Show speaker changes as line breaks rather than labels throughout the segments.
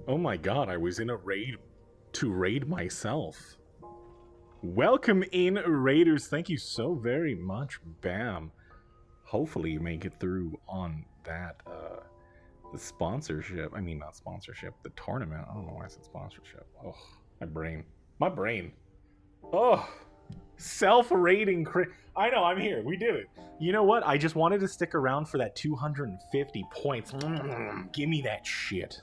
Oh my god, I was in a raid to raid myself. Welcome in, raiders. Thank you so very much. Bam. Hopefully you make it through on that, the sponsorship. I mean, not sponsorship, the tournament. I don't know why I said sponsorship. Oh, my brain. My brain. Oh, self-rating I know, I'm here. We did it. You know what? I just wanted to stick around for that 250 points. Give me that shit.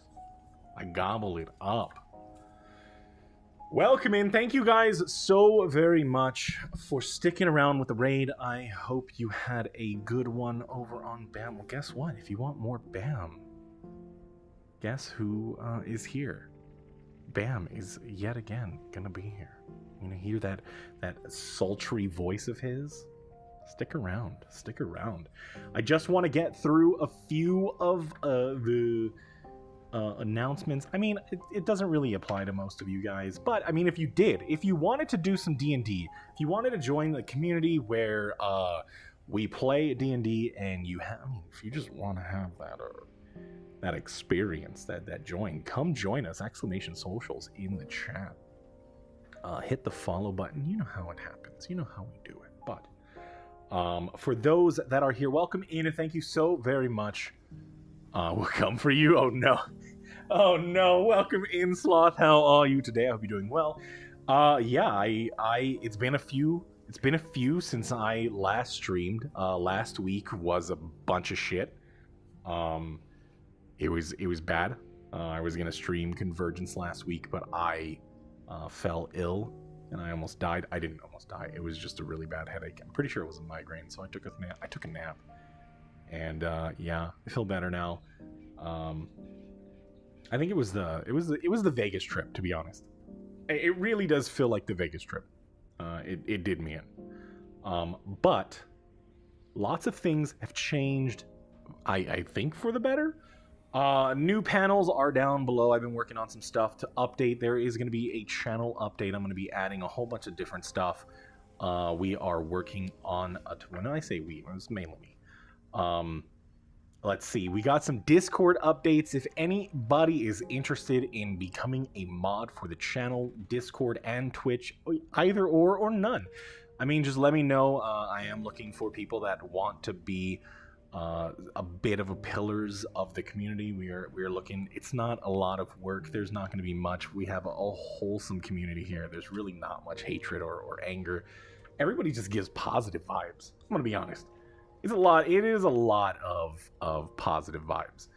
I gobble it up. Welcome in. Thank you guys so very much for sticking around with the raid. I hope you had a good one over on BAM. Well, guess what? If you want more BAM, guess who is here? BAM is yet again gonna be here. You know, hear that sultry voice of his? Stick around. Stick around. I just want to get through a few of the announcements. I mean, it doesn't really apply to most of you guys, but I mean, if you wanted to do some D&D, if you wanted to join the community where we play D&D, and you have, I mean, if you just want to have that experience, that join, come join us. !socials in the chat. Hit the follow button. You know how it happens. You know how we do it. But for those that are here, welcome in, and thank you so very much. We'll come for you. Oh no. Oh no. Welcome in, Sloth. How are you today? I hope you're doing well. Yeah, it's been a few since I last streamed. Last week was a bunch of shit. It was bad. I was gonna stream Convergence last week, but I fell ill and I almost died. I didn't almost die. It was just a really bad headache. I'm pretty sure it was a migraine, so I took a nap. And yeah, I feel better now. I think it was the Vegas trip, to be honest. It really does feel like the Vegas trip. It did me in. But lots of things have changed, I think, for the better. New panels are down below. I've been working on some stuff to update. There is going to be a channel update. I'm going to be adding a whole bunch of different stuff. We are working on when I say we, it's mainly me. Let's see, we got some Discord updates. If anybody is interested in becoming a mod for the channel, Discord and Twitch, either or none, I mean, just let me know. I am looking for people that want to be a bit of a pillars of the community. We are looking. It's not a lot of work. There's not going to be much. We have a wholesome community here. There's really not much hatred or anger. Everybody just gives positive vibes. I'm gonna be honest. It is a lot of positive vibes.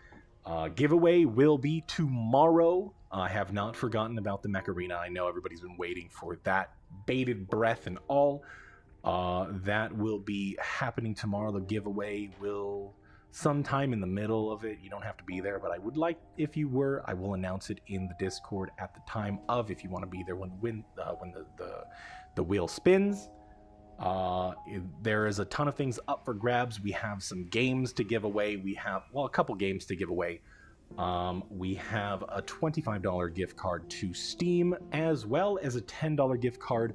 Giveaway will be tomorrow. I have not forgotten about the Mech Arena. I know everybody's been waiting for that, bated breath and all. That will be happening tomorrow. The giveaway will sometime in the middle of it. You don't have to be there, but I would like, if you were, I will announce it in the Discord at the time of, if you want to be there when the wheel spins. There is a ton of things up for grabs. We have some games to give away. We have, well, a couple games to give away. We have a $25 gift card to Steam, as well as a $10 gift card.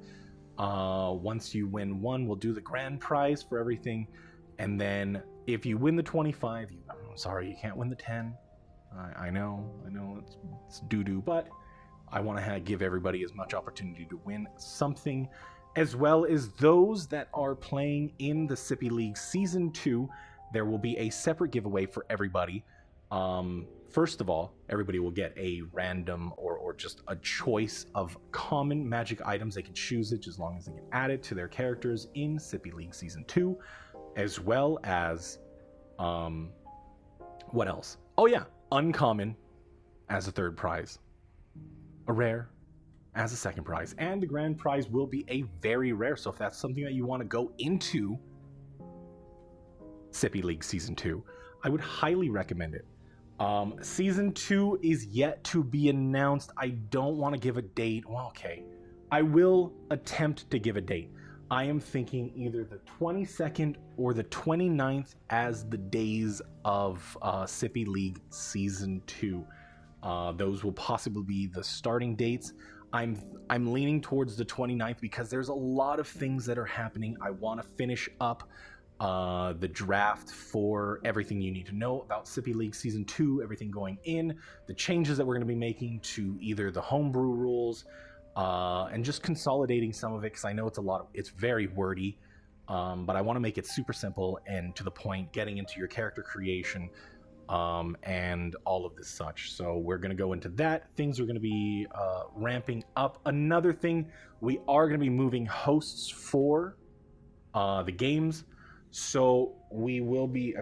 Once you win one, we'll do the grand prize for everything. And then if you win the 25, I'm sorry, you can't win the 10. I know it's doo-doo, but I want to give everybody as much opportunity to win something, as well as those that are playing in the Sippy League Season 2. There will be a separate giveaway for everybody. First of all, everybody will get a random or just a choice of common magic items. They can choose it as long as they can add it to their characters in Sippy League Season 2, as well as, what else? Oh yeah, uncommon as a third prize, a rare as a second prize, and the grand prize will be a very rare. So if that's something that you want to go into Sippy League Season 2, I would highly recommend it. Season 2 is yet to be announced. I don't want to give a date. Well, okay, I will attempt to give a date. I am thinking either the 22nd or the 29th as the days of Sippy League Season 2. Those will possibly be the starting dates. I'm leaning towards the 29th because there's a lot of things that are happening. I want to finish up the draft for everything you need to know about Sippy League Season 2, everything going in, the changes that we're going to be making to either the homebrew rules, and just consolidating some of it, because I know it's very wordy, but I want to make it super simple and to the point, getting into your character creation, and all of this such. So we're going to go into that. Things are going to be ramping up. Another thing, we are going to be moving hosts for the games. So we will be,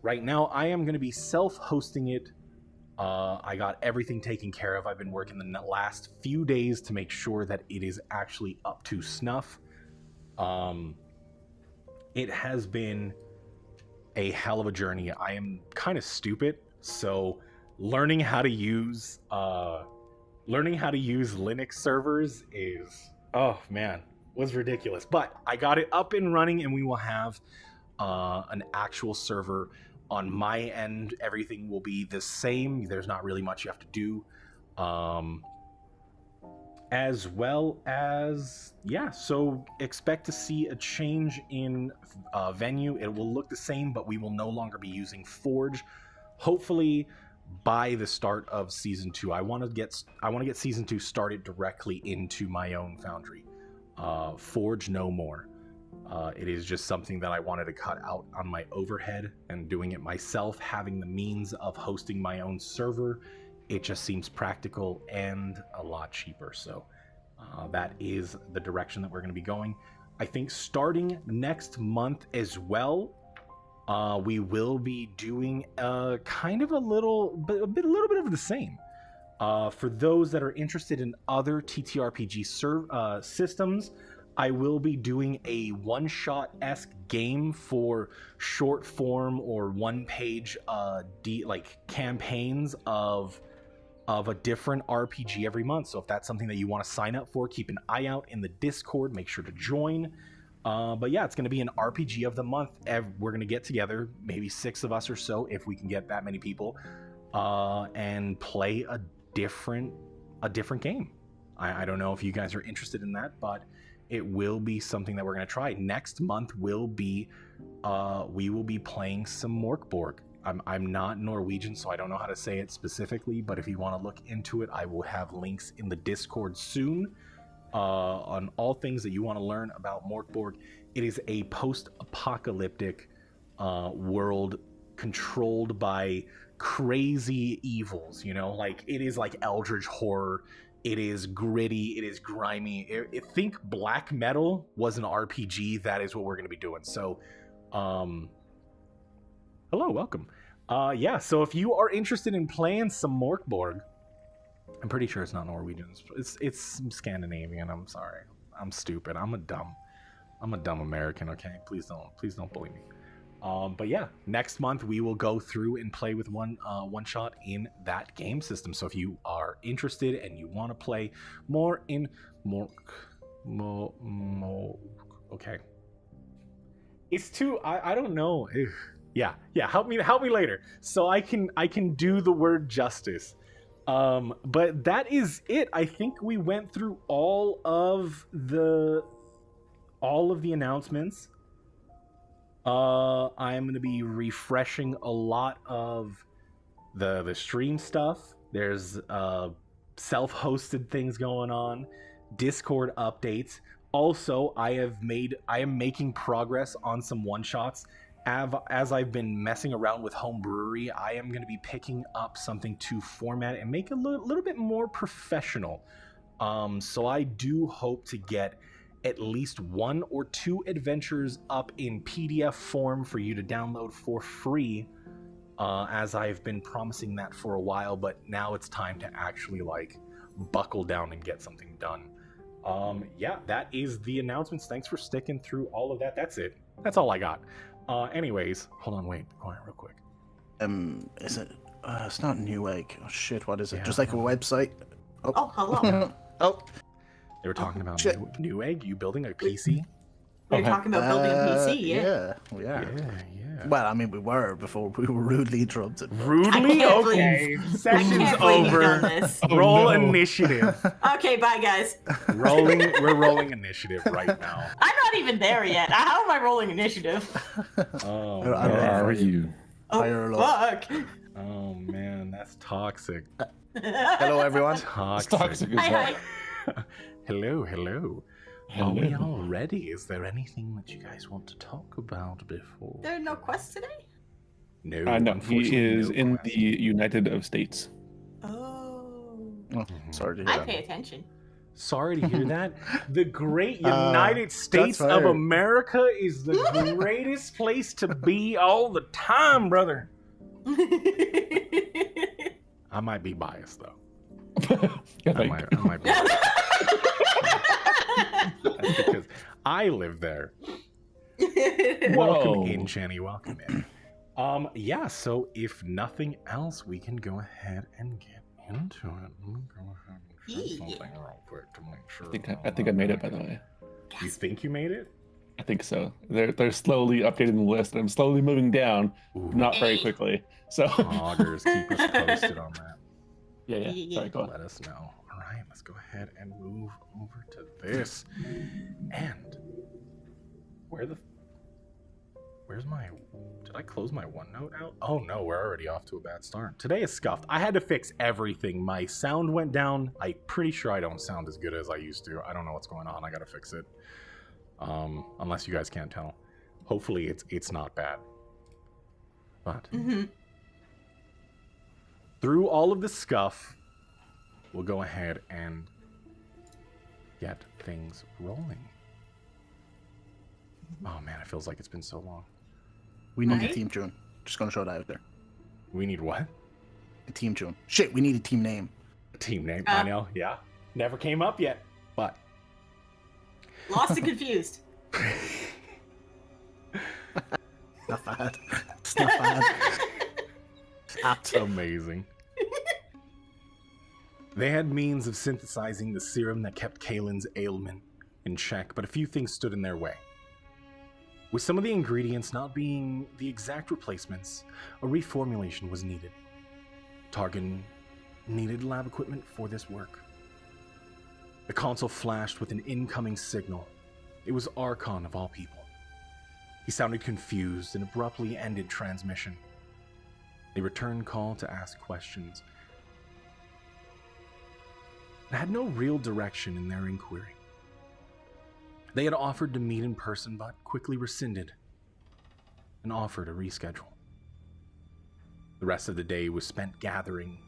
right now I am going to be self-hosting it. I got everything taken care of. I've been working the last few days to make sure that it is actually up to snuff. It has been a hell of a journey. I am kind of stupid, so learning how to use Linux servers was ridiculous. But I got it up and running, and we will have an actual server on my end. Everything will be the same. There's not really much you have to do. As well as, so expect to see a change in venue. It will look the same, but we will no longer be using Forge. Hopefully by the start of Season 2. I want to get Season 2 started directly into my own foundry. Forge no more. It is just something that I wanted to cut out on my overhead, and doing it myself, having the means of hosting my own server, it just seems practical and a lot cheaper. So that is the direction that we're going to be going. I think starting next month as well, we will be doing kind of a little bit of the same. For those that are interested in other TTRPG systems, I will be doing a one-shot-esque game for short form or one-page campaigns of a different RPG every month. So if that's something that you want to sign up for, keep an eye out in the Discord. Make sure to join. But yeah, it's going to be an RPG of the month. We're going to get together, maybe 6 of us or so, if we can get that many people, and play a different game. I don't know if you guys are interested in that, but it will be something that we're going to try. Next month will be, we will be playing some Morkborg. I'm not Norwegian, so I don't know how to say it specifically, but if you want to look into it, I will have links in the Discord soon on all things that you want to learn about Morkborg. It is a post-apocalyptic world controlled by crazy evils, like it is like eldritch horror. It is gritty, it is grimy. I think black metal was an RPG. That is what we're going to be doing. So hello, welcome. So if you are interested in playing some Morkborg, I'm pretty sure it's not Norwegian. It's Scandinavian. I'm sorry. I'm stupid. I'm a dumb American, okay? Please don't bully me. But yeah, next month we will go through and play with one shot in that game system. So if you are interested and you want to play more in okay. It's too I don't know. Yeah, help me later so I can do the word justice. But that is it. I think we went through all of the announcements. I am going to be refreshing a lot of the stream stuff. There's self-hosted things going on, Discord updates. Also, I am making progress on some one-shots. As I've been messing around with home brewery, I am going to be picking up something to format and make a little bit more professional. So I do hope to get at least 1 or 2 adventures up in PDF form for you to download for free, as I've been promising that for a while, but now it's time to actually buckle down and get something done. That is the announcements. Thanks for sticking through all of that. That's it. That's all I got. Anyways, hold on, wait, quiet real quick.
Is it? It's not Newegg. Oh shit, what is it? Just like a website?
Oh hello.
Oh.
They were talking about Newegg. You building a PC?
We were talking about building a PC,
Yeah, we
Yeah,
are.
yeah.
Well, I mean, we were before we were rudely interrupted. but-
Rudely?
can't
Okay.
I
Session's
can't believe you've done
over.
this.
Oh,
Roll
no.
initiative.
Okay, bye guys.
We're rolling initiative right now.
I'm not even there yet. How am I rolling initiative?
Oh,
I'm
Where
ready
man.
are
for you.
you?
Oh,
Fire low.
fuck.
Oh man, that's toxic.
Hello, everyone.
It's
Toxic.
toxic as
Hi,
hell.
hi.
Hello, hello. Are we
Hello.
all ready? Is there anything that you guys want to talk about before?
There are no quests today?
No,
No,
unfortunately,
he is
no
in
quest.
the United of States.
Oh.
Oh, sorry to hear
I
that.
pay attention.
Sorry to hear that. The great
Uh,
United States
that's
of
fair.
America is the greatest place to be all the time, brother. I might be biased though.
Yeah,
I might be biased. That's because I live there. Welcome
Whoa.
in, Jenny. Welcome in. Yeah, so if nothing else, we can go ahead and get into it. Let me go ahead and check
Yeah.
something real quick to make sure.
I think I made it, by the way.
You think you made it?
I think so. They're slowly updating the list, and I'm slowly moving down,
Ooh,
not very quickly. So
Poggers, keep us posted on that.
yeah. Sorry, go on.
Let us know. All right, let's go ahead and move over to this. And where's my? Did I close my OneNote out? Oh no, we're already off to a bad start. Today is scuffed. I had to fix everything. My sound went down. I'm pretty sure I don't sound as good as I used to. I don't know what's going on. I gotta fix it. Unless you guys can't tell. Hopefully it's not bad. But
Mhm.
through all of the scuff, we'll go ahead and get things rolling. Oh man, it feels like it's been so long.
We need a
Right?
team tune. Just gonna throw that out there.
We need what?
A team tune. Shit, we need a team name.
Team name. I
Uh.
know, yeah. Never came up yet, but
Lost and confused.
Not bad. It's not bad.
it's amazing. They had means of synthesizing the serum that kept Kalen's ailment in check, but a few things stood in their way. With some of the ingredients not being the exact replacements, a reformulation was needed. Targan needed lab equipment for this work. The console flashed with an incoming signal. It was Archon of all people. He sounded confused and abruptly ended transmission. They returned call to ask questions. It had no real direction in their inquiry. They had offered to meet in person, but quickly rescinded and offered a reschedule. The rest of the day was spent gathering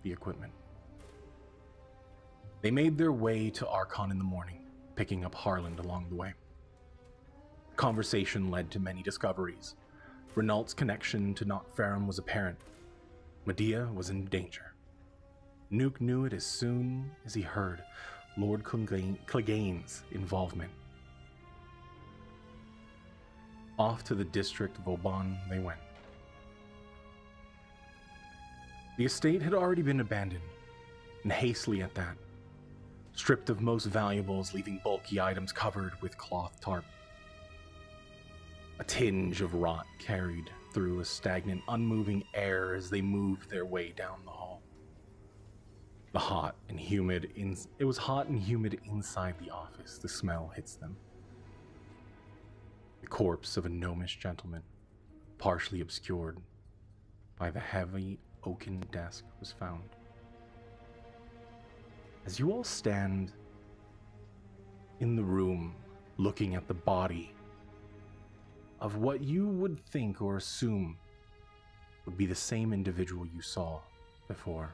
the equipment. They made their way to Archon in the morning, picking up Harland along the way. Conversation led to many discoveries. Renault's connection to Notfarum was apparent. Medea was in danger. Nuke knew it as soon as he heard Lord Clegane's involvement. Off to the district of Oban they went. The estate had already been abandoned, and hastily at that, stripped of most valuables, leaving bulky items covered with cloth tarp. A tinge of rot carried through a stagnant, unmoving air as they moved their way down the hall. It was hot and humid inside the office. The smell hits them. The corpse of a gnomish gentleman, partially obscured by the heavy oaken desk, was found. As you all stand in the room looking at the body of what you would think or assume would be the same individual you saw before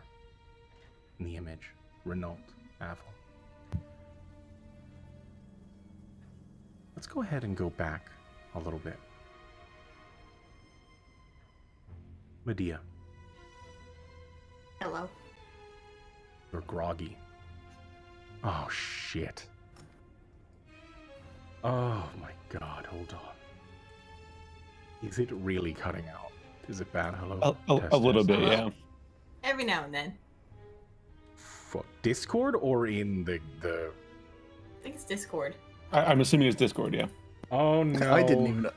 in the image, Renault Avil. Let's go ahead and go back a little bit. Medea,
Hello.
you're groggy. Oh shit. Oh my god, hold on. Is it really cutting out? Is it bad? Hello?
A little bit,
Hello?
yeah.
Every now and then.
Fuck. Discord or in the
I think it's Discord.
I'm assuming it's Discord, yeah.
Oh no!
I didn't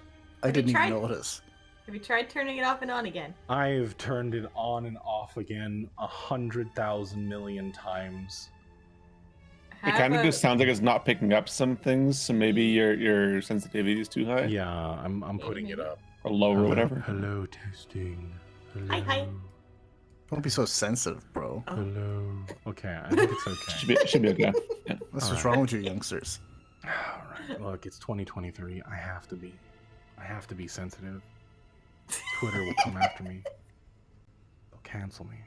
even
tried?
notice.
Have you tried turning it off and on again?
I've turned it on and off again 100,000 million times.
It kind of just sounds like it's not picking up some things, so maybe your sensitivity is too high.
Yeah, I'm putting it up.
Or low or whatever.
Hello, testing. Hello.
Hi.
Don't be so sensitive, bro.
Oh.
Hello. Okay, I think it's okay.
Should be okay. Yeah.
What's
All right.
wrong with you youngsters?
All right. Look, it's 2023. I have to be sensitive. Twitter will come after me. They'll cancel me.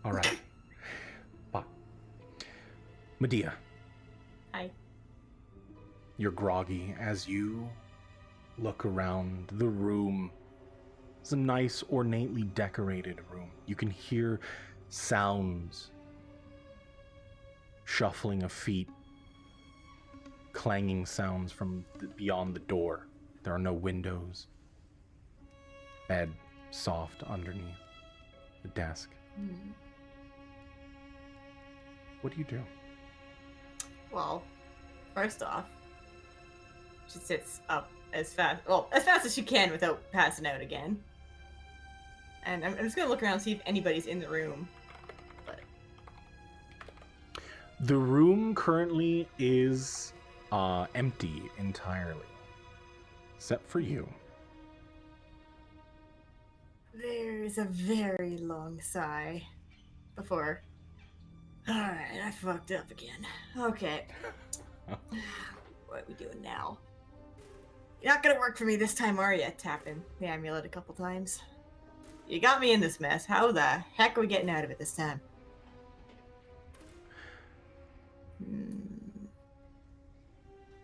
All right. Bye. Medea,
Hi.
you're groggy as you look around the room. It's a nice, ornately decorated room. You can hear sounds, shuffling of feet, clanging sounds from beyond the door. There are no windows. Bed soft underneath the desk. What do you do?
Well, first off, she sits up as fast as she can without passing out again. And I'm just gonna look around and see if anybody's in the room. But
The room currently is empty entirely, except for you.
there's a very long sigh before. Alright, I fucked up again. Okay. What are we doing now? You're not gonna work for me this time, are you? Tapping the amulet a couple times. You got me in this mess. How the heck are we getting out of it this time?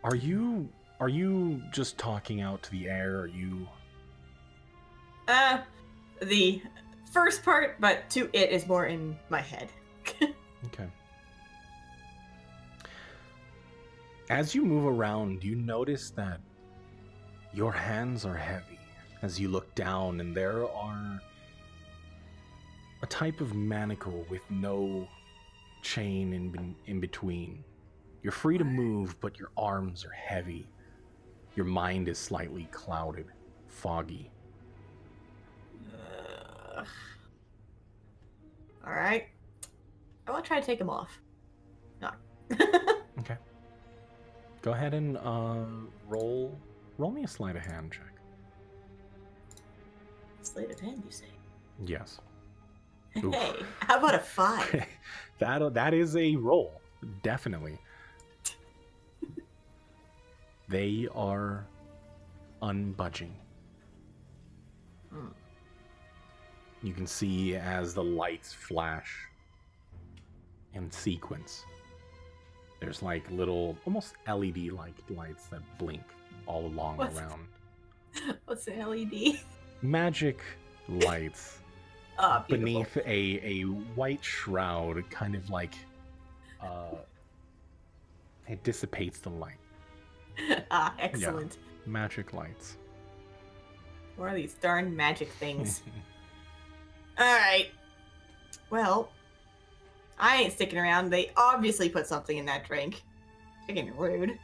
Are you just talking out to the air? Are you?
The first part, but to it is more in my head.
Okay. As you move around, you notice that your hands are heavy as you look down, and there are a type of manacle with no chain in between. You're free to move, but your arms are heavy. Your mind is slightly clouded, foggy.
Alright. I want to try to take him off. No.
Okay. Go ahead and roll me a sleight of hand check.
Sleight of hand, you say?
Yes.
Hey, how about a 5?
That is a roll, definitely. They are unbudging. You can see as the lights flash in sequence. There's like little, almost LED-like lights that blink all along around.
What's an LED?
Magic lights
Oh, beautiful.
beneath a white shroud, kind of like it dissipates the light.
Ah, excellent.
Magic lights.
What are these darn magic things? Alright. Well, I ain't sticking around. They obviously put something in that drink. Freaking rude.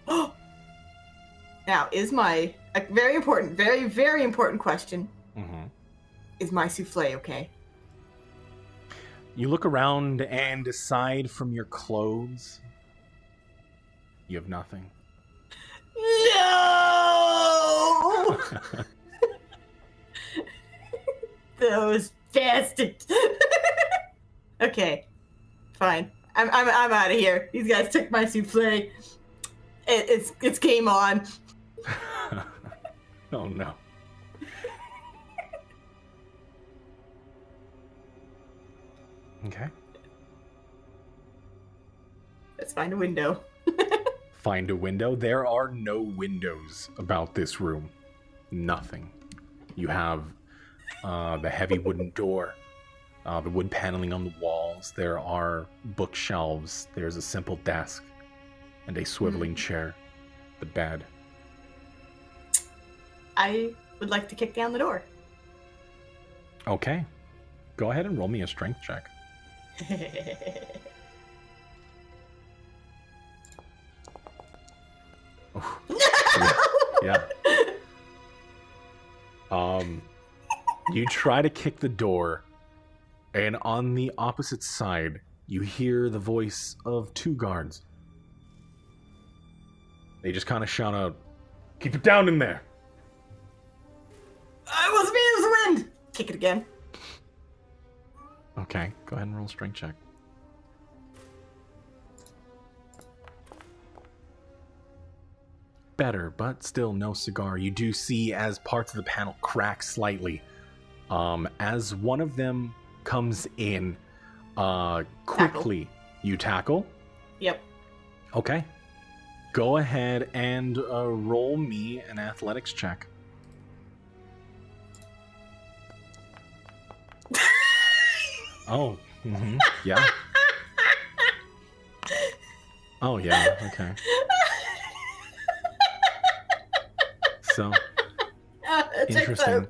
Oh! Now, is a very important, very, very important question.
Mm-hmm.
Is my souffle okay?
You look around, and aside from your clothes, you have nothing.
No! Those bastards. Okay, fine. I'm out of here. These guys took my souffle. It's game on.
Oh no. Okay.
Let's find a window.
Find a window. There are no windows about this room. Nothing. You have the heavy wooden door, the wood paneling on the walls. There are bookshelves. There's a simple desk and a swiveling chair. The bed.
I would like to kick down the door.
Okay. Go ahead and roll me a strength check. Yeah. You try to kick the door, and on the opposite side, you hear the voice of 2 guards. They just kind of shout out, "Keep it down in there!"
It was me, it was the wind! Kick it again.
Okay, go ahead and roll a strength check. Better, but still no cigar. You do see as parts of the panel crack slightly. As one of them comes in, quickly,
Tackle.
You tackle?
Yep.
Okay. Go ahead and roll me an athletics check. Oh, yeah. Oh, yeah, okay. So, interesting.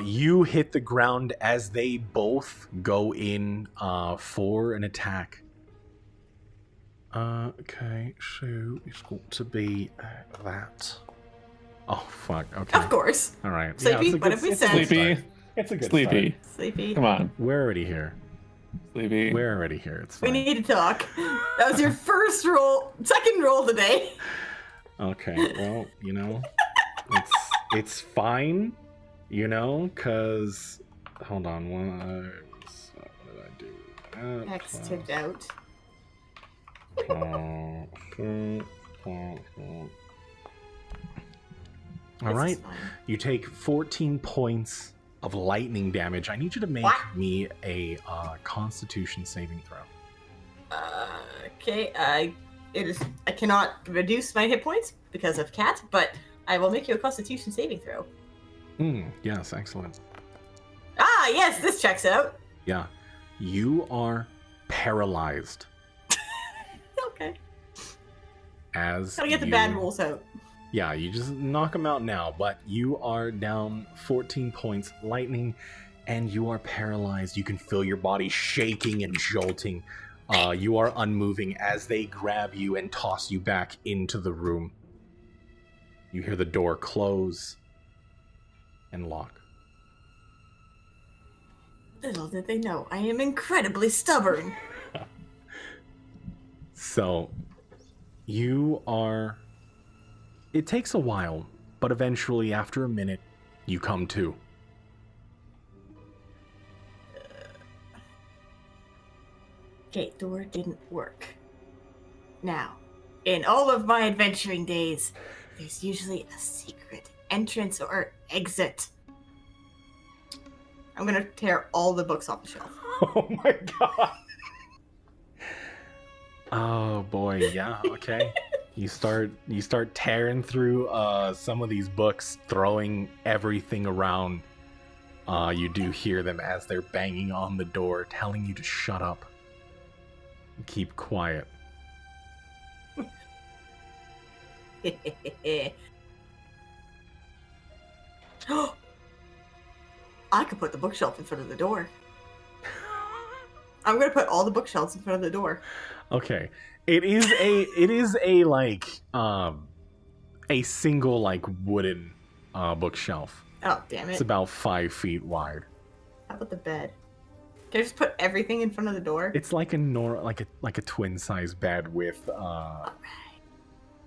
You hit the ground as they both go in for an attack. Okay, so it's got to be that. Oh, fuck, okay.
Of course.
All right.
Sleepy, what have we said?
Sleepy.
It's a good
Sleepy.
start.
Sleepy.
Come on.
We're already here.
Sleepy.
We're already here. It's
We
fine.
need to talk. That was your first roll, second roll today.
Okay, well, you know, it's fine, you know, because hold on, what did I do?
X tipped out.
All right,
This is fine.
you take 14 points of lightning damage. I need you to make
What?
me a Constitution saving throw.
Okay, I cannot reduce my hit points because of Cat, but I will make you a Constitution saving throw.
Yes, excellent.
Ah, yes, this checks out.
Yeah, you are paralyzed
Okay.
as
Gotta get the
you-
bad rolls out.
Yeah, you just knock them out now, but you are down 14 points lightning, and you are paralyzed. You can feel your body shaking and jolting. You are unmoving as they grab you and toss you back into the room. You hear the door close and lock.
Little did they know, I am incredibly stubborn.
So, you are... It takes a while, but eventually, after a minute, you come to.
Gate door didn't work. Now, in all of my adventuring days, there's usually a secret entrance or exit. I'm gonna tear all the books off the shelf.
Oh my god. Oh boy, yeah, okay. You start tearing through some of these books, throwing everything around. You do hear them as they're banging on the door, telling you to shut up. Keep quiet.
I could put the bookshelf in front of the door. I'm gonna put all the bookshelves in front of the door.
Okay. It is a like a single like wooden bookshelf.
Oh, damn
It's
it.
about 5 feet wide.
How about the bed? Can I just put everything in front of the door?
It's like like a twin size bed with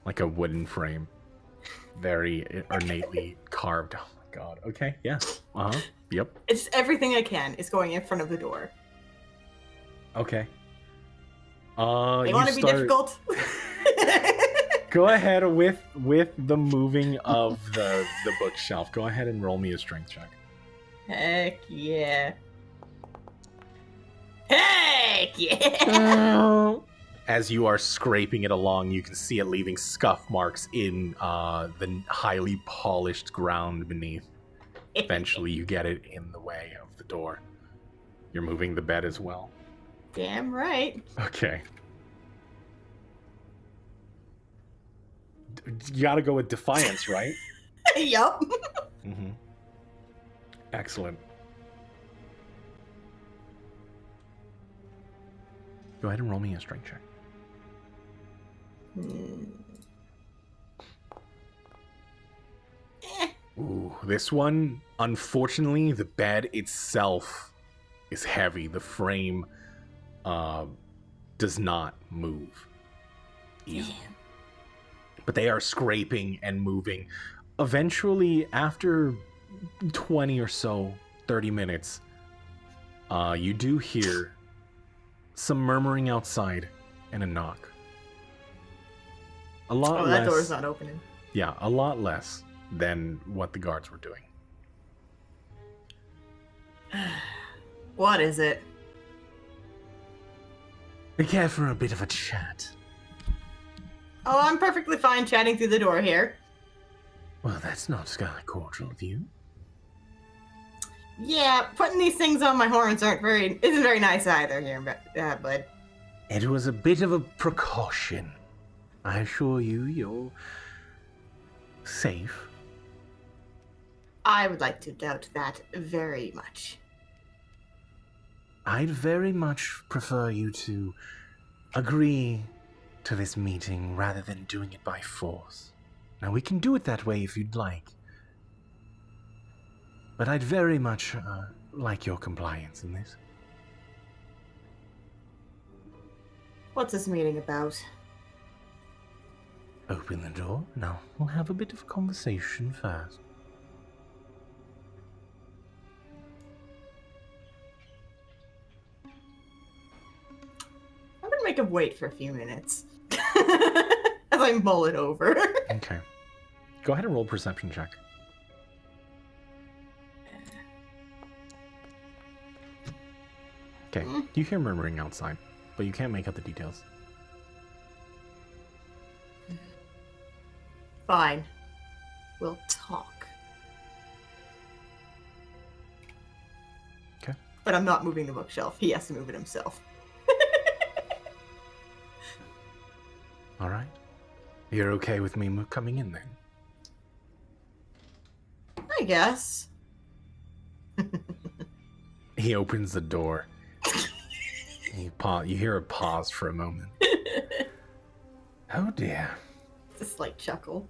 like a wooden frame, very ornately carved. Oh my god. Okay. Yeah. Yep.
It's everything I can is going in front of the door.
Okay.
They
You
want to be
start-
difficult.
Go ahead with the moving of the bookshelf. Go ahead and roll me a strength check.
Heck yeah. Heck yeah.
As you are scraping it along, you can see it leaving scuff marks in the highly polished ground beneath. Eventually, you get it in the way of the door. You're moving the bed as well.
Damn right.
Okay. You gotta go with defiance, right?
Yup.
Mm-hmm. Excellent. Go ahead and roll me a strength check. Ooh, this one, unfortunately, the bed itself is heavy. The frame does not move easily.
Damn.
But they are scraping and moving. Eventually, after 20 or so, 30 minutes, you do hear some murmuring outside and a knock. A lot less.
That door's not opening.
Yeah, a lot less than what the guards were doing.
What is it?
We care for a bit of a chat.
Oh, I'm perfectly fine chatting through the door here.
Well, that's not sky cordial of you.
Yeah, putting these things on my horns isn't very nice either here, bud.
It was a bit of a precaution. I assure you, you're safe.
I would like to doubt that very much.
I'd very much prefer you to agree to this meeting rather than doing it by force. Now, we can do it that way if you'd like. But I'd very much like your compliance in this.
What's this meeting about?
Open the door. Now, we'll have a bit of a conversation first.
I'm gonna make him wait for a few minutes. As I mull it over.
Okay. Go ahead and roll a perception check. Okay, you hear murmuring outside, but you can't make out the details.
Fine. We'll talk.
Okay.
But I'm not moving the bookshelf. He has to move it himself.
All right. You're okay with me coming in then?
I guess.
He opens the door. You hear a pause for a moment. Oh dear.
It's a slight chuckle.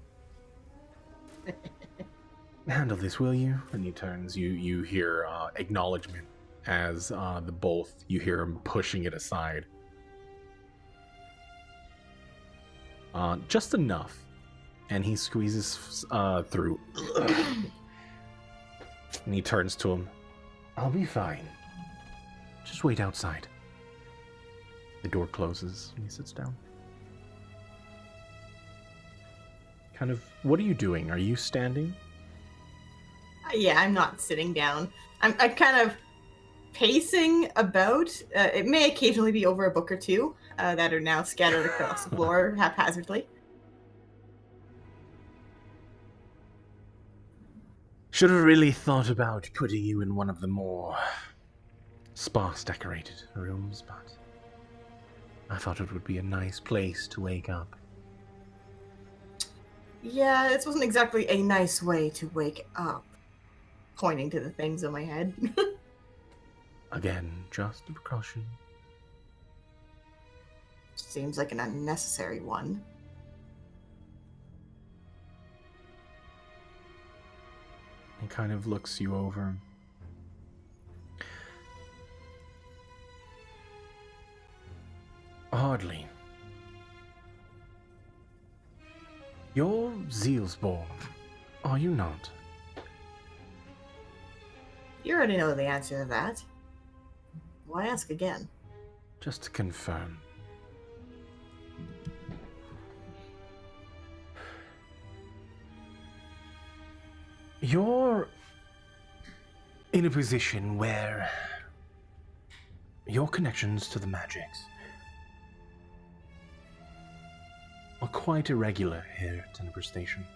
Handle this, will you? And he turns. You hear acknowledgement as the both. You hear him pushing it aside. Just enough. And he squeezes through. And he turns to him. I'll be fine. Just wait outside. The door closes and he sits down. Kind of, what are you doing? Are you standing?
Yeah, I'm not sitting down. I'm kind of pacing about. It may occasionally be over a book or two that are now scattered across the floor haphazardly.
Should have really thought about putting you in one of the more sparse decorated rooms, but I thought it would be a nice place to wake up.
Yeah, this wasn't exactly a nice way to wake up. Pointing to the things on my head.
Again, just a precaution.
Seems like an unnecessary one.
He kind of looks you over. Hardly. You're Zealsborn, are you not?
You already know the answer to that. Why ask again?
Just to confirm. You're in a position where your connections to the magics are quite irregular here at Tenebrae Station.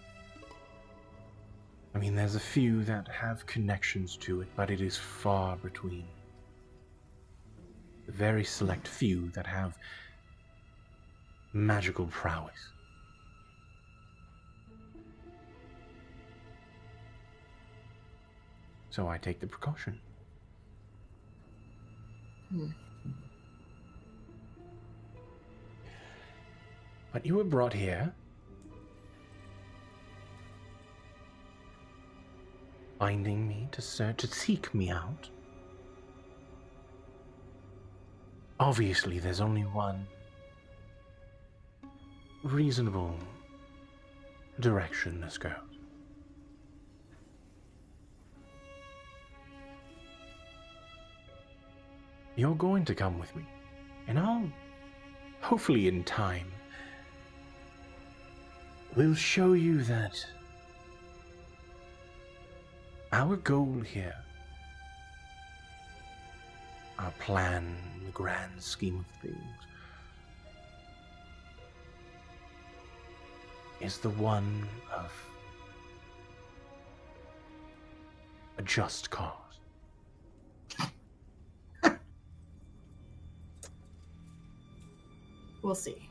I mean, there's a few that have connections to it, but it is far between. A very select few that have magical prowess. So I take the precaution. But you were brought here finding me, to seek me out. Obviously, there's only one reasonable direction this goes. You're going to come with me, and I'll, hopefully in time, will show you that our goal here, our plan, the grand scheme of things, is the one of a just cause.
We'll see.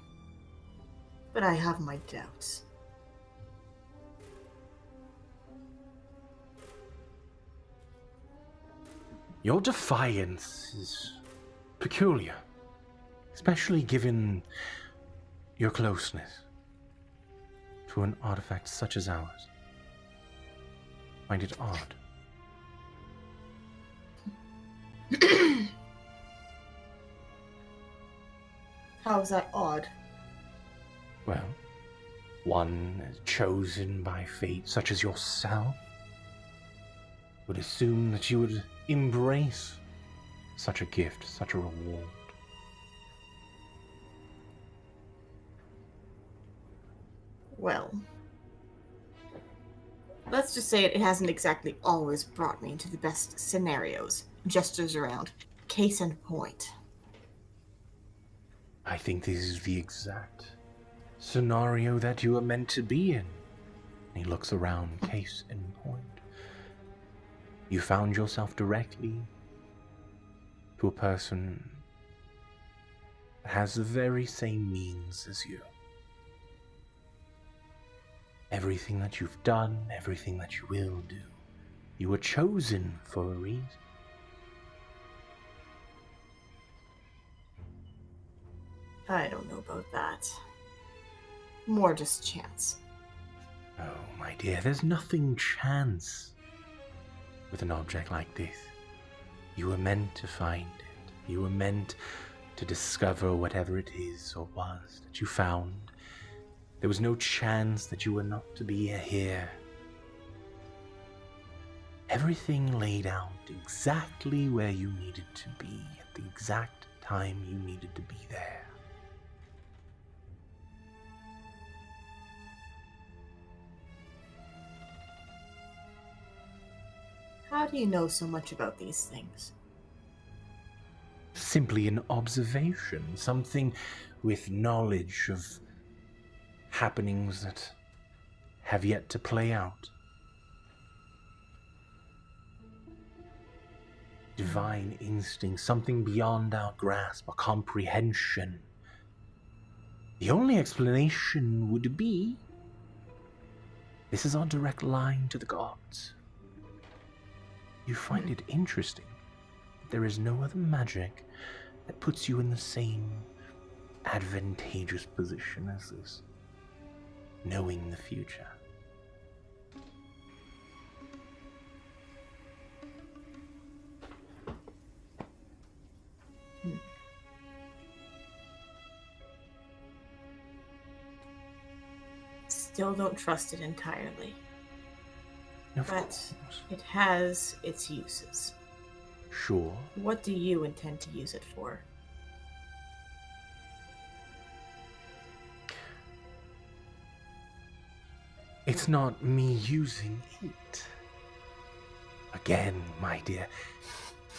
But I have my doubts.
Your defiance is peculiar, especially given your closeness to an artifact such as ours. Find it odd.
How is that odd?
Well, one chosen by fate, such as yourself, would assume that you would embrace such a gift, such a reward.
Well, let's just say it hasn't exactly always brought me into the best scenarios. Gestures around. Case in point.
I think this is the exact scenario that you are meant to be in. He looks around, case in point. You found yourself directly to a person that has the very same means as you. Everything that you've done, everything that you will do, you were chosen for a reason.
I don't know about that. More just chance.
Oh, my dear, there's nothing chance with an object like this. You were meant to find it. You were meant to discover whatever it is or was that you found. There was no chance that you were not to be here. Everything laid out exactly where you needed to be at the exact time you needed to be there.
How do you know so much about these things?
Simply an observation, something with knowledge of happenings that have yet to play out. Divine instinct, something beyond our grasp or comprehension. The only explanation would be, this is our direct line to the gods. You find it interesting that there is no other magic that puts you in the same advantageous position as this, knowing the future.
Still don't trust it entirely.
Of
But
course.
it has its uses.
Sure.
What do you intend to use it for?
It's not me using it. Again, my dear,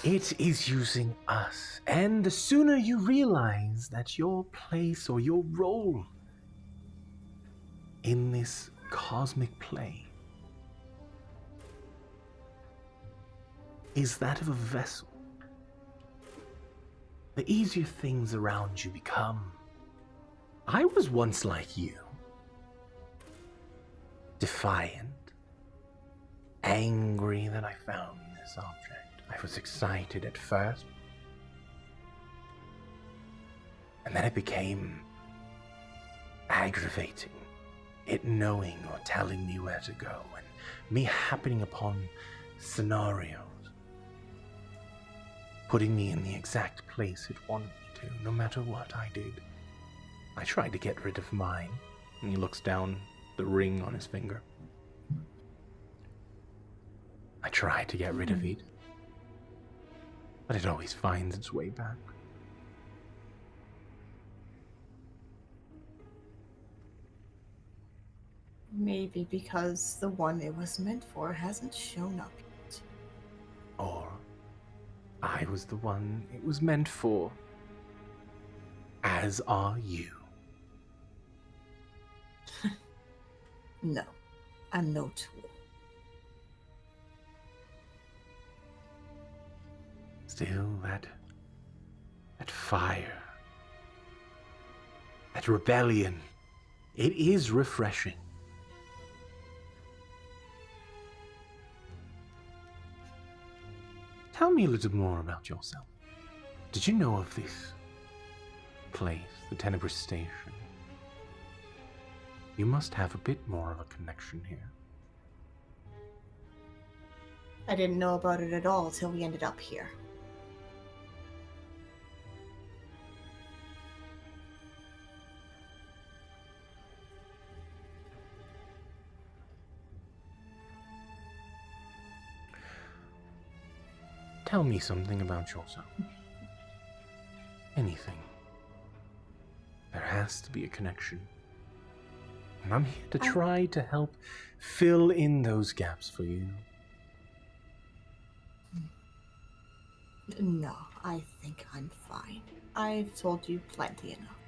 it is using us. And the sooner you realize that your place or your role in this cosmic play is that of a vessel, the easier things around you become. I was once like you. Defiant, angry that I found this object. I was excited at first, and then it became aggravating, it knowing or telling me where to go, and me happening upon scenarios, putting me in the exact place it wanted me to, no matter what I did. I tried to get rid of mine, and he looks down the ring on his finger. I tried to get rid of it, but it always finds its way back.
Maybe because the one it was meant for hasn't shown up yet.
Or I was the one it was meant for, as are you.
No, I'm no tool.
Still, that fire, that rebellion, it is refreshing. Tell me a little more about yourself. Did you know of this place, the Tenebrous Station? You must have a bit more of a connection here.
I didn't know about it at all till we ended up here.
Tell me something about yourself. Anything. There has to be a connection. And I'm here to try to help fill in those gaps for you.
No, I think I'm fine. I've told you plenty enough.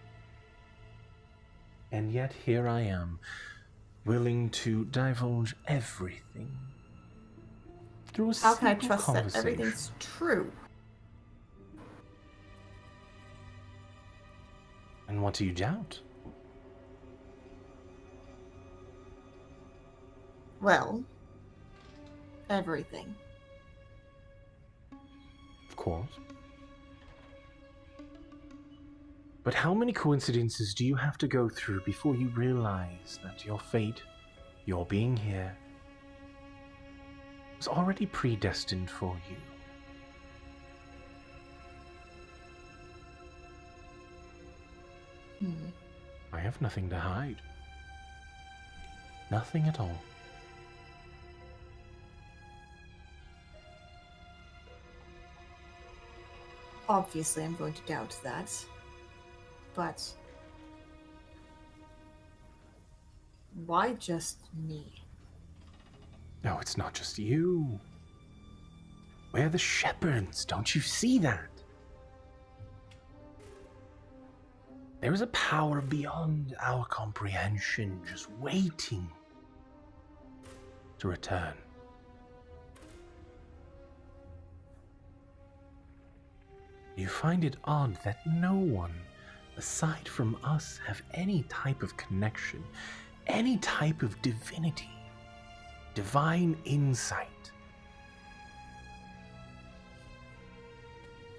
And yet here I am, willing to divulge everything. Through a
How can I
simple
trust that
conversation.
everything's true?
And what do you doubt?
Well, everything.
Of course. But how many coincidences do you have to go through before you realize that your fate, your being here, was already predestined for you? I have nothing to hide. Nothing at all.
Obviously, I'm going to doubt that. But why just me?
No, it's not just you. We're the shepherds. Don't you see that? There is a power beyond our comprehension just waiting to return. You find it odd that no one, aside from us, have any type of connection, any type of divinity, divine insight.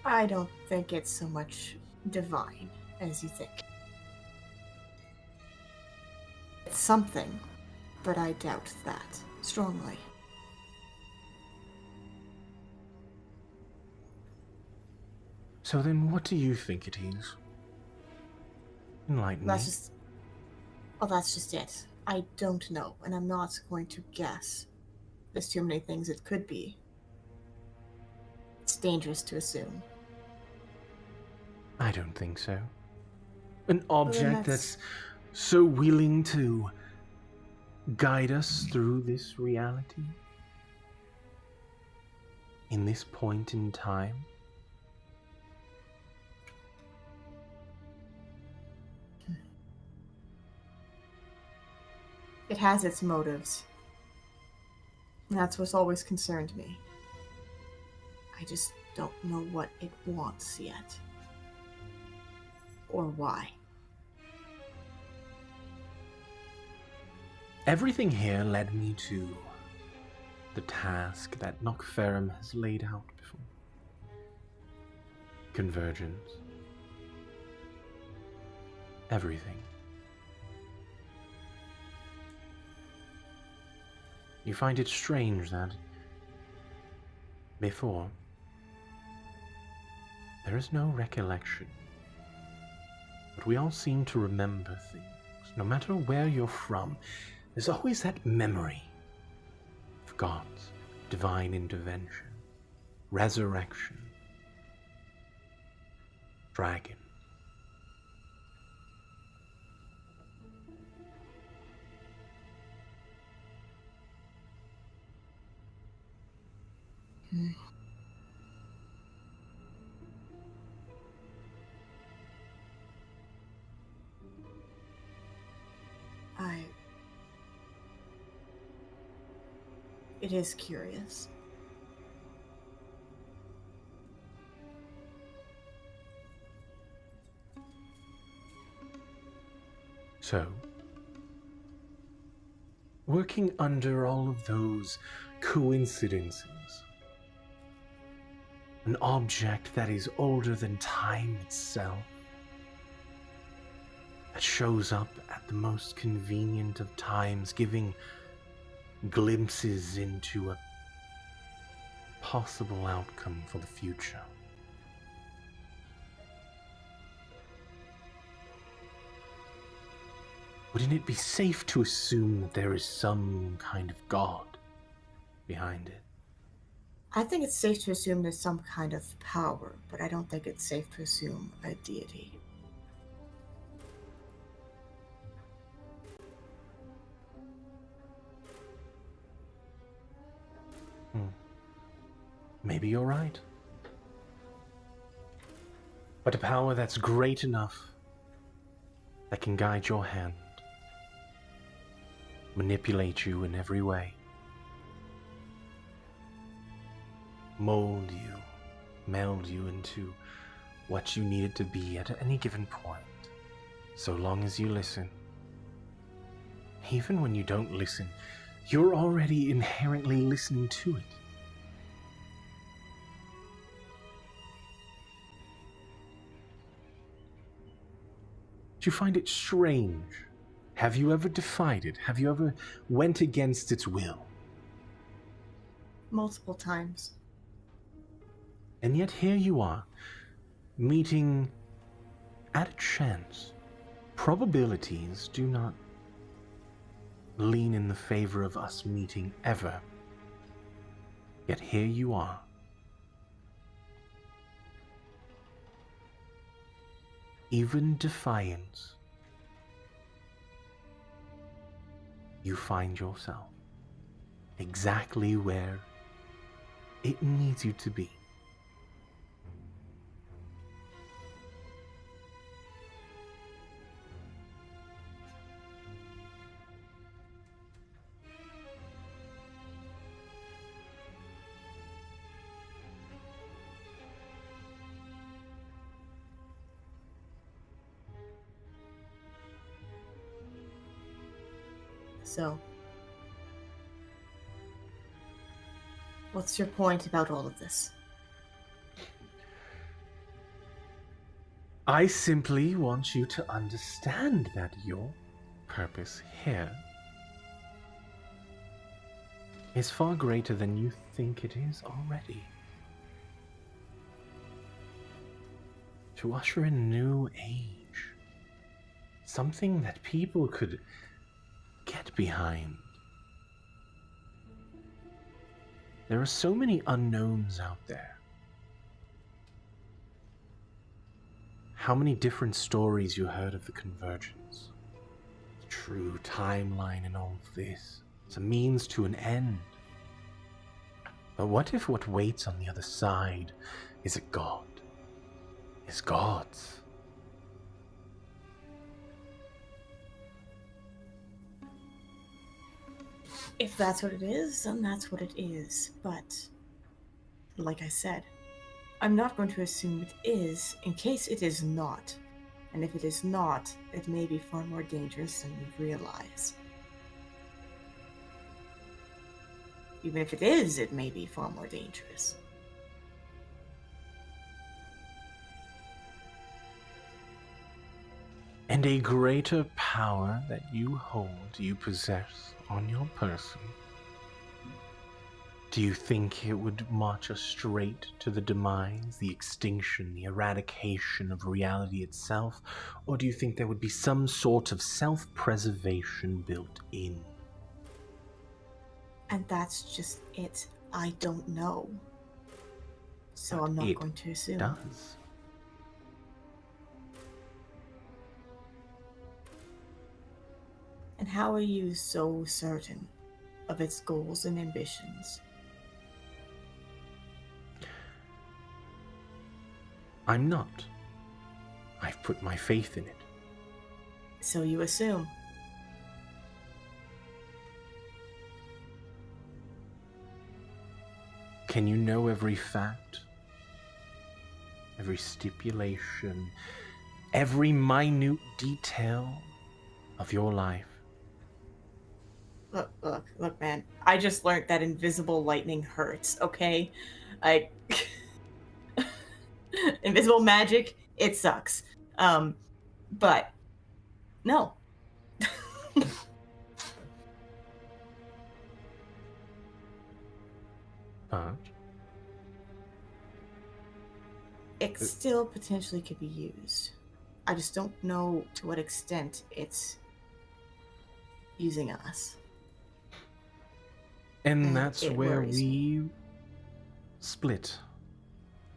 I don't think it's so much divine as you think. It's something, but I doubt that strongly.
So then what do you think it is? Enlighten me.
That's just it. I don't know, and I'm not going to guess. There's too many things it could be. It's dangerous to assume.
I don't think so. An object
that's
that's so willing to guide us through this reality? In this point in time?
It has its motives. And that's what's always concerned me. I just don't know what it wants yet. Or why.
Everything here led me to the task that Knockferrum has laid out before. Convergence. Everything. You find it strange that
Before, there is no recollection, but we all seem to remember things. No matter where you're from, there's always that memory of God's divine intervention, resurrection, dragon.
It is curious.
So, working under all of those coincidences, an object that is older than time itself, that shows up at the most convenient of times, giving glimpses into a possible outcome for the future. Wouldn't it be safe to assume that there is some kind of god behind it?
I think it's safe to assume there's some kind of power, but I don't think it's safe to assume a deity.
Maybe you're right. But a power that's great enough that can guide your hand, manipulate you in every way, mold you, meld you into what you needed to be at any given point, so long as you listen. Even when you don't listen, you're already inherently listening to it. Do you find it strange? Have you ever defied it? Have you ever went against its will?
Multiple times.
And yet here you are, meeting at a chance. Probabilities do not lean in the favor of us meeting ever. Yet here you are. Even defiance, you find yourself exactly where it needs you to be.
So, what's your point about all of this?
I simply want you to understand that your purpose here is far greater than you think it is already. To usher in a new age, something that people could get behind. There are so many unknowns out there. How many different stories you heard of the Convergence? The true timeline and all of this. It's a means to an end. But what if what waits on the other side is a god? Is gods?
If that's what it is, then that's what it is. But, like I said, I'm not going to assume it is in case it is not. And if it is not, it may be far more dangerous than we realize. Even if it is, it may be far more dangerous.
And a greater power that you hold, you possess on your person, Do you think it would march us straight to the demise, the extinction, the eradication of reality itself? Or do you think there would be some sort of self-preservation built in?
And that's just it. I don't know. So
But
I'm not
it
going to assume.
does.
And how are you so certain of its goals and ambitions?
I'm not. I've put my faith in it.
So you assume.
Can you know every fact, every stipulation, every minute detail of your life?
Look, man. I just learned that invisible lightning hurts, okay? I... Invisible magic, it sucks. But... No.
But
It still potentially could be used. I just don't know to what extent it's using us.
and that's
It
where
worries
we split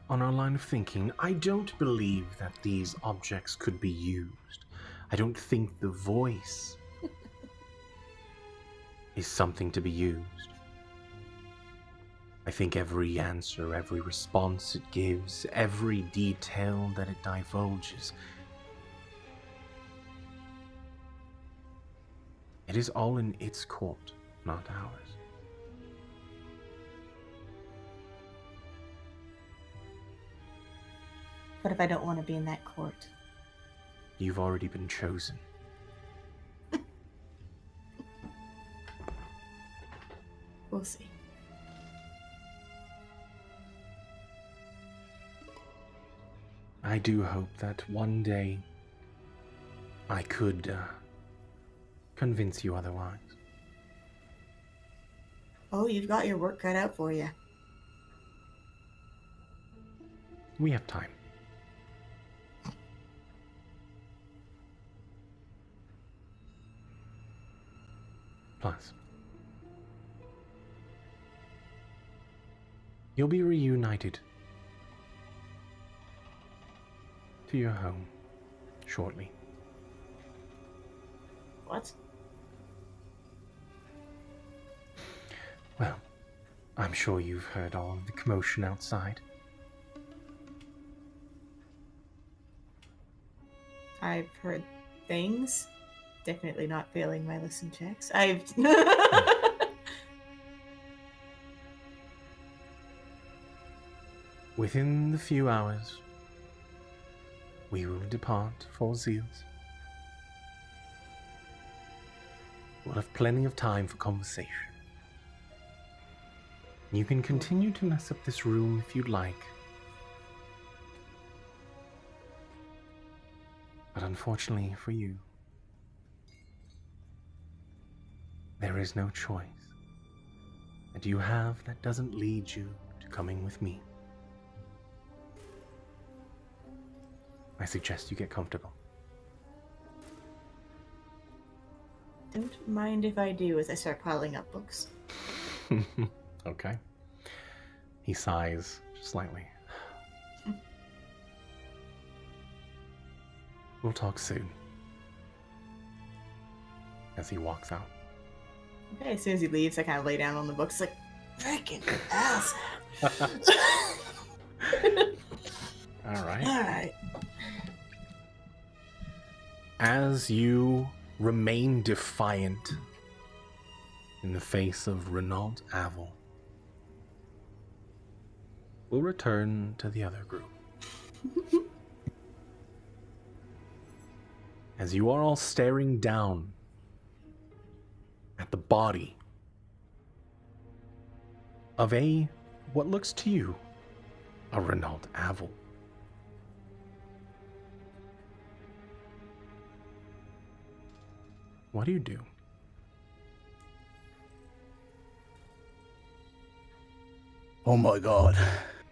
on our line of thinking. I don't believe that these objects could be used. I don't think the voice is something to be used. I think every answer, every response it gives, every detail that it divulges, it is all in its court, not ours.
What if I don't want to be in that court?
You've already been chosen.
We'll see.
I do hope that one day I could convince you otherwise.
Oh, you've got your work cut out for you.
We have time. Plus, you'll be reunited to your home shortly.
What?
Well, I'm sure you've heard all of the commotion outside.
I've heard things. Definitely not failing my listen checks. I've...
Within the few hours, we will depart for Zeals. We'll have plenty of time for conversation. You can continue to mess up this room if you'd like. But unfortunately for you, there is no choice that you have that doesn't lead you to coming with me. I suggest you get comfortable.
Don't mind if I do as I start piling up books.
Okay. He sighs slightly. We'll talk soon. As he walks out.
Okay, as soon as he leaves, I kind of lay down on the books like, freaking ass.
Alright.
Alright.
As you remain defiant in the face of Renault Avel, we'll return to the other group. As you are all staring down at the body of what looks to you, a Renault Avel. What do you do?
Oh my god.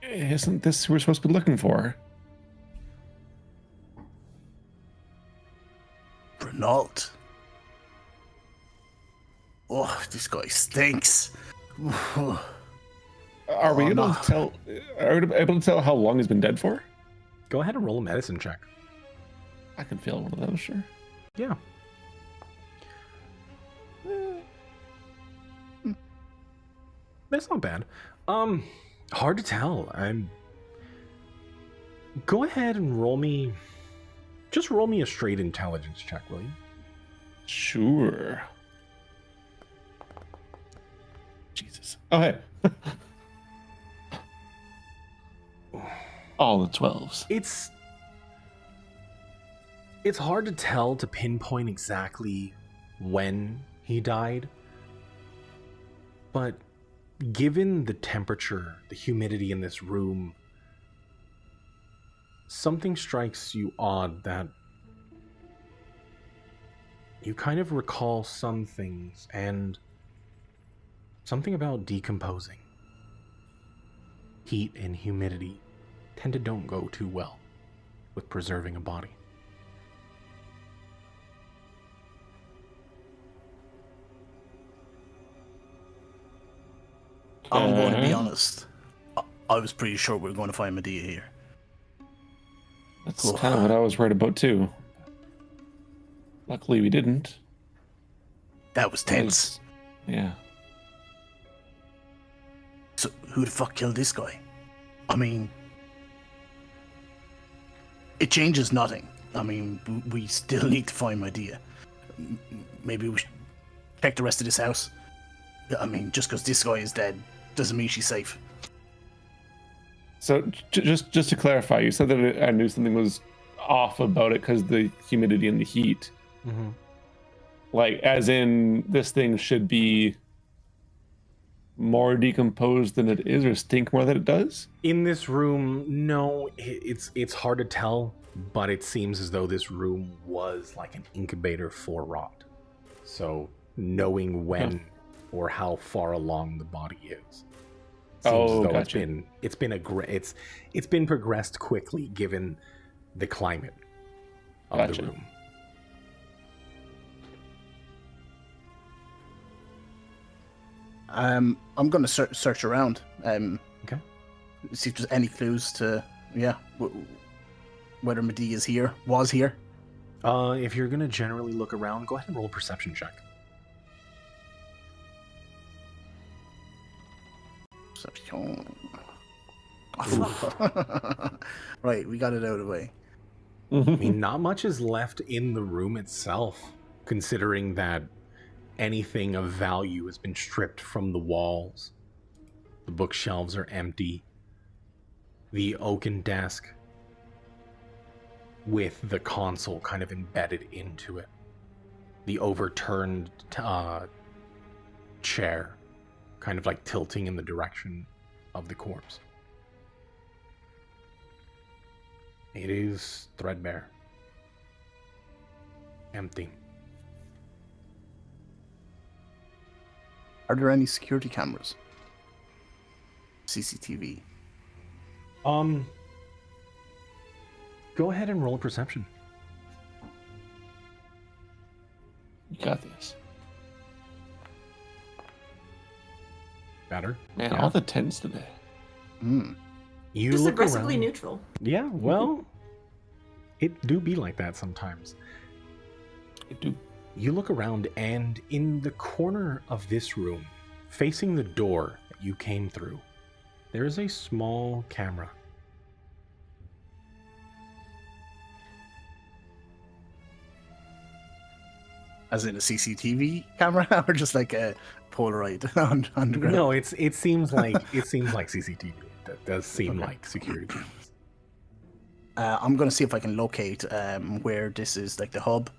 Isn't this who we're supposed to be looking for?
Renault. Oh, this guy stinks.
Are we able to tell? Are we able to tell how long he's been dead for?
Go ahead and roll a medicine check.
I can feel one of those, sure.
Yeah. That's not bad. Hard to tell. Go ahead and roll me. Just roll me a straight intelligence check, will you?
Sure. Jesus. Oh, hey. All the 12s.
It's hard to tell, to pinpoint exactly when he died. But given the temperature, the humidity in this room, something strikes you odd that you kind of recall some things, and something about decomposing. Heat and humidity don't go too well with preserving a body.
I'm going to be honest. I was pretty sure we were going to find Medea here.
That's kind of what I was worried about too. Luckily, we didn't.
That was tense.
Yeah.
So, who the fuck killed this guy? I mean, it changes nothing. I mean, we still need to find Medea. Maybe we should check the rest of this house. I mean, just because this guy is dead doesn't mean she's safe.
So, just to clarify, you said that I knew something was off about it because the humidity and the heat.
Mm-hmm.
Like, as in, this thing should be more decomposed than it is, or stink more than it does?
In this room, no, it's hard to tell, but it seems as though this room was like an incubator for rot. So knowing when or how far along the body is seems as though
gotcha.
it's been progressed quickly given the climate of
Gotcha.
the room.
I'm going to search around.
Okay.
See if there's any clues to, whether Medea was here.
If you're gonna generally look around, go ahead and roll a perception check.
Perception. Right, we got it out of the way.
I mean, not much is left in the room itself, considering that anything of value has been stripped from the walls. The bookshelves are empty. The oaken desk with the console kind of embedded into it. The overturned chair kind of like tilting in the direction of the corpse. It is threadbare. Empty.
Are there any security cameras? CCTV?
Go ahead and roll a perception.
You got this.
Better.
Man,
Yeah.
all the 10s today.
You
Just
look
aggressively
around.
neutral.
Yeah, well, it do be like that sometimes.
I do.
You look around, and in the corner of this room, facing the door that you came through, there is a small camera.
As in a CCTV camera, or just like a Polaroid on the ground?
No, it seems like CCTV. That does seem like security cameras.
I'm gonna see if I can locate where this is, like the hub.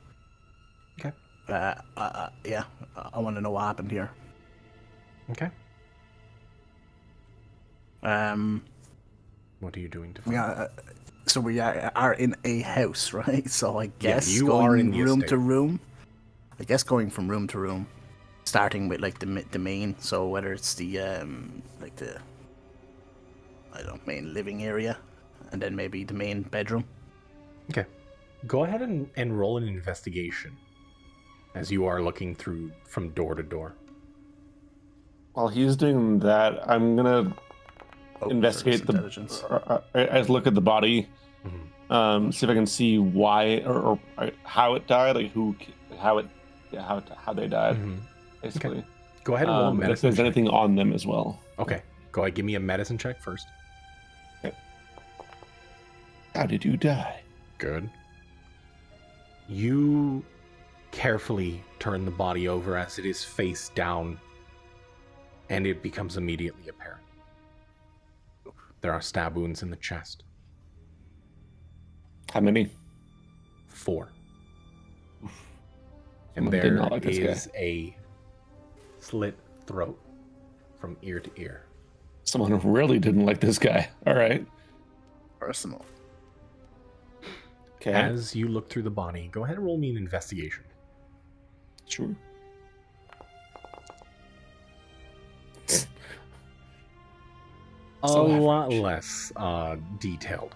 Okay.
Yeah, I want to know what happened here.
Okay. What are you doing to find?
Yeah. So we are in a house, right? So I guess
you
going
are in the
room
estate.
to room. I guess going from room to room, starting with like the main. So whether it's the like the I don't know, main living area, and then maybe the main bedroom.
Okay. Go ahead and roll an investigation as you are looking through from door to door.
While he's doing that, I'm gonna investigate the
intelligence.
as look at the body,
Mm-hmm.
see if I can see why or how it died, like how they died,
Mm-hmm.
basically.
Okay. Go ahead and roll a
If
medicine
there's
check.
anything on them as well.
Okay. Go ahead, give me a medicine check first.
How did you die?
Good. You carefully turn the body over as it is face down, and it becomes immediately apparent. There are stab wounds in the chest.
How many?
4. And
Someone did
there
not like this
is
guy.
a slit throat from ear to ear.
Someone really didn't like this guy. All right.
Personal.
Okay.
As you look through the body, go ahead and roll me an investigation.
Sure.
A
So
lot
average.
less detailed.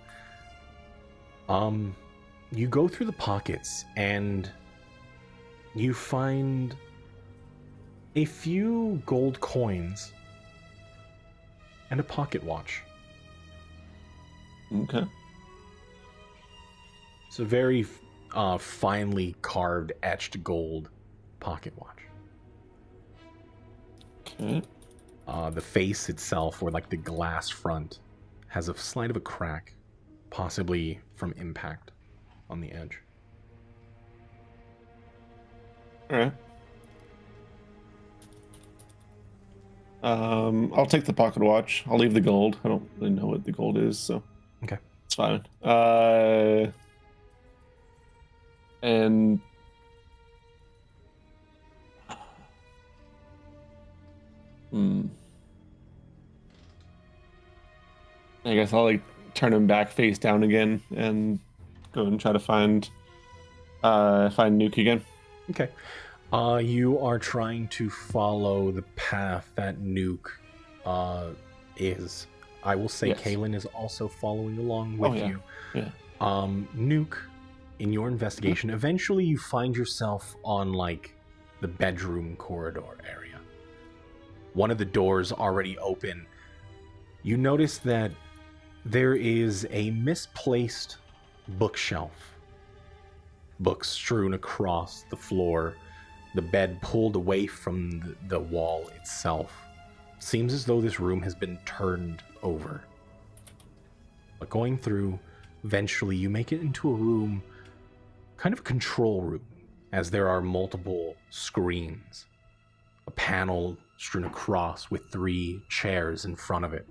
You go through the pockets and you find a few gold coins and a pocket watch.
Okay.
It's a very finely carved, etched gold pocket watch.
Okay.
The face itself, or like the glass front, has a slight of a crack, possibly from impact on the edge.
All right. I'll take the pocket watch. I'll leave the gold. I don't really know what the gold is, so
Okay.
it's fine. And I guess I'll like turn him back face down again and go and try to find Nuke again.
Okay. You are trying to follow the path that Nuke is. I will say
Yes.
Kaylin is also following along with
yeah.
you.
Yeah.
Nuke, in your investigation, eventually you find yourself on like the bedroom corridor area. One of the doors already open. You notice that there is a misplaced bookshelf. Books strewn across the floor, the bed pulled away from the wall itself. Seems as though this room has been turned over. But going through, eventually you make it into a room, kind of a control room, as there are multiple screens. A panel strewn across with 3 chairs in front of it.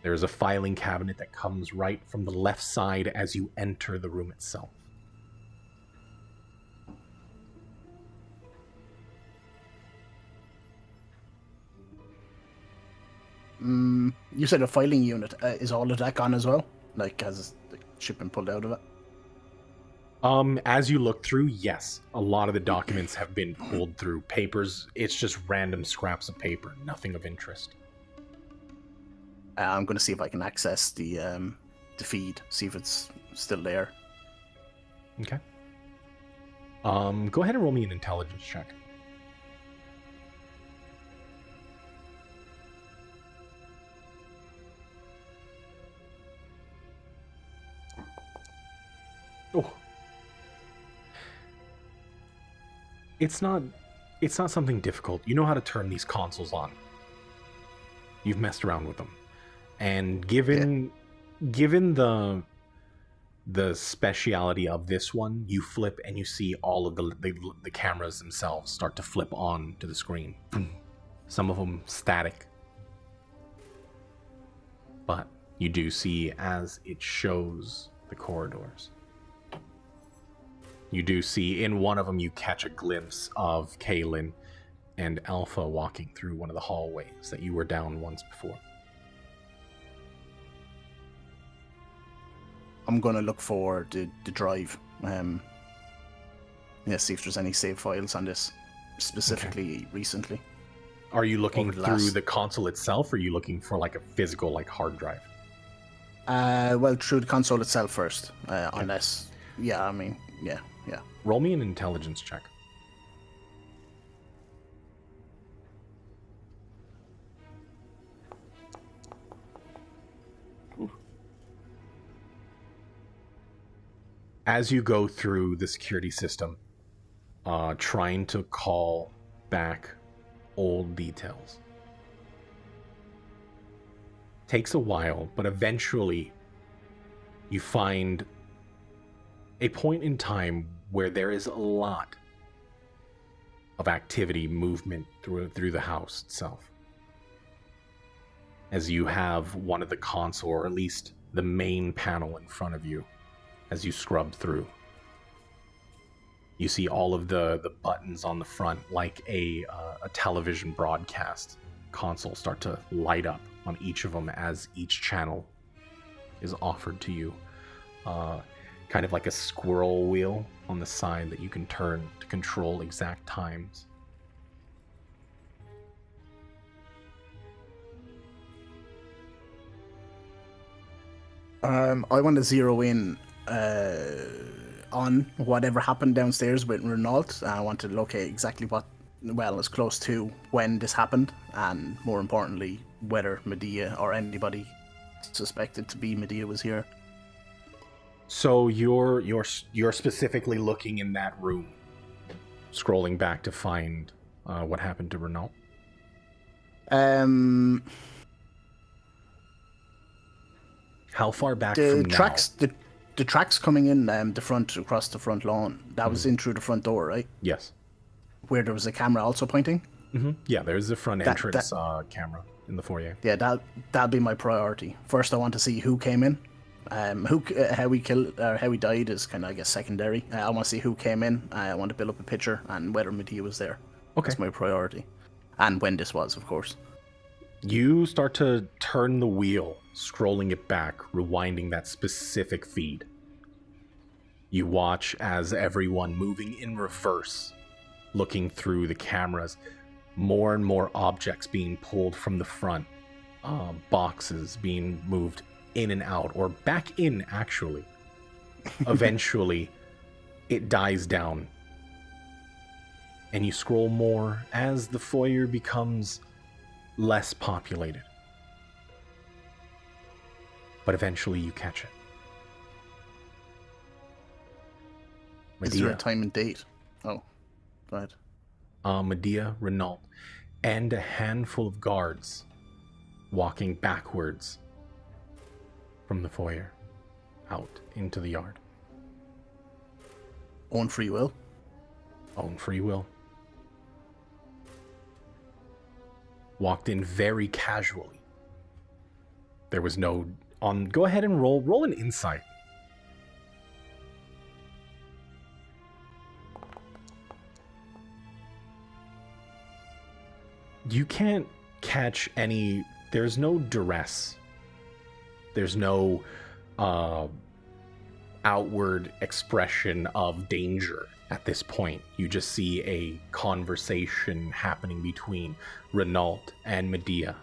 There's a filing cabinet that comes right from the left side as you enter the room itself.
You said a filing unit. Is all of that gone as well? Like, has the ship been pulled out of it?
As you look through, yes, a lot of the documents have been pulled through. Papers, it's just random scraps of paper, nothing of interest.
I'm going to see if I can access the feed, see if it's still there.
Okay. Go ahead and roll me an intelligence check. Oh. It's not something difficult. You know how to turn these consoles on. You've messed around with them. And given the speciality of this one, you flip and you see all of the cameras themselves start to flip on to the screen. Some of them static. But you do see as it shows the corridors. You do see in one of them you catch a glimpse of Kaylin and Alpha walking through one of the hallways that you were down once before.
I'm going to look for the drive. See if there's any save files on this, specifically recently.
Are you looking
over the
through
last-
the console itself, or are you looking for like a physical like hard drive?
Well, through the console itself first, unless, yeah, I mean, yeah.
Roll me an intelligence check. As you go through the security system, trying to call back old details. Takes a while, but eventually you find a point in time where there is a lot of activity, movement through the house itself. As you have one of the console, or at least the main panel in front of you, as you scrub through. You see all of the buttons on the front, like a television broadcast console, start to light up on each of them as each channel is offered to you. Kind of like a scroll wheel on the side that you can turn to control exact times.
I want to zero in on whatever happened downstairs with Renault. I want to locate exactly what, well, as close to when this happened, and more importantly, whether Medea or anybody suspected to be Medea was here.
So you're specifically looking in that room, scrolling back to find what happened to Renault. How far back
The
from
tracks,
now?
the tracks coming in the front, across the front lawn. That was in through the front door, right?
Yes.
Where there was a camera also pointing.
Yeah, there's the front
That-
entrance camera in the foyer.
Yeah, that'll be my priority. First, I want to see who came in. How we killed or how he died is kind of, I guess, secondary. I want to see who came in. I want to build up a picture and whether Medea was there.
Okay.
That's my priority, and when this was, of course.
You start to turn the wheel, scrolling it back, rewinding that specific feed. You watch as everyone moving in reverse, looking through the cameras, more and more objects being pulled from the front, boxes being moved in and out, or back in, actually. Eventually, it dies down. And you scroll more as the foyer becomes less populated. But eventually you catch it.
Is there
Medea,
a time and date? Oh, go ahead.
Medea, Renault, and a handful of guards walking backwards from the foyer out into the yard.
Own free will.
Own free will. Walked in very casually. There was no go ahead and roll an insight. You can't catch any, there's no duress. There's no outward expression of danger at this point. You just see a conversation happening between Renault and Medea.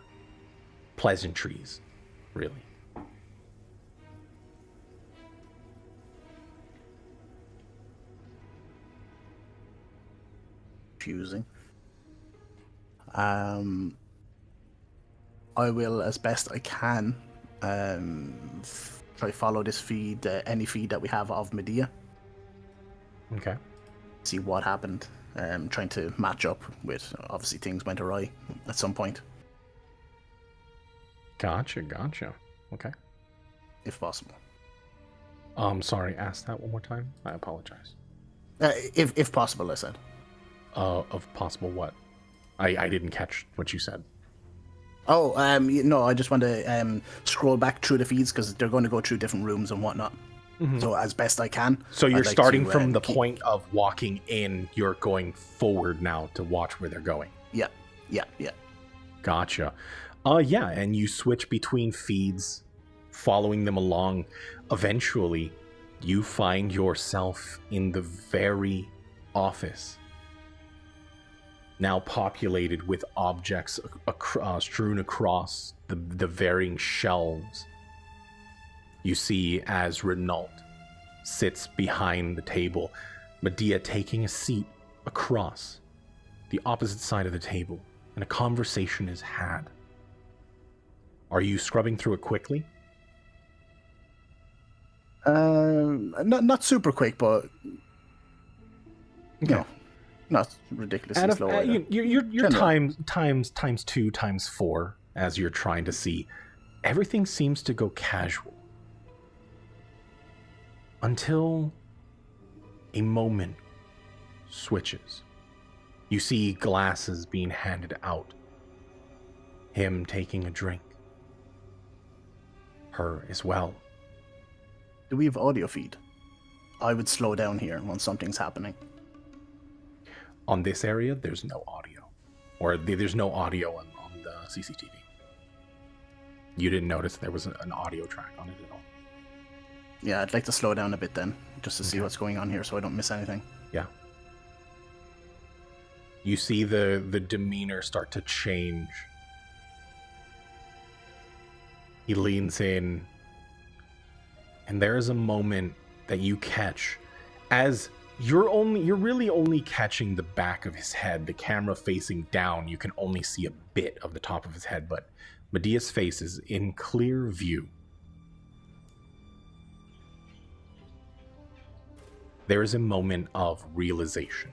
Pleasantries, really.
Confusing. I will, as best I can, try follow this feed, any feed that we have of Medea.
Okay.
See what happened. Trying to match up with, obviously things went awry at some point,
Gotcha. Okay.
if possible.
Sorry, ask that one more time. I apologize.
If possible, I said.
Of possible what? I didn't catch what you said.
Oh, no, I just want to scroll back through the feeds because they're going to go through different rooms and whatnot. So as best I can.
So you're
I'd like
starting
to,
from the
keep-
point of walking in, you're going forward now to watch where they're going.
Yeah.
Gotcha. Yeah, and you switch between feeds, following them along. Eventually, you find yourself in the very office now populated with objects strewn across the varying shelves. You see as Renault sits behind the table, Medea taking a seat across the opposite side of the table, and a conversation is had. Are you scrubbing through it quickly?
Not super quick, but
Okay.
Not ridiculously slow. Either.
Your times 2 times 4 as you're trying to see. Everything seems to go casual. Until a moment switches. You see glasses being handed out. Him taking a drink. Her as well.
Do we have audio feed? I would slow down here when something's happening.
On this area, there's no audio. Or there's no audio on the CCTV. You didn't notice there was an audio track on it at all.
Yeah, I'd like to slow down a bit then, just to see
Okay.
what's going on here so I don't miss anything.
Yeah. You see the demeanor start to change. He leans in, and there is a moment that you catch as you're really only catching the back of his head. The camera facing down, you can only see a bit of the top of his head, but Medea's face is in clear view. There is a moment of realization.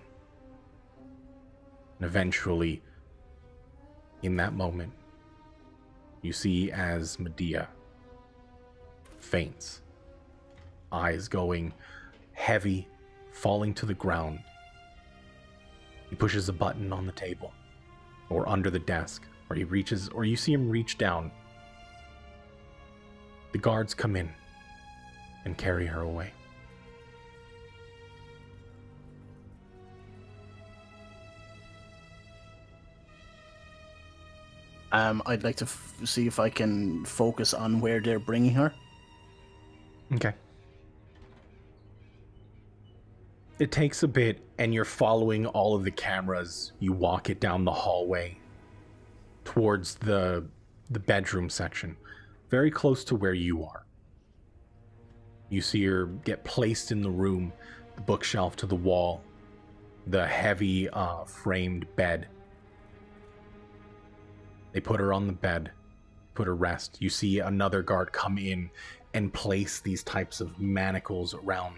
And eventually, in that moment, you see as Medea faints, eyes going heavy, falling to the ground. He pushes a button on the table, or under the desk, or he reaches, or you see him reach down. The guards come in and carry her away.
I'd like to see if I can focus on where they're bringing her.
Okay. It takes a bit, and you're following all of the cameras. You walk it down the hallway towards the bedroom section, very close to where you are. You see her get placed in the room, the bookshelf to the wall, the heavy framed bed. They put her on the bed, put her rest. You see another guard come in and place these types of manacles around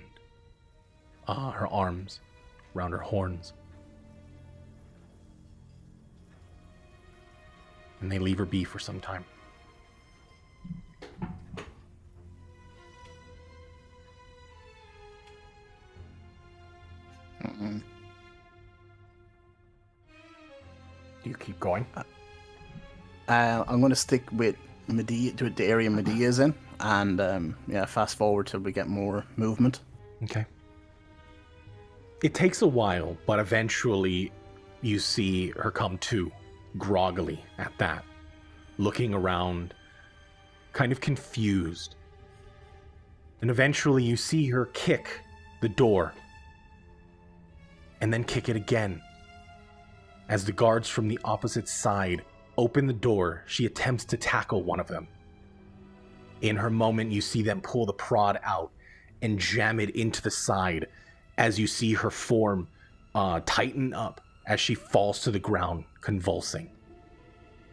her arms, around her horns. And they leave her be for some time.
Mm-mm.
Do you keep going?
I'm going to stick with Medea, to the area Medea's in, and fast forward till we get more movement.
Okay. It takes a while, but eventually you see her come to, groggily at that, looking around, kind of confused. And eventually you see her kick the door, and then kick it again. As the guards from the opposite side open the door, she attempts to tackle one of them. In her moment, you see them pull the prod out and jam it into the side as you see her form tighten up as she falls to the ground, convulsing.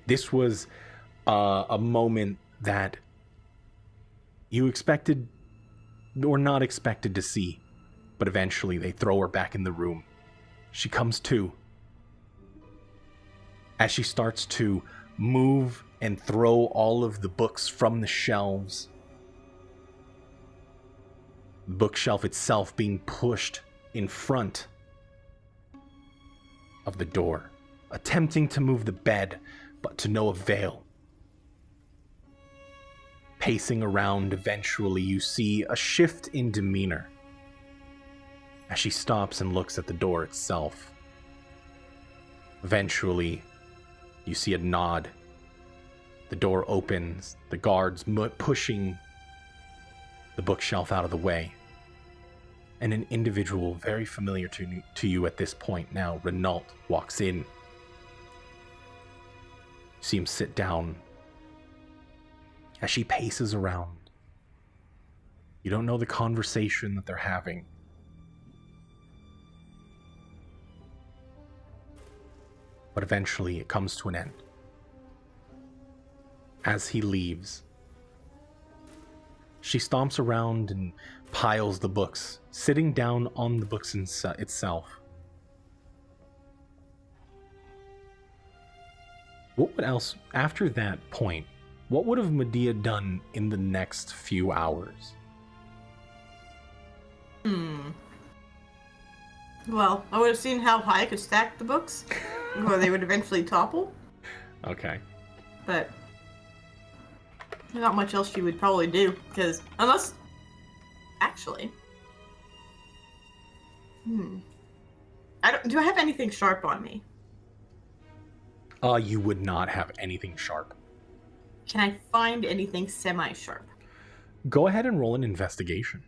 This was a moment that you expected or not expected to see, but eventually they throw her back in the room. She comes to. As she starts to move and throw all of the books from the shelves, the bookshelf itself being pushed in front of the door, attempting to move the bed, but to no avail. Pacing around, eventually you see a shift in demeanor as she stops and looks at the door itself. Eventually, you see a nod. The door opens, the guards pushing the bookshelf out of the way. And an individual very familiar to you at this point now, Renault, walks in see him sit down. As she paces around, you don't know the conversation that they're having. But eventually it comes to an end. As he leaves, she stomps around and piles the books, sitting down on the books itself. What would else, after that point, what would have Medea done in the next few hours?
Well, I would have seen how high I could stack the books, or they would eventually topple.
Okay.
But not much else she would probably do, because unless, actually, do I have anything sharp on me?
You would not have anything sharp.
Can I find anything semi-sharp?
Go ahead and roll an investigation.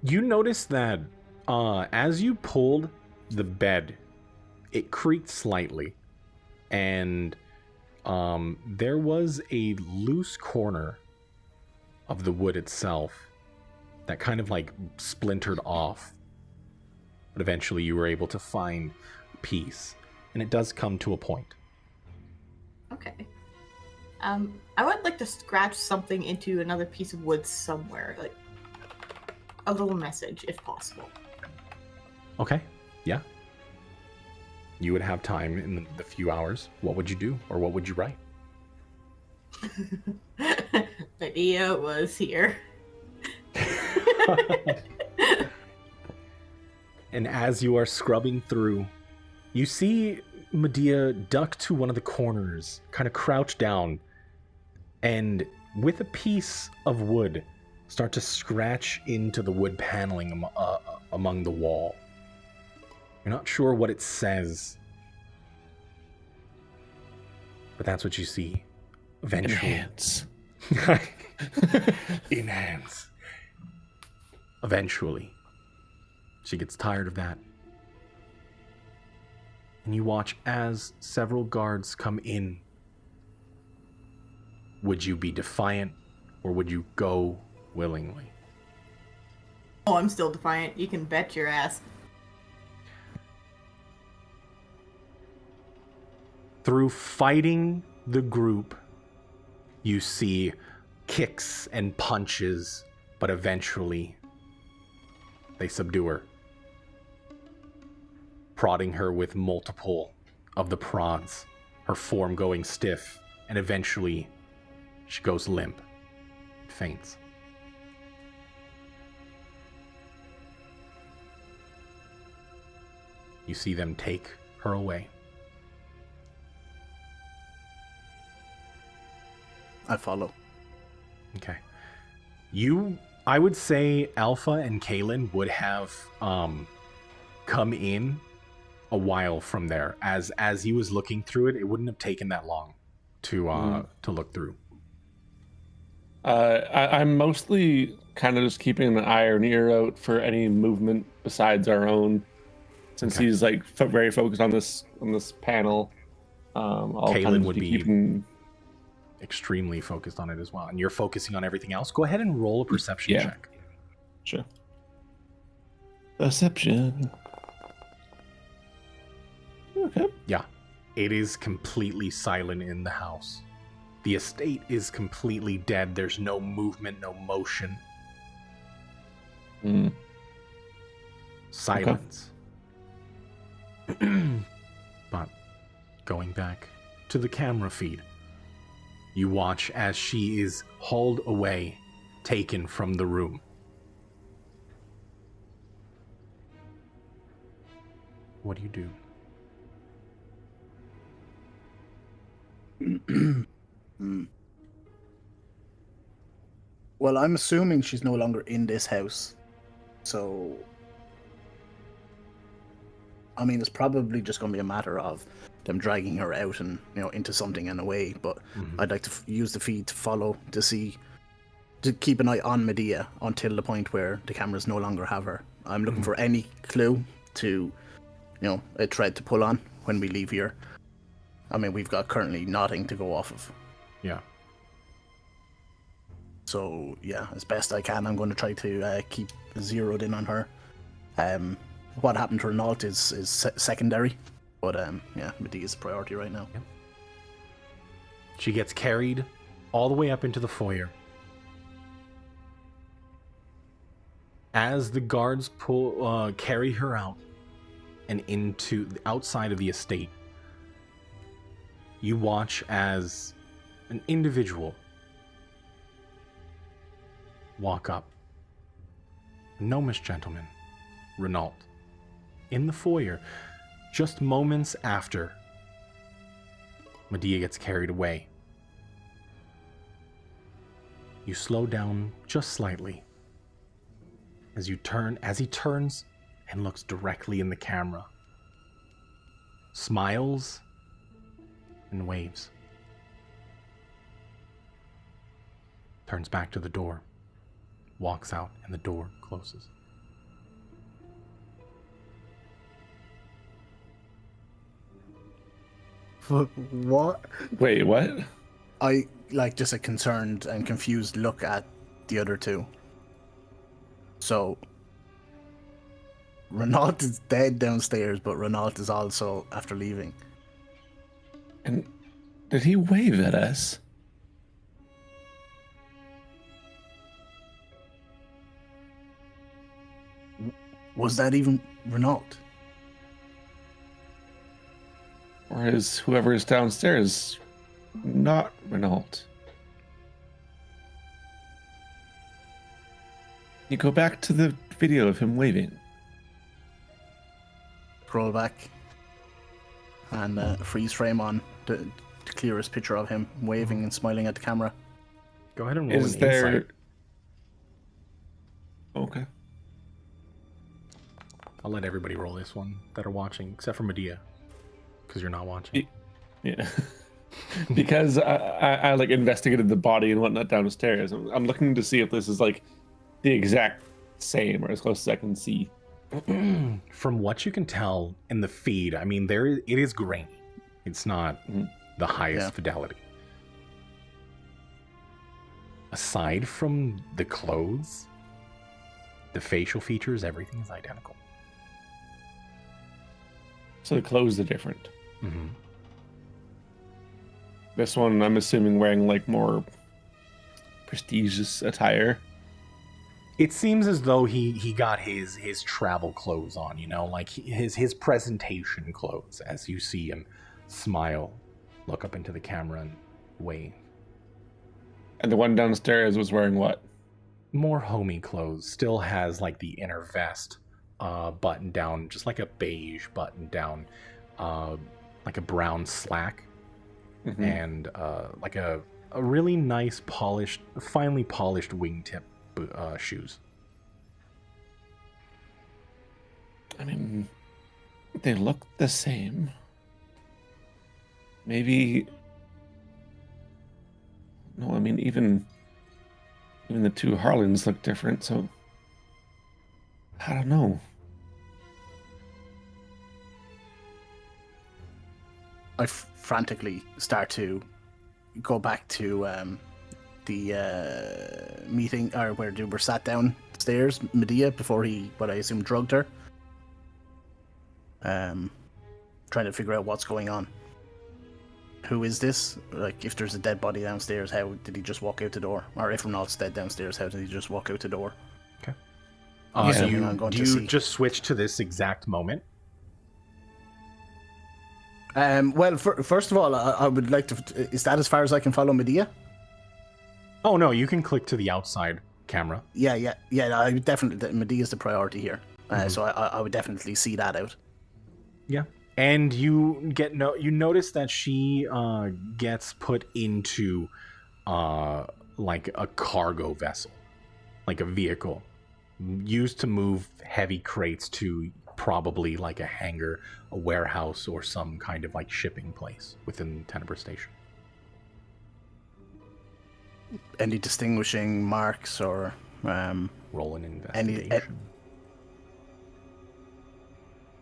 You notice that as you pulled the bed, it creaked slightly, and there was a loose corner of the wood itself that kind of like splintered off. But eventually you were able to find a piece, and it does come to a point.
Okay. I would like to scratch something into another piece of wood somewhere, like a little message, if possible.
Okay, yeah. You would have time in the few hours. What would you do, or what would you write?
Medea was here.
And as you are scrubbing through, you see Medea duck to one of the corners, kind of crouch down, and with a piece of wood, start to scratch into the wood paneling among the wall. You're not sure what it says, but that's what you see. Eventually.
Enhance.
Enhance. Eventually. She gets tired of that. And you watch as several guards come in. Would you be defiant, or would you go willingly?
Oh, I'm still defiant. You can bet your ass.
Through fighting the group, you see kicks and punches, but eventually they subdue her, prodding her with multiple of the prods, her form going stiff, and eventually she goes limp, faints. You see them take her away.
I follow.
Okay. I would say Alpha and Kaylin would have come in a while from there. As he was looking through it, it wouldn't have taken that long to look through.
I'm mostly kind of just keeping an eye or an ear out for any movement besides our own, since
Okay.
he's like very focused on this panel. I'll
Kaylin
kind of
would
be
be
keeping.
extremely focused on it as well, and you're focusing on everything else. Go ahead and roll a perception
Yeah.
check.
Sure. Perception. Okay.
Yeah. It is completely silent in the house. The estate is completely dead. There's no movement, no motion.
Mm.
Silence. But going back to the camera feed, you watch as she is hauled away, taken from the room. What do you do?
Well, I'm assuming she's no longer in this house. So, I mean, it's probably just going to be a matter of them dragging her out and, into something and away. But I'd like to use the feed to follow to see to keep an eye on Medea until the point where the cameras no longer have her. I'm looking for any clue to, a thread to pull on when we leave here. I mean, we've got currently nothing to go off of.
Yeah.
So, yeah, as best I can, I'm going to try to keep zeroed in on her. What happened to Renault is secondary. But, yeah, Medea's priority right now.
Yep. She gets carried all the way up into the foyer. As the guards carry her out and into the outside of the estate, you watch as an individual walk up. A gnomish gentleman, Renault, in the foyer, just moments after Medea gets carried away. You slow down just slightly as he turns and looks directly in the camera, smiles and waves, turns back to the door, walks out, and the door closes.
What?
Wait, what?
I just a concerned and confused look at the other two. So Renault is dead downstairs, but Renault is also after leaving.
And did he wave at us?
Was that even Renault?
Or is whoever is downstairs not Renault? You go back to the video of him waving.
Scroll back and freeze frame on the clearest picture of him waving and smiling at the camera.
Go ahead and roll
Is
an
there...
insight.
Okay.
I'll let everybody roll this one that are watching, except for Medea, because you're not watching.
Yeah. Because I like investigated the body and whatnot downstairs. I'm looking to see if this is like the exact same or as close as I can see.
From what you can tell in the feed, I mean, it is grainy. It's not the highest fidelity. Aside from the clothes, the facial features, everything is identical.
So the clothes are different.
Mm-hmm.
This one, I'm assuming, wearing like more prestigious attire.
It seems as though he got his travel clothes on, like his presentation clothes, as you see him smile, look up into the camera and wave.
And the one downstairs was wearing what?
More homey clothes. Still has like the inner vest button down, just like a beige button down, like a brown slack, and like a really nice finely polished wingtip shoes.
I mean, they look the same. Maybe... No, I mean, even the two Harlans look different, so... I don't know.
I frantically start to go back to the meeting, or where they were sat downstairs, Medea, before he, what I assume, drugged her. Trying to figure out what's going on. Who is this? Like, if there's a dead body downstairs, how did he just walk out the door? Or if Renault's dead downstairs, how did he just walk out the door?
Okay.
Yeah.
Do you just switch to this exact moment?
Well, first of all, I would like to... Is that as far as I can follow Medea?
Oh, no, you can click to the outside camera.
Yeah, I would definitely... Medea's the priority here. So I would definitely see that out.
Yeah. And you you notice that she gets put into like a cargo vessel, like a vehicle used to move heavy crates to probably like a hangar, a warehouse, or some kind of like shipping place within Tenebrae Station.
Any distinguishing marks or
Roll an investigation.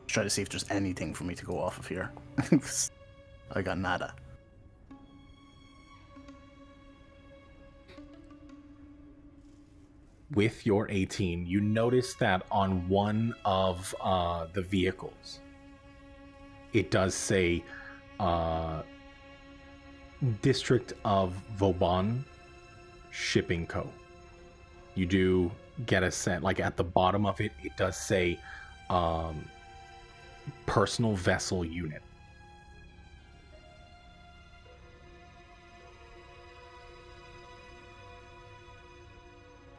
try to see if there's anything for me to go off of here. I got nada.
With your 18, you notice that on one of the vehicles, it does say District of Vauban Shipping Co. You do get a sense, like at the bottom of it, it does say personal vessel unit.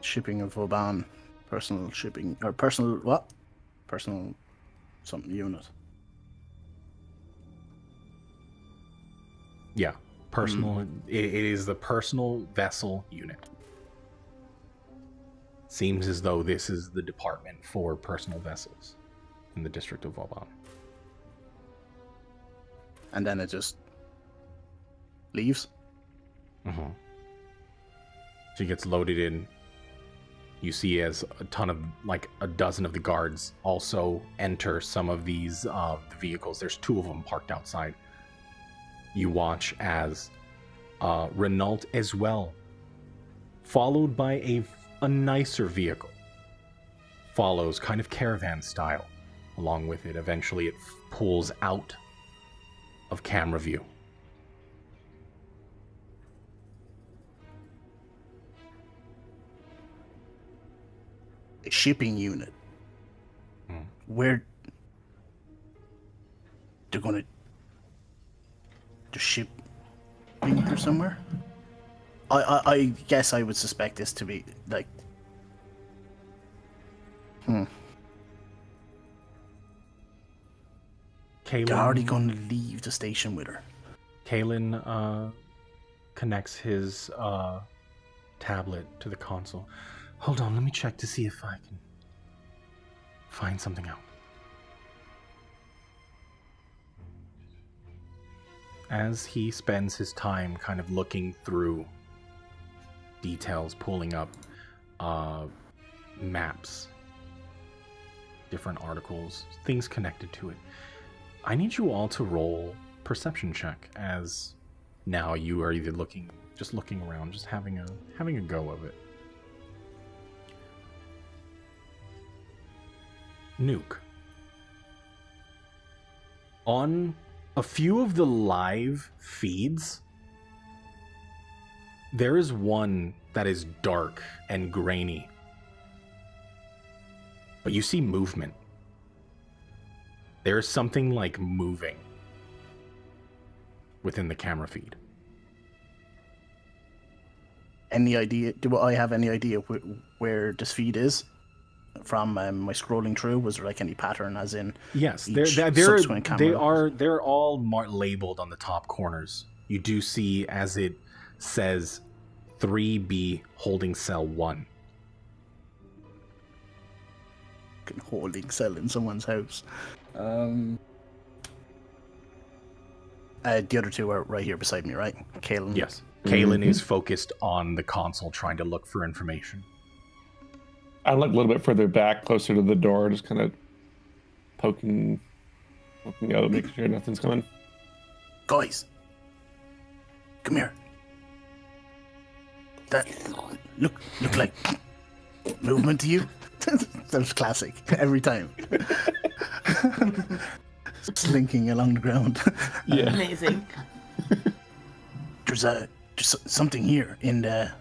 Shipping of Vauban. Personal shipping. Or personal what? Personal something unit.
Yeah, personal. It is the personal vessel unit. Seems as though this is the department for personal vessels in the District of Vauban.
And then it just leaves.
Mm-hmm. She gets loaded in. You see as a ton of, like a dozen of the guards also enter some of these vehicles. There's 2 of them parked outside. You watch as Renault as well, followed by a nicer vehicle, follows kind of caravan style along with it. Eventually it pulls out of camera view.
A shipping unit. Where they're gonna ship here somewhere? I guess I would suspect this to be like
Kaylin,
they're already gonna leave the station with her.
Kaylin connects his tablet to the console. Hold on, let me check to see if I can find something out. As he spends his time kind of looking through details, pulling up maps, different articles, things connected to it, I need you all to roll perception check, as now you are either just looking around, just having a go of it. Nuke. On a few of the live feeds, there is one that is dark and grainy. But you see movement. There is something like moving within the camera feed.
Any idea? Do I have any idea where this feed is? From my scrolling through, was there like any pattern, as in
yes,
subsequent camera?
they're all labeled on the top corners. You do see as it says 3B holding cell 1.
Holding cell in someone's house. The other 2 are right here beside me, right? Kaylin.
Yes, Kaylin is focused on the console trying to look for information.
I look a little bit further back, closer to the door, just kind of poking out, making sure nothing's coming.
Guys, come here. That look like movement to you? That's classic every time. Slinking along the ground.
Yeah.
Amazing.
There's something here in the,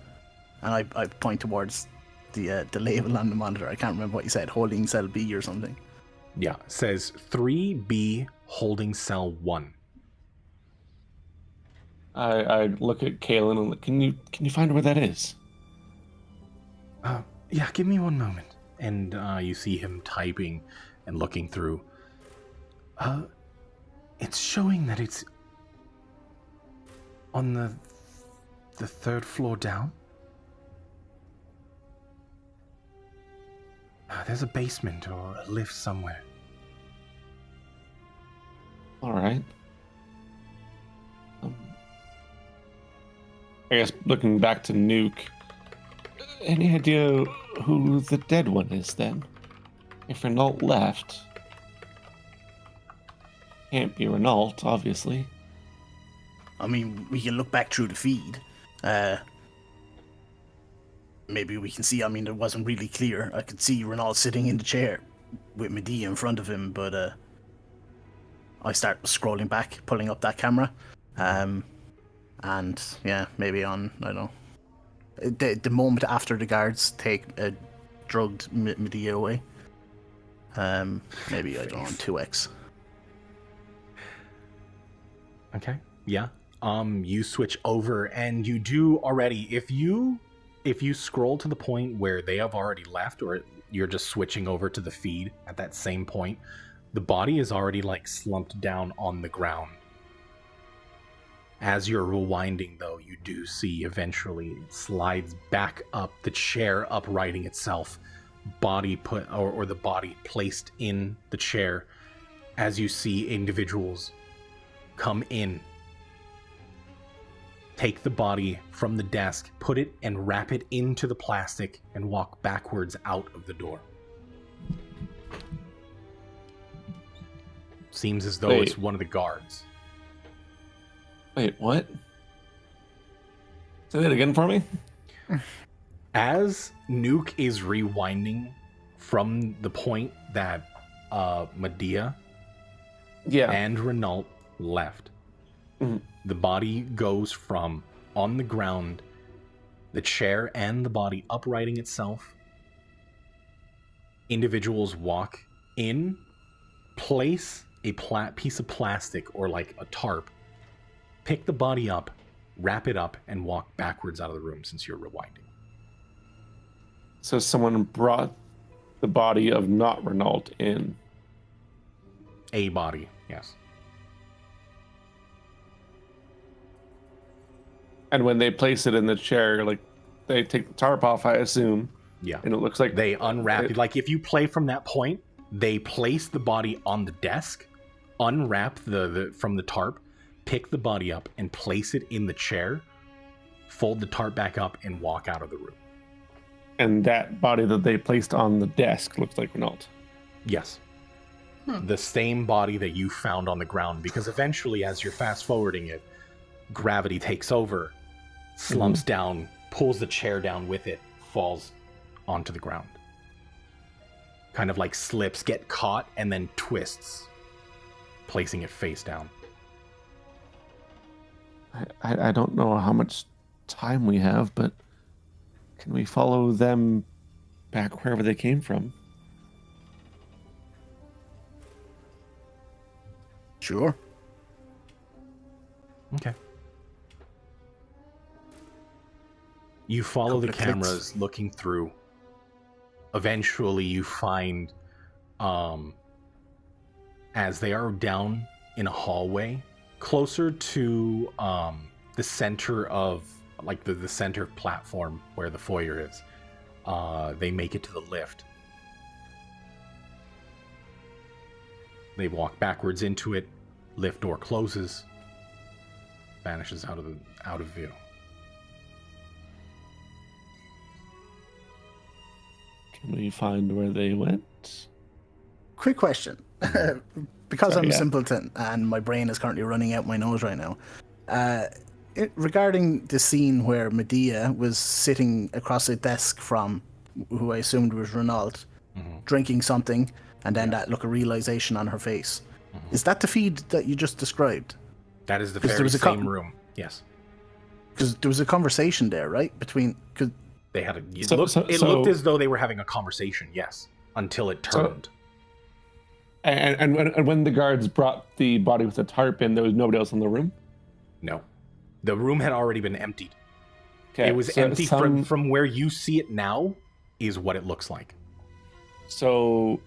and I point towards the label on the monitor. I can't remember what you said. Holding cell B or something.
Yeah, it says 3B holding cell 1.
I look at Kaylin and look, can you find where that is?
Yeah, give me one moment. And you see him typing and looking through. It's showing that it's on the 3rd floor down. There's a basement or a lift somewhere.
All right. I guess looking back to Nuke, any idea who the dead one is then? If Renault left, can't be Renault, obviously.
I mean, we can look back through the feed. Maybe we can see. I mean, it wasn't really clear. I could see Renault sitting in the chair with Medea in front of him, but I start scrolling back, pulling up that camera, and yeah, maybe on, I don't know, the moment after the guards take a drugged Medea away. Maybe I don't know, on 2x.
Okay. Yeah. You switch over and you do already. If you scroll to the point where they have already left, or you're just switching over to the feed at that same point, the body is already like slumped down on the ground. As you're rewinding, though, you do see eventually it slides back up, the chair uprighting itself, body put or the body placed in the chair, as you see individuals come in, take the body from the desk, put it and wrap it into the plastic, and walk backwards out of the door. Seems as though it's one of the guards.
Wait, what? Say that again for me?
As Nuke is rewinding from the point that Medea and Renault left, the body goes from on the ground, the chair and the body uprighting itself. Individuals walk in, place a piece of plastic or like a tarp, pick the body up, wrap it up, and walk backwards out of the room since you're rewinding.
So someone brought the body of not Renault in.
A body, yes.
And when they place it in the chair, like, they take the tarp off, I assume.
Yeah.
And it looks like
they unwrap it. Like, if you play from that point, they place the body on the desk, unwrap the from the tarp, pick the body up and place it in the chair, fold the tarp back up, and walk out of the room.
And that body that they placed on the desk looks like Renault.
Yes. The same body that you found on the ground, because eventually, as you're fast forwarding it, gravity takes over, slumps down, pulls the chair down with it, falls onto the ground. Kind of like slips, get caught, and then twists, placing it face down.
I don't know how much time we have, but can we follow them back wherever they came from?
Sure.
Okay. You follow the cameras looking through. Eventually you find, as they are down in a hallway, closer to the center of, like the center platform where the foyer is, they make it to the lift. They walk backwards into it, lift door closes, vanishes out of view.
Can we find where they went?
Quick question. Because I'm a simpleton and my brain is currently running out my nose right now. Regarding the scene where Medea was sitting across a desk from who I assumed was Renault, drinking something, and then that look of realization on her face. Is that the feed that you just described?
That is the very same room. Yes.
Because there was a conversation there, right? Between... Cause
they had it looked as though they were having a conversation, yes, until it turned.
And when the guards brought the body with the tarp in, there was nobody else in the room?
No. The room had already been emptied.
Okay,
it was empty from where you see it now is what it looks like.
So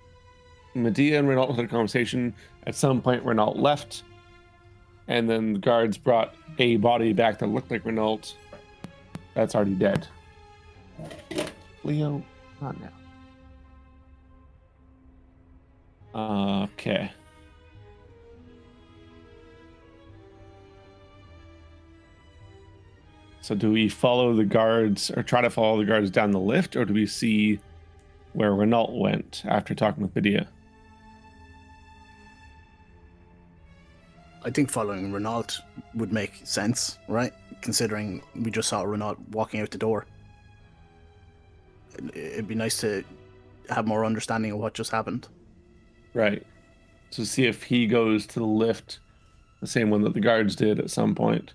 Medea and Renault had a conversation. At some point, Renault left. And then the guards brought a body back that looked like Renault. That's already dead. Leo, not now. Okay. So do we follow the guards or try to follow the guards down the lift, or do we see where Renault went after talking with Medea?
I think following Renault would make sense, right? Considering we just saw Renault walking out the door. It'd be nice to have more understanding of what just happened.
Right. So see if he goes to the lift, the same one that the guards did at some point.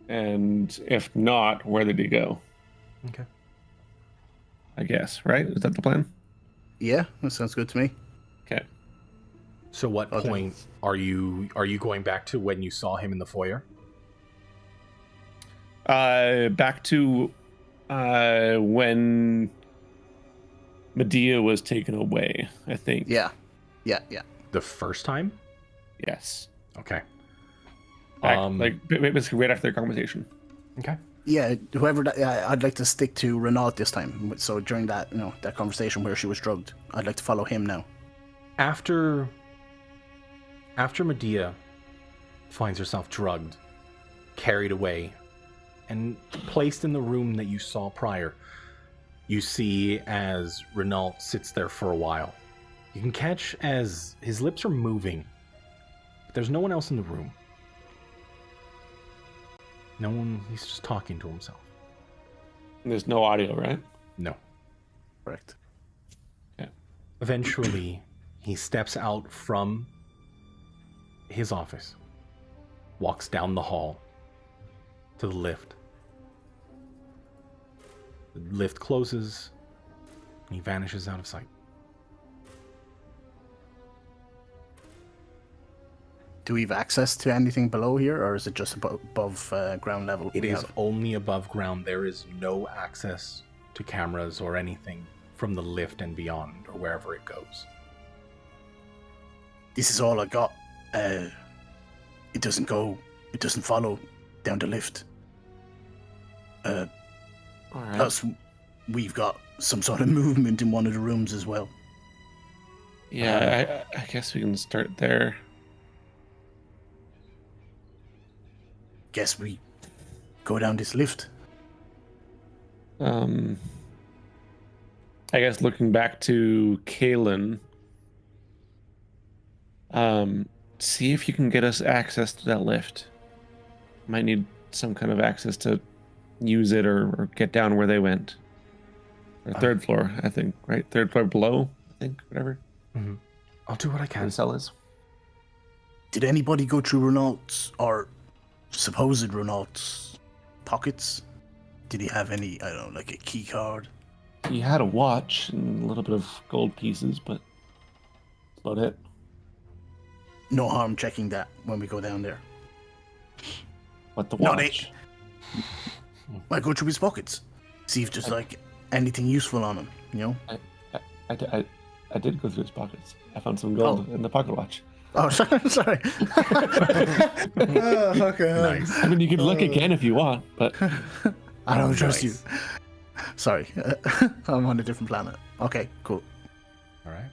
And if not, where did he go?
Okay.
I guess, right? Is that the plan?
Yeah, that sounds good to me.
Okay.
So what
Okay.
point are you going back to when you saw him in the foyer?
Back to when Medea was taken away, I think.
Yeah.
The first time?
Yes.
Okay.
Like basically right after their conversation.
Okay.
Yeah, whoever that, I'd like to stick to Renault this time. So during that, that conversation where she was drugged, I'd like to follow him now.
After Medea finds herself drugged, carried away, and placed in the room that you saw prior, you see as Renault sits there for a while. You can catch as his lips are moving, but there's no one else in the room. No one, he's just talking to himself.
There's no audio, right?
No.
Correct.
Eventually, he steps out from his office, walks down the hall to the lift. The lift closes, and he vanishes out of sight.
Do we have access to anything below here, or is it just above ground level?
It is only above ground. There is no access to cameras or anything from the lift and beyond, or wherever it goes.
This is all I got. It doesn't follow down the lift.
All right.
Plus, we've got some sort of movement in one of the rooms as well.
Yeah, I guess we can start there.
Guess we go down this lift.
I guess looking back to Kalen, see if you can get us access to that lift. Might need some kind of access to use it or get down where they went. Or third floor, I think, right? Third floor below, I think, whatever.
Mm-hmm. I'll do what I
Where
can.
the cell is.
Did anybody go through Renault's or supposed Renault's pockets? Did he have any, I don't know, like a key card?
He had a watch and a little bit of gold pieces, but that's about it.
No harm checking that when we go down there.
What the
No,
watch?
I go through his pockets. See if there's like anything useful on him,
I did go through his pockets. I found some gold in the pocket watch.
Oh, sorry. Okay.
Nice.
I mean, you could look again if you want, but
I don't trust you.
Nice.
Sorry. I'm on a different planet. Okay, cool.
All right.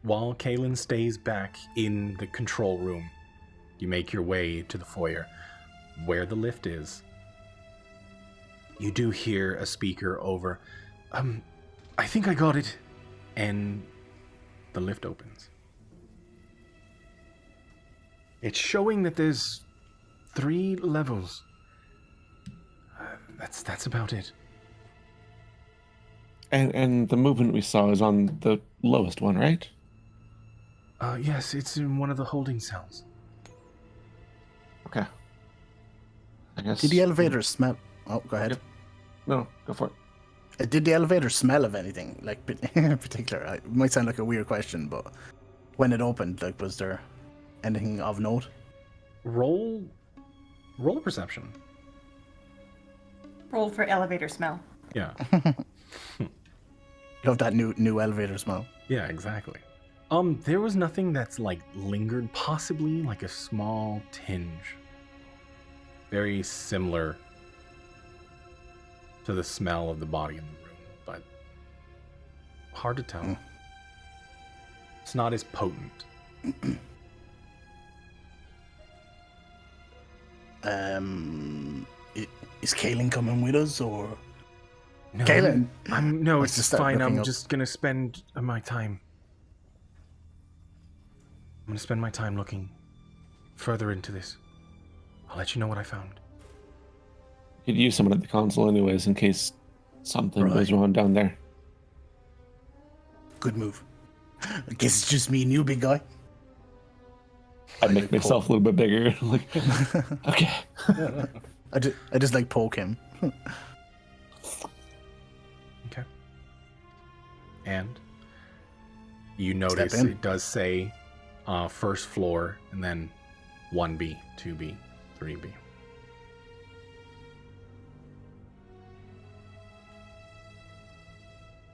While Kalen stays back in the control room, you make your way to the foyer, where the lift is. You do hear a speaker over, I think I got it. And the lift opens. It's showing that there's 3 levels. That's about it.
and the movement we saw is on the lowest one, right?
Yes, it's in one of the holding cells.
Okay. I guess.
Did the elevator smell? Oh, go ahead.
Yep. No, go for it.
Did the elevator smell of anything, like in particular? It might sound like a weird question, but when it opened, like, was there anything of note?
Roll perception.
Roll for elevator smell.
Yeah.
Love that new elevator smell.
Yeah, exactly. There was nothing that's like lingered, possibly like a small tinge. Very similar to the smell of the body in the room, but hard to tell.
Mm.
It's not as potent.
Is Kaelin coming with us, or
No,
Kaelin?
no,
Let's
it's
just start
fine.
looking
I'm
up.
just gonna spend my time. I'm gonna spend my time looking further into this. I'll let you know what I found.
Could use someone at the console anyways in case something goes
Right.
wrong down there.
Good move. I guess it's just me and you, big guy.
I'd make myself a little bit bigger. Like, okay.
I just like poke him.
Okay. And you notice
in.
it does say first floor and then 1B, 2B, 3B.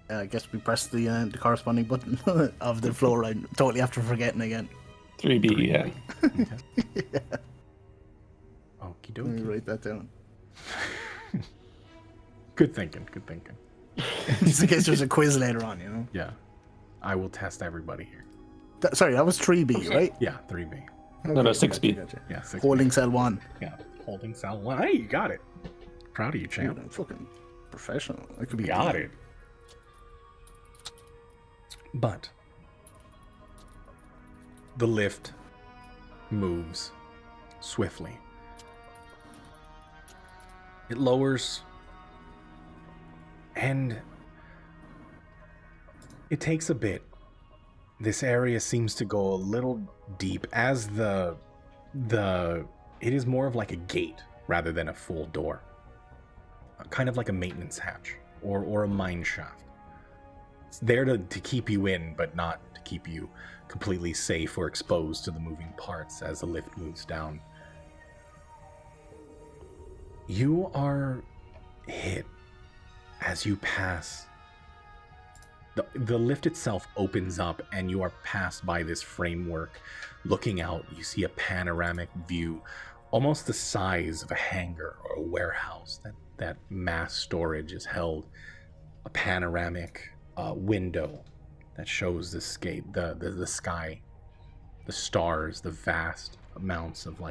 I guess we press the corresponding button of the floor. I totally after forgetting again.
3B, yeah.
Okay. Okie
Let me
dokie.
write that down.
Good thinking, good thinking.
Just in case there's a quiz later on, you know.
Yeah. I will test everybody here.
Sorry, that was 3B, right?
Yeah, 3B.
No,
Okay,
6B.
Gotcha.
Yeah, 6B.
Holding cell 1.
Yeah, holding cell 1. Hey, you got it. Proud of you,
Dude,
champ.
I'm fucking professional. I could be
Got it. But the lift moves swiftly. It lowers and it takes a bit. This area seems to go a little deep as the it is more of like a gate rather than a full door. Kind of like a maintenance hatch or a mine shaft. It's there to keep you in, but not to keep you completely safe or exposed to the moving parts as the lift moves down. You are hit as you pass. The lift itself opens up and you are passed by this framework. Looking out, you see a panoramic view, almost the size of a hangar or a warehouse. That mass storage is held. A panoramic window that shows the sky, the stars, the vast amounts of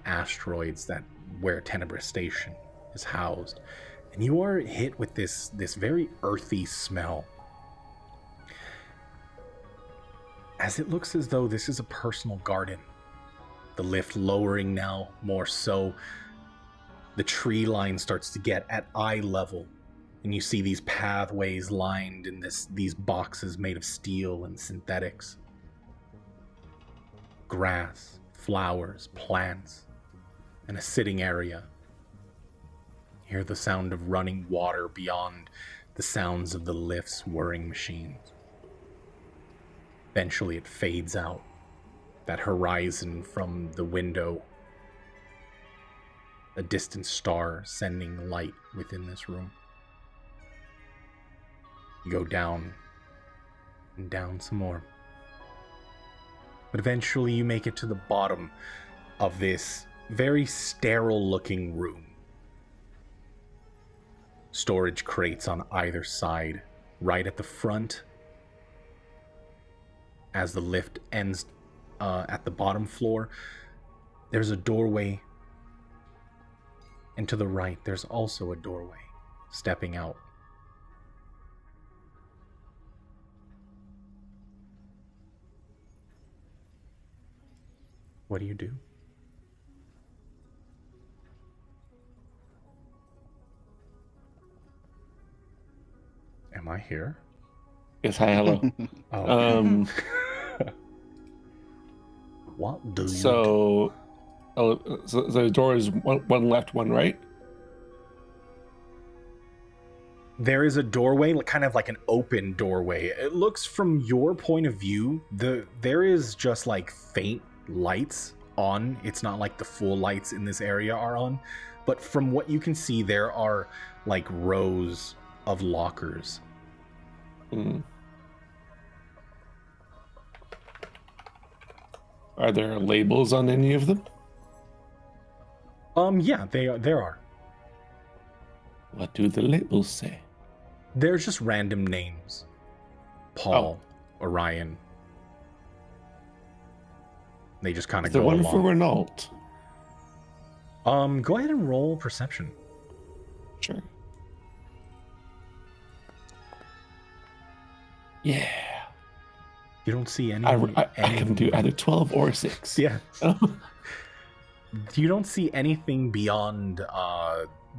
asteroids that where Tenebris Station is housed. And you are hit with this very earthy smell. As it looks as though this is a personal garden. The lift lowering now more so. The tree line starts to get at eye level. And you see these pathways lined in these boxes made of steel and synthetics. Grass, flowers, plants, and a sitting area. Hear the sound of running water beyond the sounds of the lift's whirring machines. Eventually it fades out. That horizon from the window. A distant star sending light within this room. You go down and down some more. But eventually you make it to the bottom of this very sterile looking room. Storage crates on either side. Right at the front, as the lift ends at the bottom floor, there's a doorway. And to the right, there's also a doorway stepping out. What do you do? Am I here?
Yes, hi, hello.
Oh. What do you do?
So the door is one left, one right?
There is a doorway, kind of like an open doorway. It looks from your point of view, there is just like faint lights on. It's not like the full lights in this area are on. But from what you can see, there are like rows of lockers.
Mm. Are there labels on any of them?
Yeah, there are.
What do the labels say?
There's just random names. Paul, Orion. They just kind of
Is there
go
one
along.
for Renault?
Go ahead and roll perception.
Sure. Yeah.
You don't see any.
I can do either 12 or 6.
Yeah. You don't see anything beyond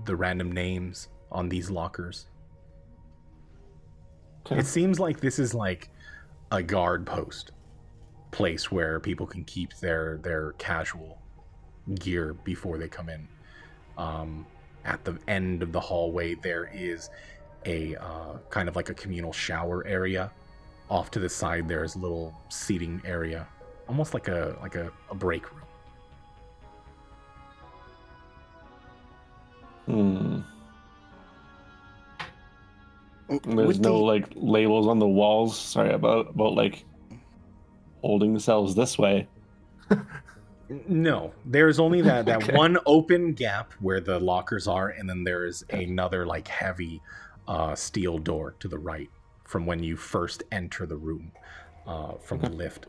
the random names on these lockers.
Okay.
It seems like this is like a guard post place where people can keep their casual gear before they come in. At the end of the hallway, there is a kind of like a communal shower area. Off to the side, there's a little seating area, almost like a break room.
There's no like labels on the walls. Sorry about like holding themselves this way.
No, there's only that one open gap where the lockers are, and then there's another like heavy steel door to the right from when you first enter the room from the lift.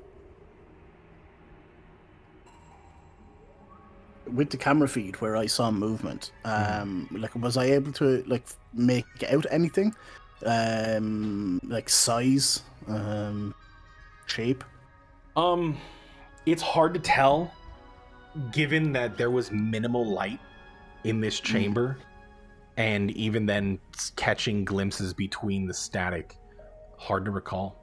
With the camera feed where I saw movement, like was I able to like make out anything? Like size, shape?
It's hard to tell given that there was minimal light in this chamber, and even then catching glimpses between the static, hard to recall.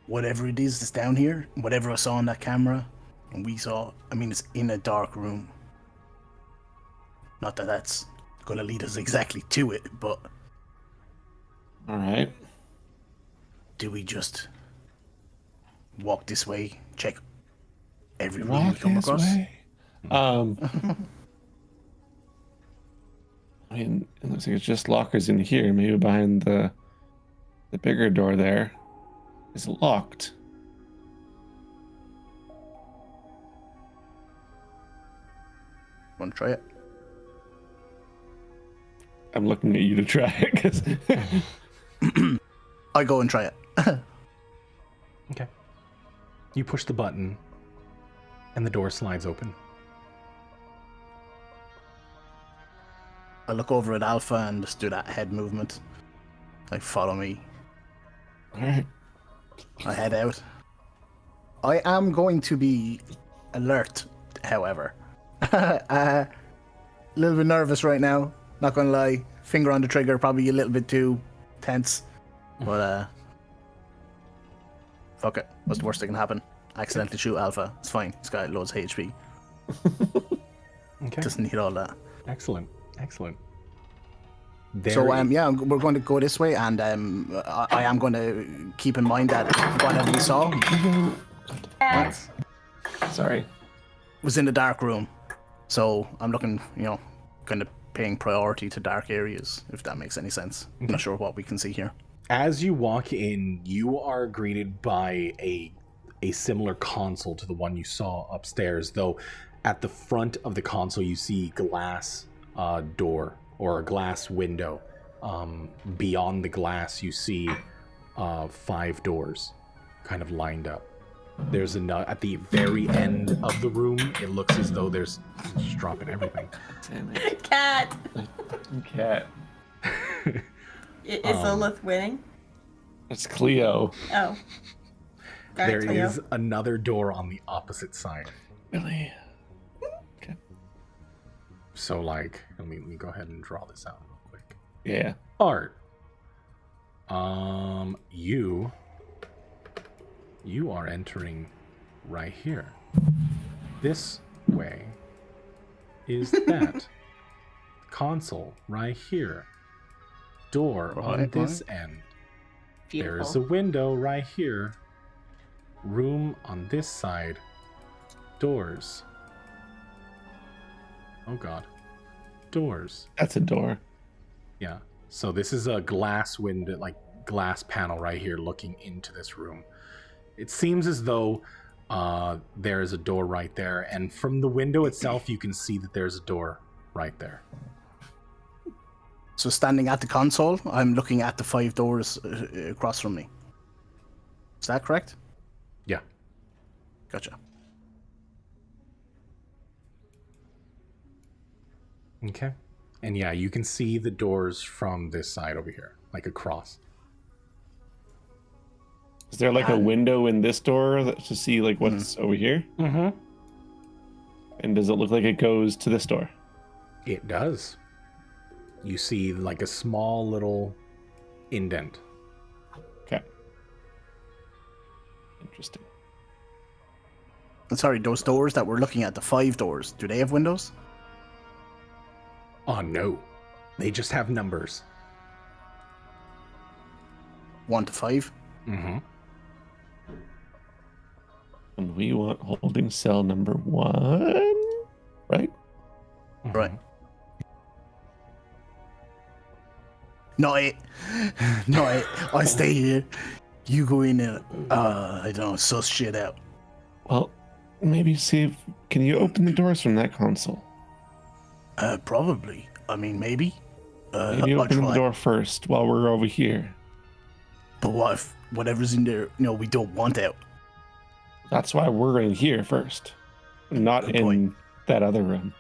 Whatever it is that's down here, whatever I saw on that camera, and we saw, I mean, it's in a dark room. Not that that's going to lead us exactly to it, but...
Alright.
Do we just walk this way, check every room we come across?
I mean, it looks like it's just lockers in here. Maybe behind the bigger door there is locked.
Want to try it?
I'm looking at you to try it because
I go and try it.
Okay. You push the button, and the door slides open.
I look over at Alpha and just do that head movement. Like, follow me.
Alright.
I head out. I am going to be alert, however. A little bit nervous right now, not gonna lie. Finger on the trigger, probably a little bit too tense. But, fuck it. What's the worst that can happen? Accidentally shoot Alpha. It's fine. He's got loads of HP.
Okay.
Doesn't need all that.
Excellent.
So yeah, we're going to go this way, and I am going to keep in mind that whatever we saw
Sorry.
was in the dark room. So I'm looking, kind of paying priority to dark areas, if that makes any sense. I'm not sure what we can see here.
As you walk in, you are greeted by a similar console to the one you saw upstairs, though at the front of the console you see glass door or a glass window. Beyond the glass you see 5 doors kind of lined up. There's at the very end of the room, it looks as though there's just dropping everything.
Damn it.
Cat!
Cat.
Is Lilith winning?
It's Cleo.
Oh.
There is another door on the opposite side.
Really? Okay.
So, let me go ahead and draw this out real quick.
Yeah.
Art. You are entering right here. This way is that. Console right here. Door on this end.
Beautiful.
There's a window right here. Room on this side. Doors. Oh god. Doors.
That's a door.
Yeah. So this is a glass window, glass panel right here looking into this room. It seems as though there is a door right there, and from the window itself you can see that there's a door right there.
So standing at the console, I'm looking at the 5 doors across from me. Is that correct?
Yeah.
Gotcha.
Okay. And yeah, you can see the doors from this side over here, like across.
Is there like a window in this door to see like what's over here?
Mm-hmm.
And does it look like it goes to this door?
It does. You see like a small little indent.
Okay. Interesting.
I'm sorry, those doors that we're looking at, the 5 doors, do they have windows?
Oh no. They just have numbers.
1 to 5?
Mm-hmm.
And we want holding cell number 1, right?
Mm-hmm.
Right. No, I stay here. You go in and, I don't know, suss shit out.
Well, maybe see if... Can you open the doors from that console?
Probably. I mean, maybe.
Maybe
I'll
open the
try.
door first while we're over here.
But what if whatever's in there, we don't want out?
That's why we're in here first. Not
Good
in
point.
that other room.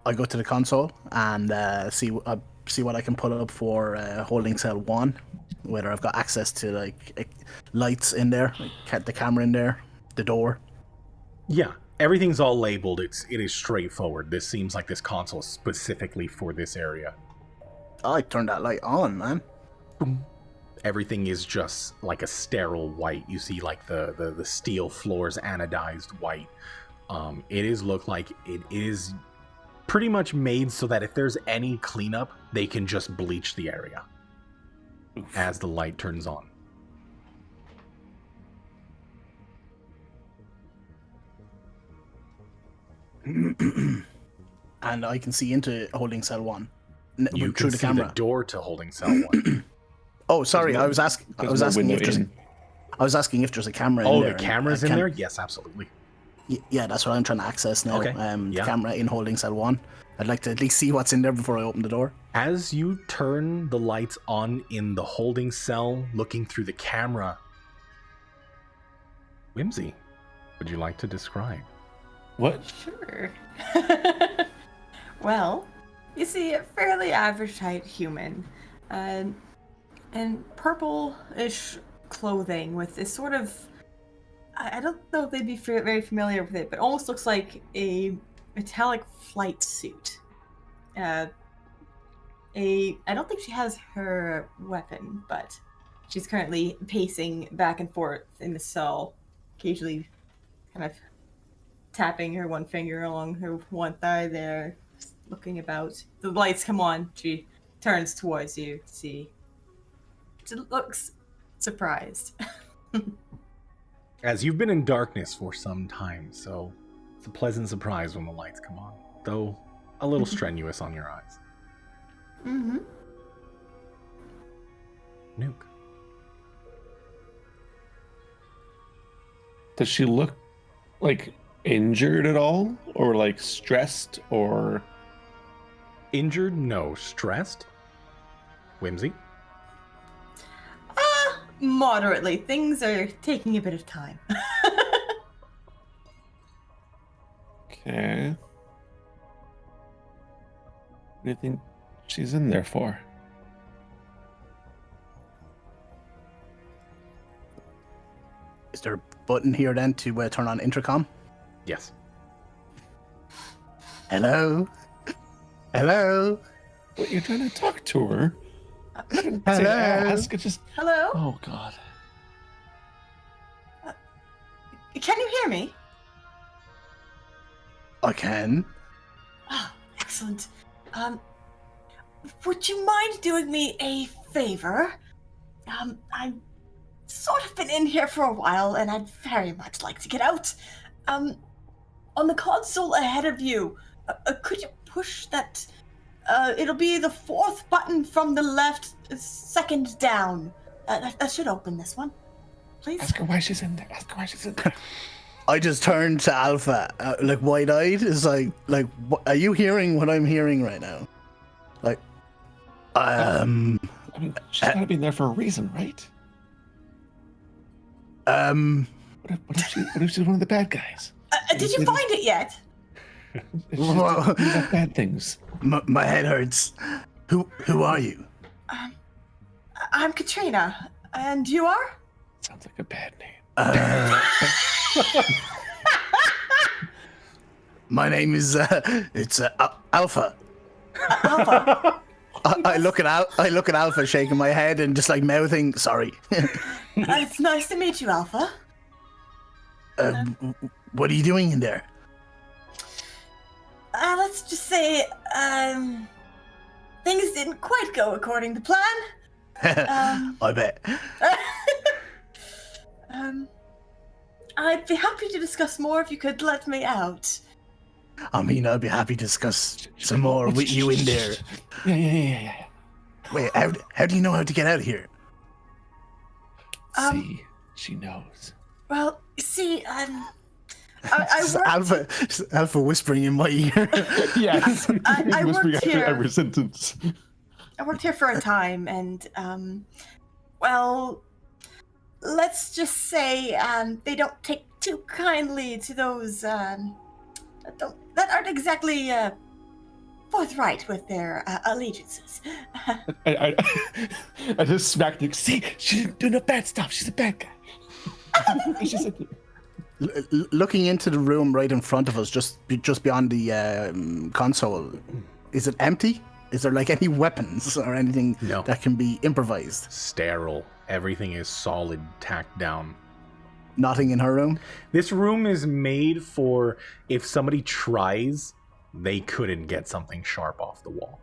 I go to the console and see what I can put up for holding cell 1. Whether I've got access to like lights in there, like the camera in there, the door.
Yeah, everything's all labeled. It is straightforward. This seems like this console is specifically for this area.
I turned that light on, man.
Everything is just like a sterile white. You see like the steel floors anodized white. It is look like it is pretty much made so that if there's any cleanup, they can just bleach the area as the light turns on.
And I can see into holding cell 1
You
through
can
the
see
camera.
the door to holding cell 1.
Oh, sorry,
There's no-
I was asking if there's
in.
I was asking if there's a camera in
Oh,
there.
the
and
camera's
I
in
can-
there? Yes, absolutely.
Yeah, that's what I'm trying to access now.
Okay,
The
yeah.
camera in holding cell 1. I'd like to at least see what's in there before I open the door.
As you turn the lights on in the holding cell, looking through the camera, Whimsy, would you like to describe?
What?
Sure. Well, you see a fairly average height human, and purple-ish clothing with this sort of, I don't know if they'd be very familiar with it, but almost looks like a metallic flight suit. I don't think she has her weapon, but she's currently pacing back and forth in the cell, occasionally kind of tapping her one finger along her one thigh there, just looking about. The lights come on, she turns towards you to see. She looks surprised.
As you've been in darkness for some time, so it's a pleasant surprise when the lights come on, though a little strenuous on your eyes.
Mm-hmm.
Nuke.
Does she look like injured at all? Or like stressed? Or...
Injured? No. Stressed? Whimsy?
Moderately. Things are taking a bit of time.
Okay. What do you think she's in there for?
Is there a button here then to turn on intercom?
Yes.
Hello? Hello?
What, you're trying to talk to her? Say
Hello?
ask, it's just...
Hello?
Oh, God.
Can you hear me?
I can.
Oh, excellent. Would you mind doing me a favor? I've sort of been in here for a while, and I'd very much like to get out. On the console ahead of you, could you push that? It'll be the 4th button from the left, 2nd down. That should open this one. Please?
Ask her why she's in there. Ask her why she's in there.
I just turned to Alpha, like wide-eyed. Is like, are you hearing what I'm hearing right now? Like,
I mean, she's gotta be in there for a reason, right? What if she's one of the bad guys?
Did you find it yet?
It's just, these are bad things.
My head hurts. Who are you?
I'm Katrina, and you are?
Sounds like a bad name.
My name is it's Alpha.
Alpha.
I look at Alpha, shaking my head and just like mouthing, "Sorry."
It's nice to meet you, Alpha.
What are you doing in there?
Let's just say, things didn't quite go according to plan.
I bet.
I'd be happy to discuss more if you could let me out.
I mean, I'd be happy to discuss some more with you in there.
Yeah.
Wait, how do you know how to get out of here?
See, she knows.
Well, you see, I worked...
Alpha whispering in my ear.
Yes.
I
Whispering
worked
after
here.
every sentence.
I worked here for a time, and, well, let's just say, they don't take too kindly to those, that aren't exactly, forthright with their, allegiances.
I just smacked her. See, she didn't do no bad stuff. She's a bad guy. She said,
Looking into the room right in front of us, just beyond the console, is it empty? Is there like any weapons or anything
No.
that can be improvised?
Sterile. Everything is solid, tacked down.
Nothing in her room?
This room is made for if somebody tries, they couldn't get something sharp off the wall.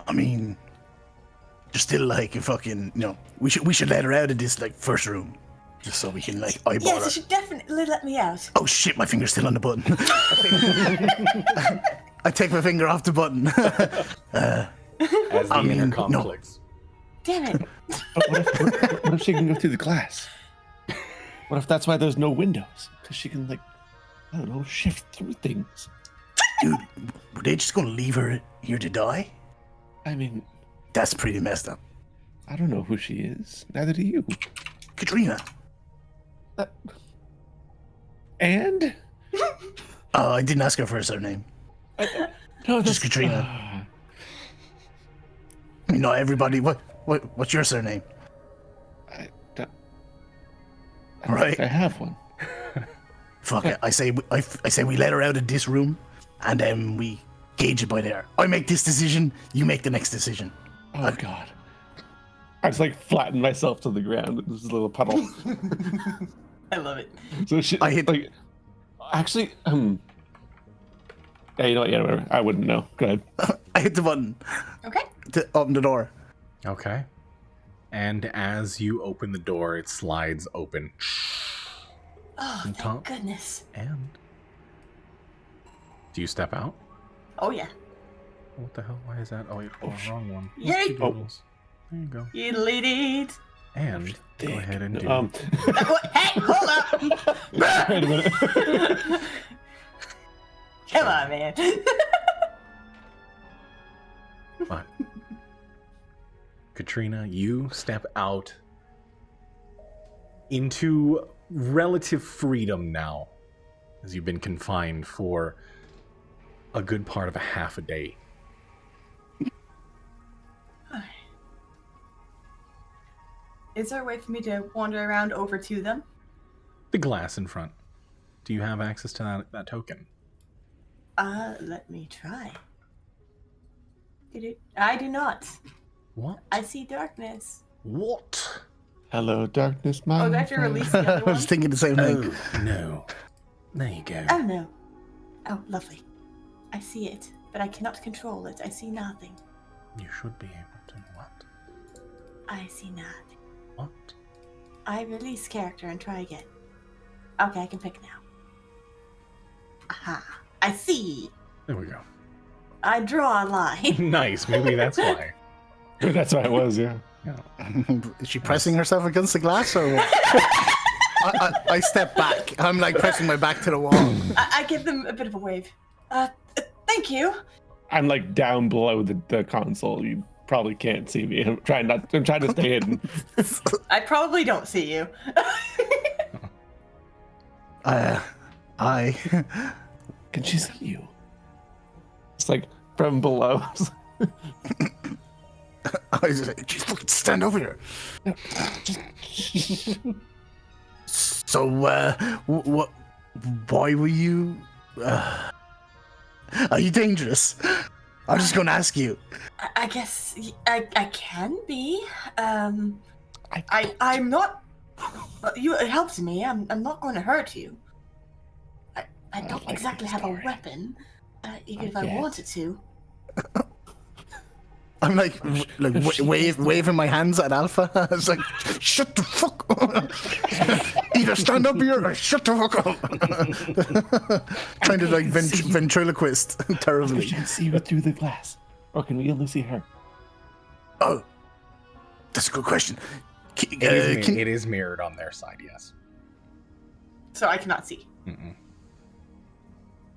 I mean, just still like a fucking, we should let her out of this like first room, just so we can like eyeball
Yes,
her.
you should definitely let me out.
Oh shit, my finger's still on the button. I take my finger off the button.
As the intercom
no.
clicks.
Damn it.
what if she can go through the glass? What if that's why there's no windows? Because she can, like, I don't know, shift through things.
Dude, were they just gonna leave her here to die?
I mean,
That's pretty messed up.
I don't know who she is. Neither do you.
Katrina.
And?
Oh, I didn't ask her for her surname.
No,
Just Katrina. I mean, not everybody. What's your surname?
I don't, I
All
don't think
right.
I have one.
Fuck it. I say we let her out of this room, and then we gauge it by there. I make this decision. You make the next decision.
Oh, God. I just, like, flatten myself to the ground. There's a little puddle.
I love it.
So she,
I hit-
like, actually, yeah, you know what? Yeah, whatever. I wouldn't know. Go ahead.
I hit the button
Okay.
to open the door.
Okay. And as you open the door, it slides open.
Oh, thank
Top.
goodness.
And do you step out?
Oh, yeah.
What the hell? Why is that? Oh, wait, hold on, wrong one.
Yay.
Two doodles. There you go.
You lady.
And go ahead and do.
Hey, hold up.
Wait a minute.
Come on, man.
Fine. Katrina, you step out into relative freedom now, as you've been confined for a good part of a half a day.
Is there a way for me to wander around over to them?
The glass in front. Do you have access to that token?
Let me try. I do not.
What?
I see darkness.
What?
Hello, darkness, my
Oh, do I have to
friend.
release the
I
other one?
was thinking the same thing.
Oh, no. There you go.
Oh, no. Oh, lovely. I see it, but I cannot control it. I see nothing.
You should be able to. What?
I see nothing.
What?
I release character and try again. Okay, I can pick now. Aha. I see.
There we go.
I draw a line.
Nice. Maybe that's why.
That's why it was, yeah.
Is she pressing herself against the glass or what? I step back. I'm like pressing my back to the wall.
I give them a bit of a wave. Thank you.
I'm like down below the console. You probably can't see me. I'm trying to stay hidden.
I probably don't see you.
I.
Can she see you? It's like from below.
I was like, just fucking stand over here. So, what? Why were you? Are you dangerous? I'm just gonna ask you.
I guess I can be. I'm not. It helps me. I'm not going to hurt you. I don't
like
exactly
this
have a
story.
weapon, even if
I
I
guess.
wanted to.
I'm like waving my hands at Alpha. I was like, shut the fuck up. Either stand up here or shut the fuck up. Trying to like ventriloquist
We
terribly.
can see her through the glass, or can we only see her?
Oh, that's a good question.
It is mirrored on their side, yes.
So I cannot see.
Mm-mm.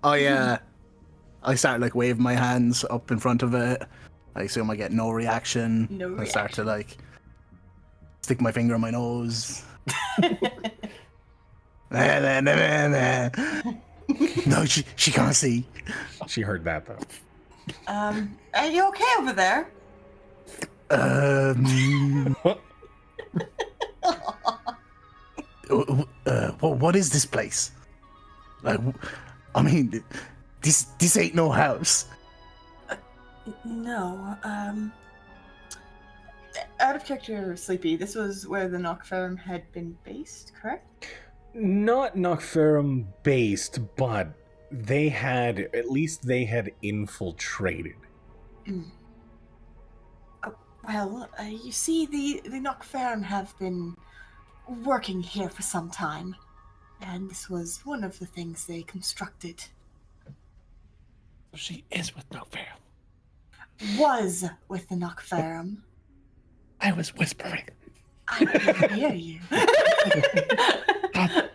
I start like waving my hands up in front of it. I assume I get no reaction.
No
I start to
reaction.
like stick my finger in my nose. No, she can't see.
She heard that though.
Are you okay over there?
What is this place? Like, I mean, this ain't no house.
No. Out of character, Sleepy. This was where the Knock Firm had been based, correct?
Not Nocferum based, but they had infiltrated.
Well, you see, the Knock Firm have been working here for some time, and this was one of the things they constructed.
She is with no fair.
Was with the Knock Firm.
I was whispering.
I can hear you.
God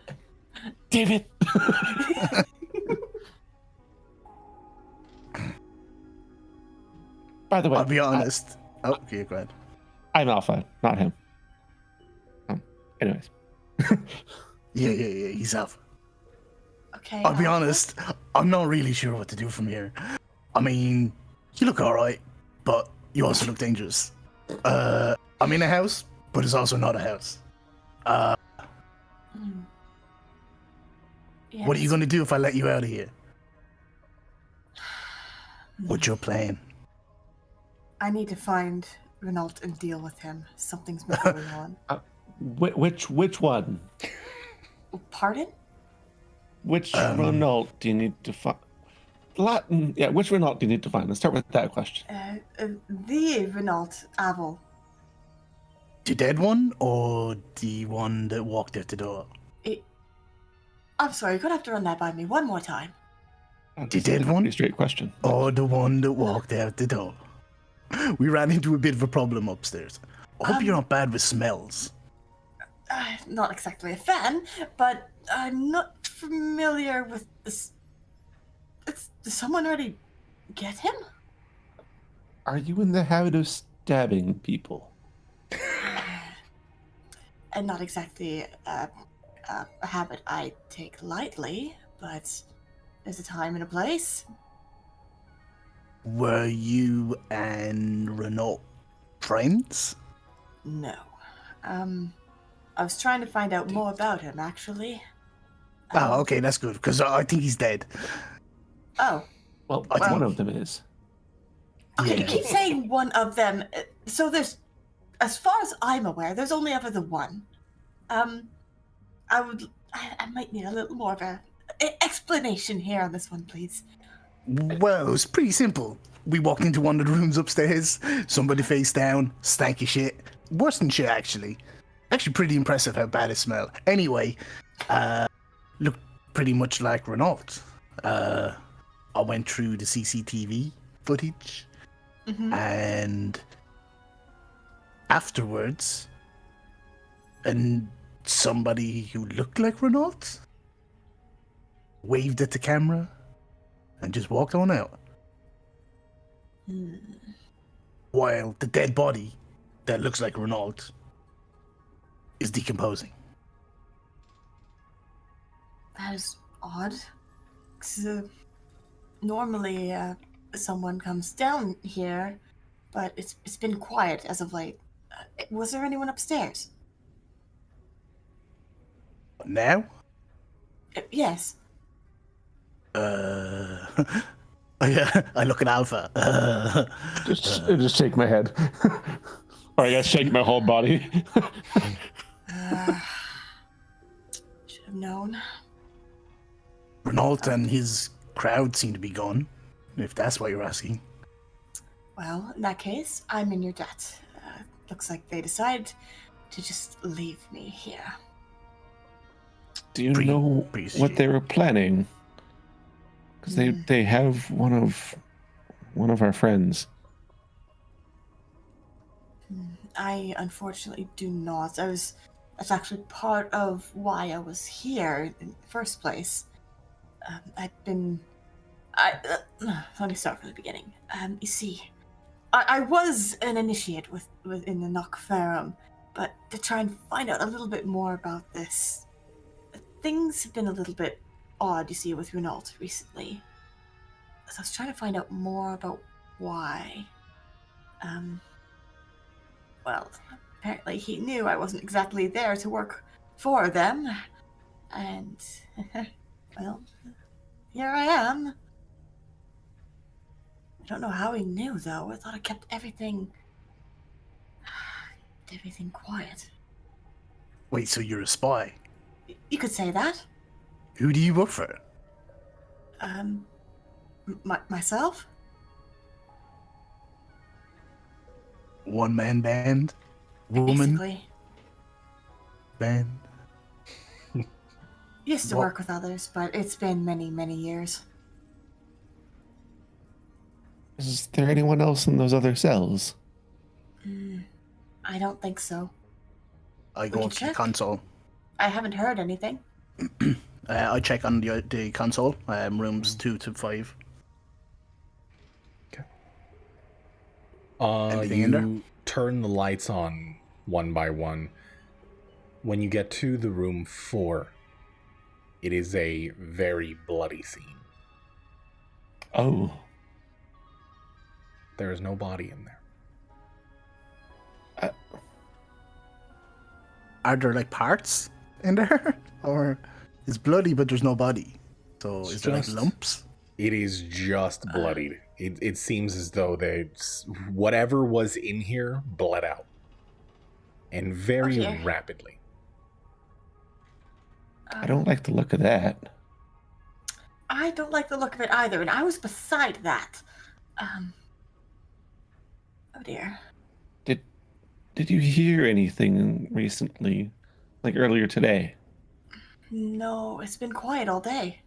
damn it! By the way,
I'll be honest. Okay, go ahead.
I'm Alpha, not him. Anyways.
Yeah, he's Alpha.
Okay.
I'll be honest, I'm not really sure what to do from here. I mean, you look alright, but you also look dangerous. I'm in a house, but it's also not a house.
Yeah,
What are you gonna do if I let you out of here? What's your plan?
I need to find Renault and deal with him. Something's been going on.
Which one?
Pardon?
Which Renault do you need to find? Latin, yeah. Which Renault do you need to find? Let's start with that question.
The Renault Avel.
The dead one or the one that walked out the door?
I'm sorry, you're gonna have to run that by me one more time.
The dead one?
Pretty straight question.
Or the one that walked out the door? We ran into a bit of a problem upstairs. I hope you're not bad with smells.
Not exactly a fan, but I'm not familiar with this. Did someone already get him?
Are you in the habit of stabbing people?
And not exactly a habit I take lightly, but there's a time and a place.
Were you and Renault friends?
No. I was trying to find out more about him, actually.
Oh, okay, that's good, because I think he's dead.
Oh.
Well,
I think-
one of them is.
Okay,
Yeah.
you keep saying one of them. So there's, as far as I'm aware, there's only ever the one. I might need a little more of a explanation here on this one, please.
Well, it was pretty simple. We walked into one of the rooms upstairs, somebody face down, stanky shit. Worse than shit, actually. Actually pretty impressive how bad it smelled. Anyway, looked pretty much like Renault. I went through the CCTV footage, and afterwards, and somebody who looked like Renault waved at the camera and just walked on out. While the dead body that looks like Renault is decomposing.
That is odd. 'Cause, normally, someone comes down here, but it's been quiet as of late. Was there anyone upstairs?
Now?
Yes.
I look at Alpha.
Just shake my head. Or I guess shake my whole body.
Should have known.
Renault and his crowd seem to be gone, if that's what you're asking.
Well, in that case, I'm in your debt. Looks like they decided to just leave me here.
Do you know what they were planning? Because they have one of our friends.
I unfortunately do not. That's actually part of why I was here in the first place. Let me start from the beginning. You see, I was an initiate within the Knockferrum, but to try and find out a little bit more about this, things have been a little bit odd, you see, with Renault recently. So I was trying to find out more about why. Well, apparently he knew I wasn't exactly there to work for them. And, well, here I am. I don't know how he knew, though. I thought I kept everything quiet.
Wait, so you're a spy?
You could say that.
Who do you work for?
Myself?
One-man band? Woman
Basically.
band?
Used to
What?
work with others, but it's been many, many years.
Is there anyone else in those other cells?
I don't think so.
I
We
go
can
up to the
check.
console.
I haven't heard anything.
I check on the console, rooms 2 to 5. Anything in there?
You turn the lights on one by one. When you get to the room 4, it is a very bloody scene.
Oh.
There is no body in there.
Are there like parts in there? Or it's bloody but there's no body? So
It's
is there like
just-
lumps?
It is just bloodied. It seems as though whatever was in here bled out. And very
Oh, dear.
rapidly.
I don't like the look of that.
I don't like the look of it either, and I was beside that. Oh dear.
Did you hear anything recently? Like earlier today?
No, it's been quiet all day.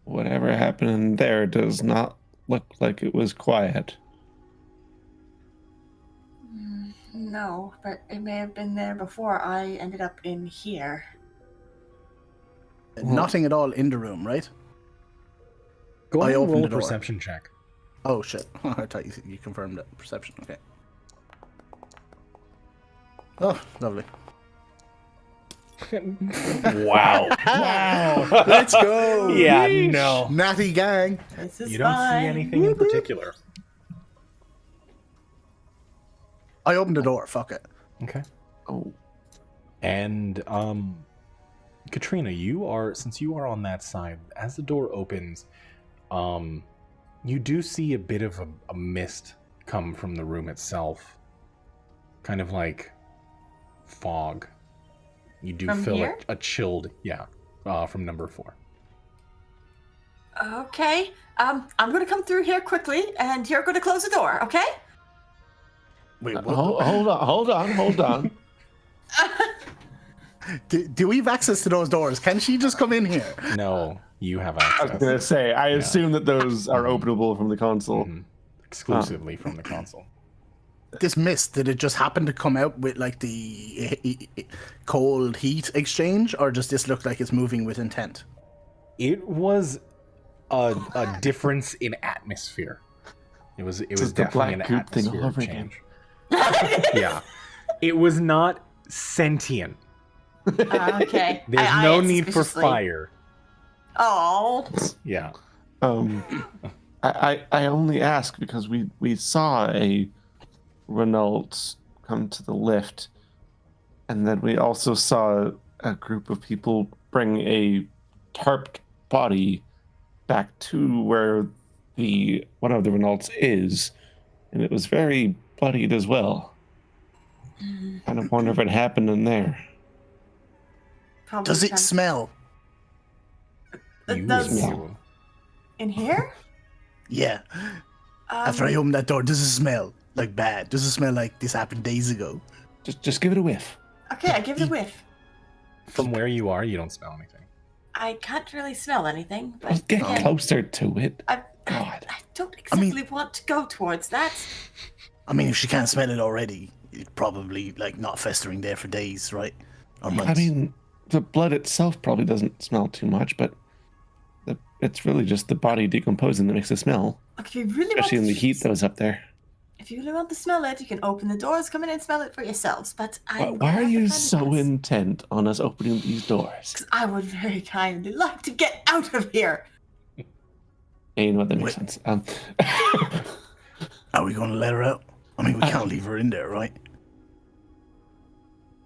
Whatever happened there does not look like it was quiet.
No, but it may have been there before I ended up in here.
Nothing at all in the room, right?
Go
I
ahead and
opened
roll
the
a
door.
perception check.
Oh shit. I thought you confirmed that perception. Okay. Oh, lovely.
Wow.
Wow. Let's go.
Yeah, no.
Natty gang.
This is
You don't
fine.
see anything in particular.
I opened the door. Fuck it.
Okay.
Oh.
And Katrina, since you are on that side, as the door opens, you do see a bit of a mist come from the room itself. Kind of like fog. You do
From
feel
here?
a chilled, from number 4.
Okay. I'm gonna come through here quickly, and you're gonna close the door, okay?
Wait, what?
Hold on.
Do we have access to those doors? Can she just come in here?
No, you have
I was
access.
gonna say, I assume that those are openable from the console.
Mhm. Exclusively from the console.
This mist, did it just happen to come out with like the cold heat exchange, or does this look like it's moving with intent?
It was a difference in atmosphere. It was
Just the
definitely an
black goop thing all
atmosphere
over again.
change. Yeah. It was not sentient.
Okay.
There's
I
no
eyed
need for
suspiciously.
fire.
Oh.
Yeah.
I only ask because we saw a Renault come to the lift, and then we also saw a group of people bring a tarped body back to where one of the Renaults is, and it was very bloodied as well. Kind of wonder if it happened in there.
Probably
Does it
trans-
smell?
It
You
does.
will.
In here?
Yeah. After I open that door, does it smell like bad? Does it smell like this happened days ago?
Just give it a whiff.
Okay, I give it a whiff.
From where you are, you don't smell anything.
I can't really smell anything,
Well,
but
get
again,
closer to it.
I
God.
don't
I mean-
exactly want to go towards that.
I mean, if she can't smell it already, it's probably like not festering there for days, right? Or months.
I mean, the blood itself probably doesn't smell too much, but it's really just the body decomposing that makes it smell,
Look, if you really
especially in
want
the
to,
heat that was up there.
if you really want to smell it, you can open the doors, come in and smell it for yourselves. But
Why are you so intent on us opening these doors?
Because I would very kindly like to get out of here.
Yeah, you know what, that makes
Wait.
sense.
Are we going to let her out? I mean, we can't leave her in there, right?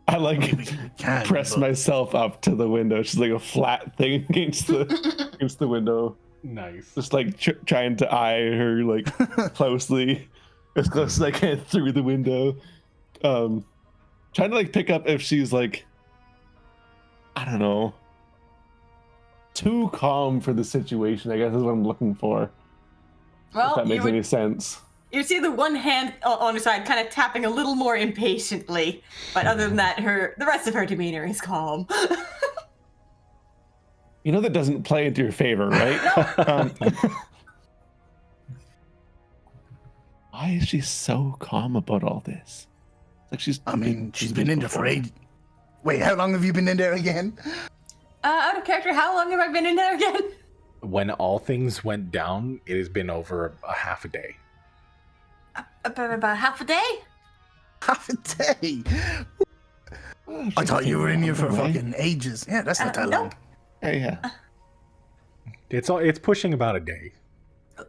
I like
We can.
press
but-
myself up to the window. It's just like a flat thing against the window.
Nice.
Just like trying to eye her like closely, as close as I can through the window. Trying to like pick up if she's like, I don't know, too calm for the situation, I guess is what I'm looking for. If
Well,
that
you
makes
would,
any sense.
you see the one hand on her side kind of tapping a little more impatiently, but other than that, the rest of her demeanor is calm.
You know that doesn't play into your favor, right? Why is she so calm about all this? It's like she's.
I mean, she's been in there for ages. Wait, how long have you been in there again?
Out of character, how long have I been in there again?
When all things went down, it has been over a half a day.
About half a day?
Half a day.
Oh,
I thought you were in here for
Right?
fucking ages. Yeah, that's not that long.
Nope.
Yeah.
It's pushing about a day.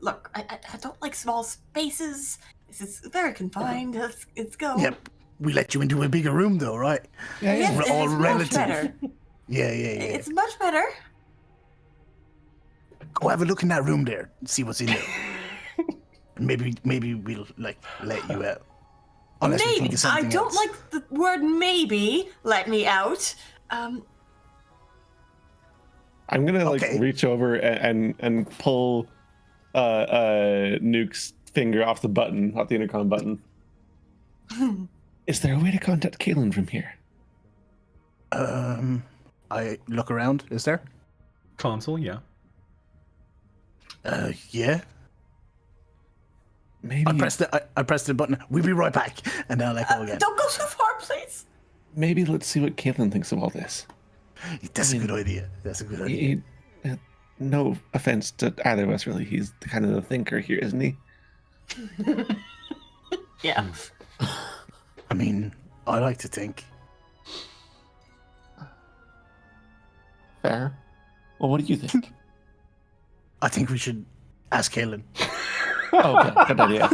Look, I don't like small spaces. This is very confined. Let's go.
Yep. We let you into a bigger room, though, right?
Yes,
We're
it
all
is
relative.
much better.
Yeah.
It's much better.
Go have a look in that room there. See what's in there. maybe we'll like let you out. Unless we think
Maybe.
of
I
something
don't
else.
like the word maybe. Let me out.
I'm gonna like
Okay.
reach over and pull Nuke's finger off the intercom button. Is there a way to contact Kaylin from here?
I look around. Is there?
Console, yeah.
Yeah.
Maybe
I pressed the button. We'll be right back, and then I'll let go again.
Don't go too far, please.
maybe let's see what Kaylin thinks of all this.
That's a good idea. That's a good idea.
No offense to either of us, really. He's kind of the thinker here, isn't he?
Yeah.
I mean, I like to think.
Fair. Well, what do you think?
I think we should ask Kaylin.
Oh, okay. Good idea.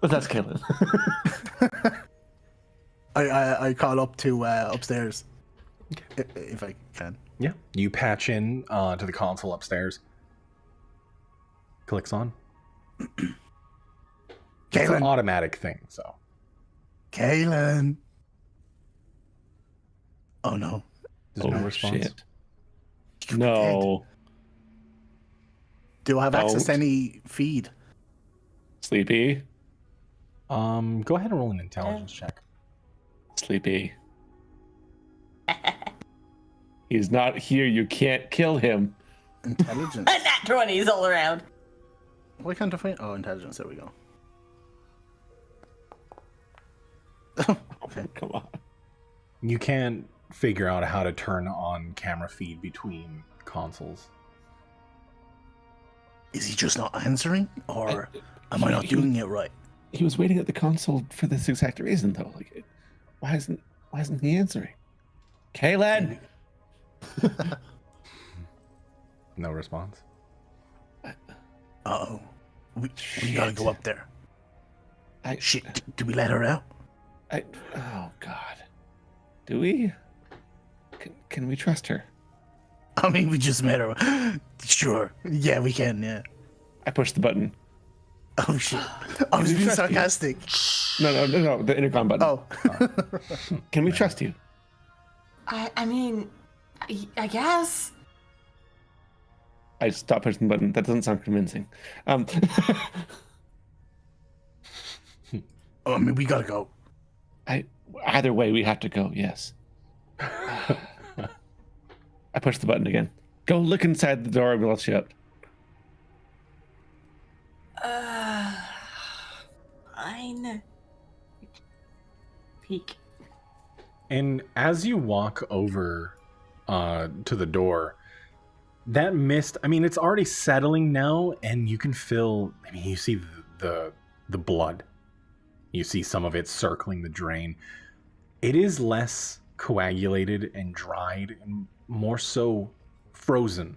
But that's Kaylin.
I call up to upstairs, if I can.
Yeah. You patch in to the console upstairs. Clicks on. It's an
Kaylin.
automatic thing, so.
Kaylin. Oh no.
There's no response.
Shit. No.
Do I have access to
Don't.
any feed?
Sleepy.
Go ahead and roll an intelligence check.
Sleepy. He's not here. You can't kill him.
Intelligence.
And that 20s all around.
Why can't I find? Oh, intelligence. There we go. Okay.
Come on.
You can't figure out how to turn on camera feed between consoles.
Is he just not answering, or am I not doing it right?
He was waiting at the console for this exact reason, though. Like, why isn't he answering? Kaylin!
No response.
Uh-oh. We gotta go up there. Shit, do we let her out?
Oh, God. Do we? Can we trust her?
I mean, we just met her. Sure. Yeah, we can, yeah.
I pushed the button.
Oh, shit. I was being
trust you?
sarcastic.
No, the intercom button.
Oh.
Can we trust you?
I mean, I guess.
I stopped pushing the button. That doesn't sound convincing.
I mean, we gotta go.
Either way, we have to go, yes. I pushed the button again. Go look inside the door and we'll let you out.
Fine. Peek.
And as you walk over to the door, that mist, I mean, it's already settling now, and you can feel, I mean, you see the blood. You see some of it circling the drain. It is less coagulated and dried and more so frozen.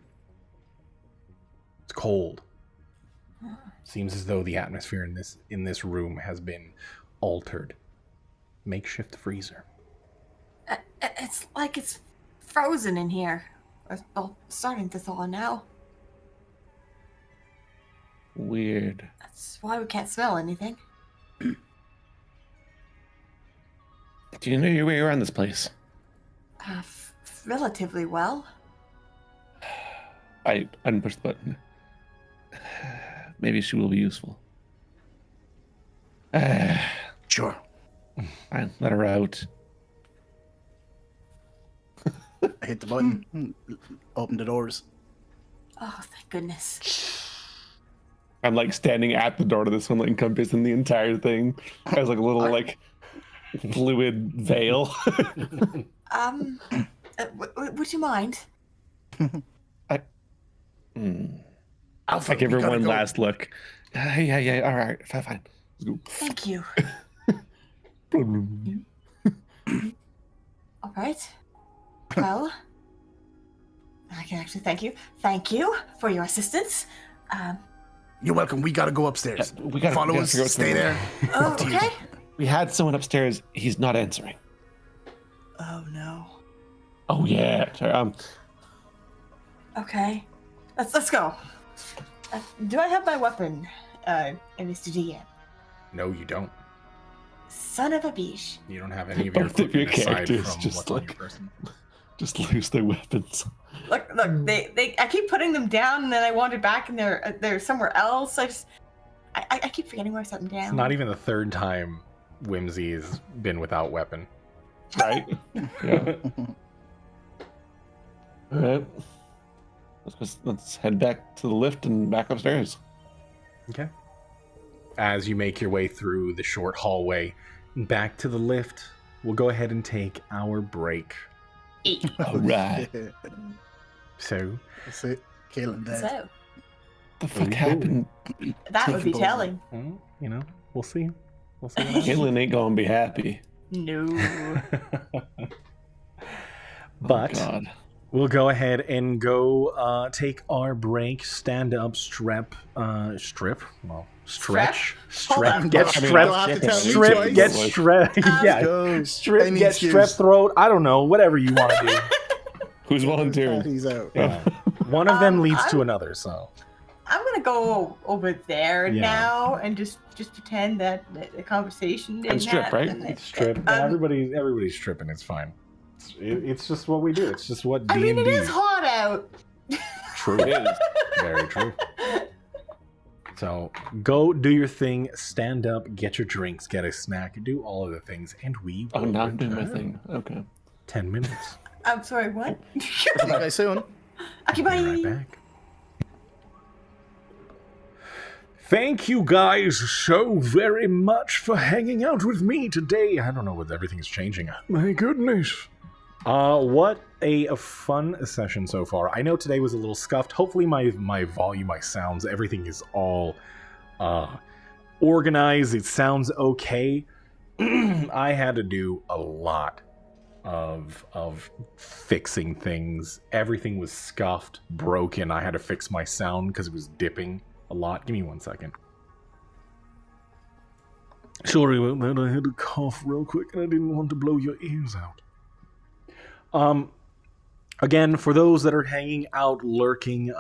It's cold. Seems as though the atmosphere in this room has been altered. Makeshift freezer.
It's like it's frozen in here. Well, starting to thaw now.
Weird.
That's why we can't smell anything.
Do you know your way around this place?
Relatively well.
I unpushed the button. Maybe she will be useful.
Sure.
Fine, let her out.
I hit the button. Open the doors.
Oh, thank goodness.
I'm like standing at the door to this one, like encompassing the entire thing as like a little like fluid veil.
Would you mind?
I
Alpha,
give her
we gotta
one
go.
last look. Yeah. All right, fine. Let's go.
Thank you. All right. Well, I can actually thank you. Thank you for your assistance.
You're welcome. We gotta go upstairs.
We gotta
Follow us.
figure out
Stay
something.
there.
Oh,
Up to you.
okay.
We had someone upstairs. He's not answering.
Oh no.
Oh yeah. Sorry,
Okay. Let's go. Do I have my weapon, Mr. DM?
No, you don't.
Son of a bitch.
You don't have any of your
Both of your
equipment aside
characters
from
just
what's on
like-
your person.
just lose their weapons.
Look, they I keep putting them down and then I wander back and they're somewhere else. I keep forgetting where I set them down.
It's not even the third time Whimsy has been without weapon.
Right? Yeah. All right. Let's head back to the lift and back upstairs.
Okay. As you make your way through the short hallway back to the lift, we'll go ahead and take our break.
All right.
So,
That's it. Kaylin dead.
So,
The fuck happened?
that would be
Taking
telling.
well, you know, we'll see. We'll see. What happens.
Kaylin ain't gonna be happy.
No.
But
Oh, God.
we'll go ahead and go take our break. Stand up, stretch,
Hold
strep,
on.
get
I mean,
strep,
you'll have to tell me
strip,
twice.
get strep, yeah,
Go.
strip,
Any
get
excuse.
strep throat. I don't know, whatever you want to do.
Who's volunteering?
He's out.
Yeah. One of them leads to
I'm-
another, so
I'm gonna go over there
Yeah.
now and just pretend that the conversation didn't
strip, right?
happen.
strip. Everybody's stripping. It's fine. It's just what we do. It's just what
I mean, it
D&D.
is hot out.
True.
It is.
Very true. So go do your thing, stand up, get your drinks, get a snack, do all of the things, and we
Oh,
will
now I'm doing my
return.
thing. Okay.
10 minutes.
I'm sorry, what?
See you guys soon.
Okay,
Be
bye.
right back. Thank you guys so very much for hanging out with me today. I don't know what everything's changing. My goodness. What a fun session so far. I know today was a little scuffed. Hopefully my volume, my sounds, everything is all organized. It sounds okay. I had to do a lot of fixing things. Everything was scuffed, broken. I had to fix my sound because it was dipping a lot. Give me 1 second. Sorry about that. I had to cough real quick and I didn't want to blow your ears out. Again, for those that are hanging out, lurking,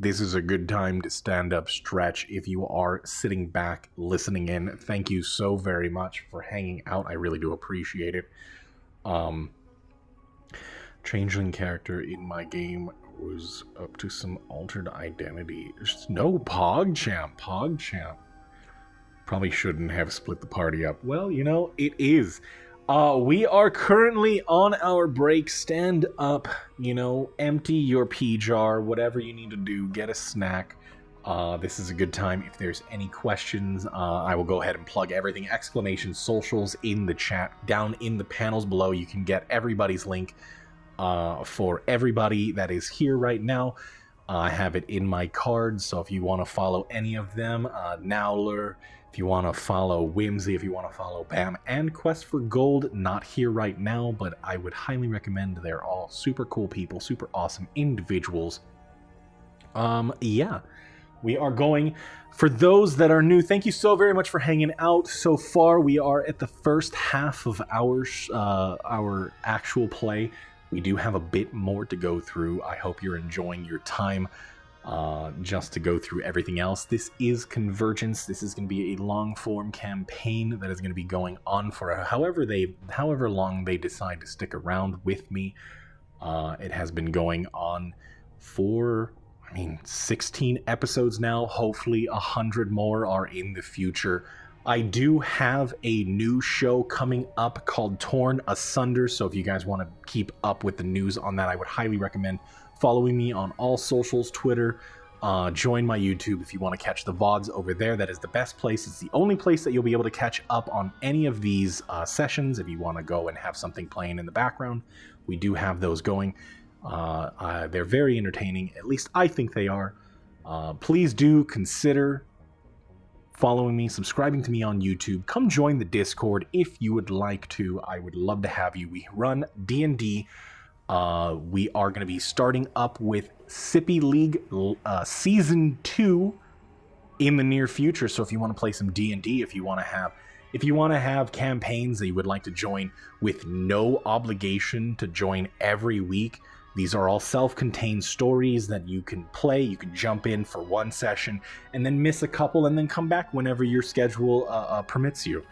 this is a good time to stand up, stretch. If you are sitting back, listening in, thank you so very much for hanging out. I really do appreciate it. Changeling character in my game was up to some altered identity. No, PogChamp. Probably shouldn't have split the party up. Well, you know, it is. We are currently on our break. Stand up, you know, empty your pee jar, whatever you need to do, get a snack. This is a good time. If there's any questions, I will go ahead and plug everything. Exclamation socials in the chat. Down in the panels below, you can get everybody's link for everybody that is here right now. I have it in my cards, so if you want to follow any of them, Nowler, if you want to follow Whimsy, if you want to follow Bam, and Quest for Gold, not here right now, but I would highly recommend. They're all super cool people, super awesome individuals. Yeah. We are going, for those that are new, thank you so very much for hanging out so far. We are at the first half of our actual play. We do have a bit more to go through. I hope you're enjoying your time just to go through everything else. This is Convergence. This is going to be a long-form campaign that is going to be going on for however long they decide to stick around with me. It has been going on for 16 episodes now. Hopefully 100 more are in the future. I do have a new show coming up called Torn Asunder, so if you guys want to keep up with the news on that, I would highly recommend following me on all socials, Twitter. Join my YouTube if you want to catch the VODs over there. That is the best place. It's the only place that you'll be able to catch up on any of these sessions. If you want to go and have something playing in the background, we do have those going. They're very entertaining. At least I think they are. Please do consider following me, subscribing to me on YouTube. Come join the Discord if you would like to. I would love to have you. We run D&D. We are going to be starting up with Sippy League Season 2 in the near future. So if you want to play some D&D, if you want to have campaigns that you would like to join with no obligation to join every week, these are all self-contained stories that you can play. You can jump in for one session and then miss a couple and then come back whenever your schedule permits you.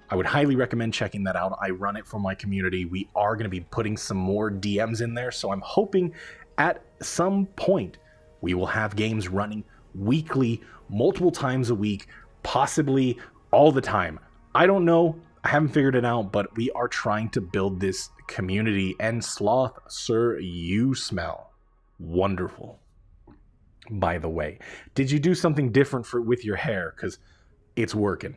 I would highly recommend checking that out. I run it for my community. We are going to be putting some more DMs in there, so I'm hoping at some point we will have games running weekly, multiple times a week, possibly all the time. I don't know. I haven't figured it out, but we are trying to build this community. And Sloth, sir, you smell wonderful. By the way, did you do something different with your hair? Because it's working.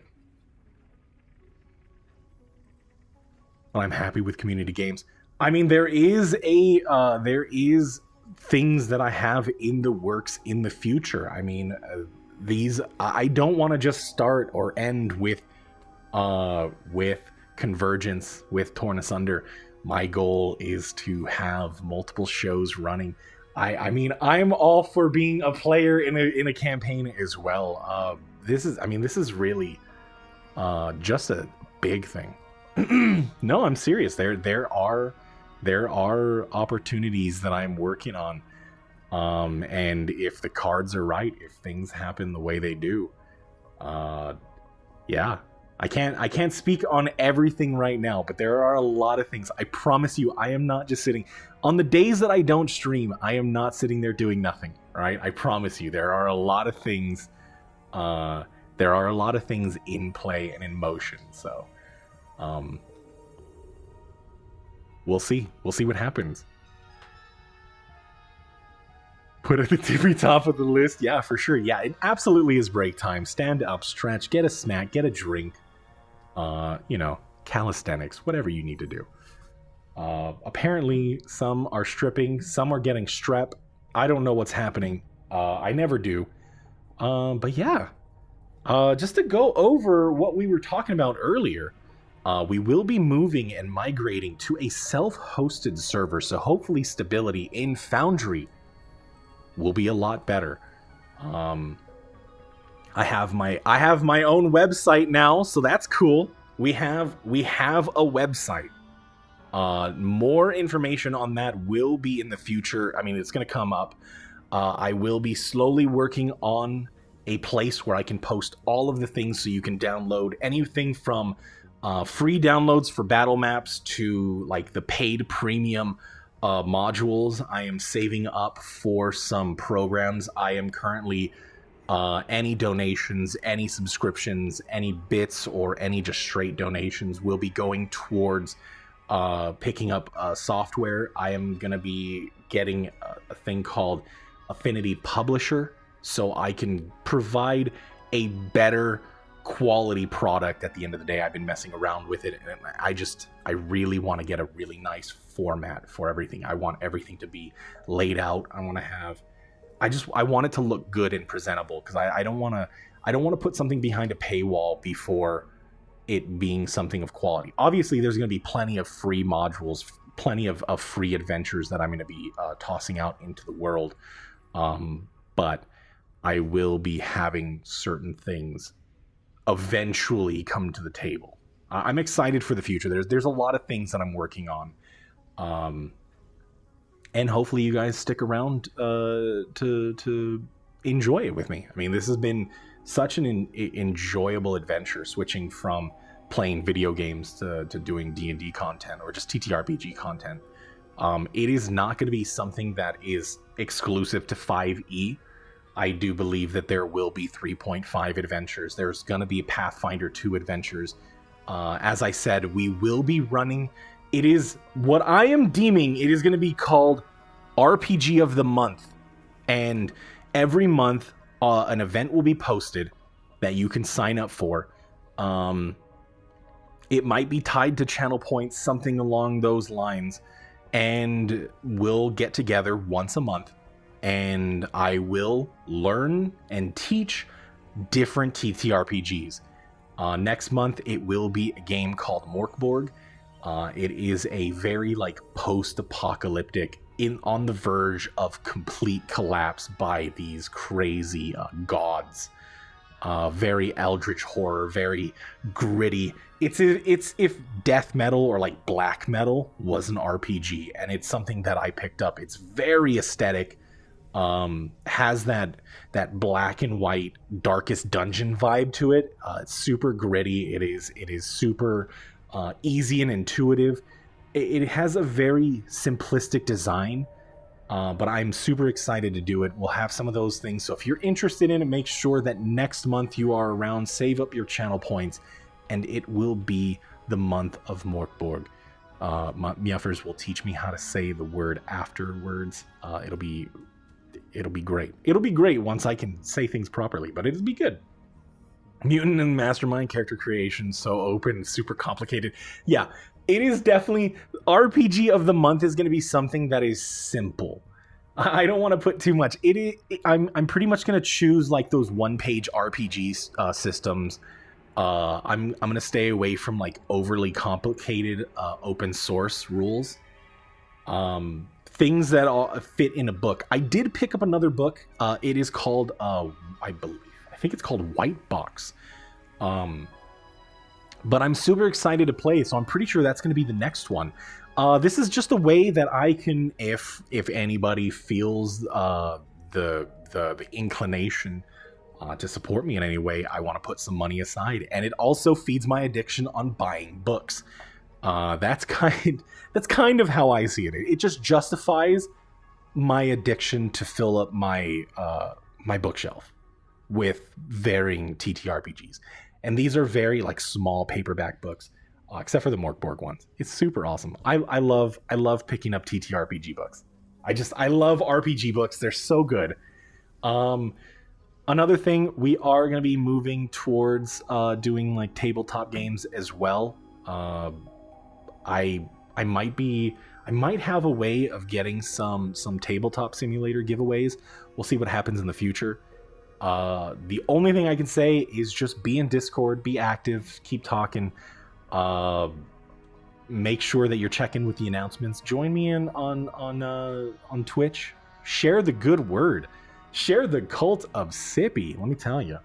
Well, I'm happy with community games. I mean, there is things that I have in the works in the future. I mean, I don't want to just start or end with Convergence, with Torn Asunder. My goal is to have multiple shows running. I mean, I'm all for being a player in a campaign as well. This is really just a big thing. No, I'm serious. There are opportunities that I'm working on. And if the cards are right, if things happen the way they do, yeah. I can't speak on everything right now, but there are a lot of things. I promise you, I am not just sitting on the days that I don't stream. I am not sitting there doing nothing. Right? I promise you, there are a lot of things. There are a lot of things in play and in motion. So, we'll see. We'll see what happens. Put at the tippy top of the list. Yeah, for sure. Yeah, it absolutely is break time. Stand up, stretch, get a snack, get a drink. Calisthenics, whatever you need to do. Apparently, some are stripping, some are getting strep. I don't know what's happening. I never do. But yeah. Just to go over what we were talking about earlier. We will be moving and migrating to a self-hosted server, so hopefully stability in Foundry will be a lot better. I have my own website now, so that's cool. We have a website. More information on that will be in the future. I mean, it's going to come up. I will be slowly working on a place where I can post all of the things so you can download anything from free downloads for battle maps to like the paid premium modules. I am saving up for some programs. I am currently any donations, any subscriptions, any bits, or any just straight donations will be going towards picking up software. I am going to be getting a thing called Affinity Publisher, so I can provide a better quality product at the end of the day. I've been messing around with it, and I really want to get a really nice format for everything. I want everything to be laid out. I want it to look good and presentable, because I don't want to put something behind a paywall before it being something of quality. Obviously, there's going to be plenty of free modules, plenty of free adventures that I'm going to be tossing out into the world, but I will be having certain things eventually come to the table. I'm excited for the future. There's a lot of things that I'm working on, and hopefully you guys stick around to enjoy it with me. I mean, this has been such an enjoyable adventure, switching from playing video games to doing D&D content or just TTRPG content. It is not going to be something that is exclusive to 5e. I do believe that there will be 3.5 adventures. There's going to be Pathfinder 2 adventures. As I said, we will be running... It is what I am deeming, it is going to be called RPG of the Month. And every month, an event will be posted that you can sign up for. It might be tied to channel points, something along those lines. And we'll get together once a month, and I will learn and teach different TTRPGs. Next month, it will be a game called Morkborg. It is a very post-apocalyptic, on the verge of complete collapse by these crazy gods. Very eldritch horror, very gritty. It's if death metal or black metal was an RPG, and it's something that I picked up. It's very aesthetic. Has that black and white Darkest Dungeon vibe to it. It's super gritty. It is super easy and intuitive. It has a very simplistic design, but I'm super excited to do it. We'll have some of those things. So if you're interested in it, make sure that next month you are around. Save up your channel points, and it will be the month of Morkborg. Muffers will teach me how to say the word afterwards. It'll be great. It'll be great once I can say things properly, but it'll be good. Mutant and Mastermind character creation, so open, super complicated. Yeah, it is definitely... RPG of the month is going to be something that is simple. I don't want to put too much. I'm pretty much going to choose those one-page RPG systems. I'm going to stay away from overly complicated open source rules. Things that all fit in a book. I did pick up another book. It is called, I think it's called White Box. But I'm super excited to play, so I'm pretty sure that's going to be the next one. This is just a way that I can, if anybody feels the inclination to support me in any way, I want to put some money aside, and it also feeds my addiction on buying books. That's kind of how I see it. It just justifies my addiction to fill up my my bookshelf with varying TTRPGs. And these are very small paperback books, except for the Morkborg ones. It's super awesome. I love picking up TTRPG books. I love RPG books. They're so good. Another thing, we are going to be moving towards doing tabletop games as well. I might have a way of getting some tabletop simulator giveaways. We'll see what happens in the future. The only thing I can say is just be in Discord, be active, keep talking. Make sure that you're checking with the announcements. Join me in on Twitch. Share the good word. Share the cult of Sippy. Let me tell you,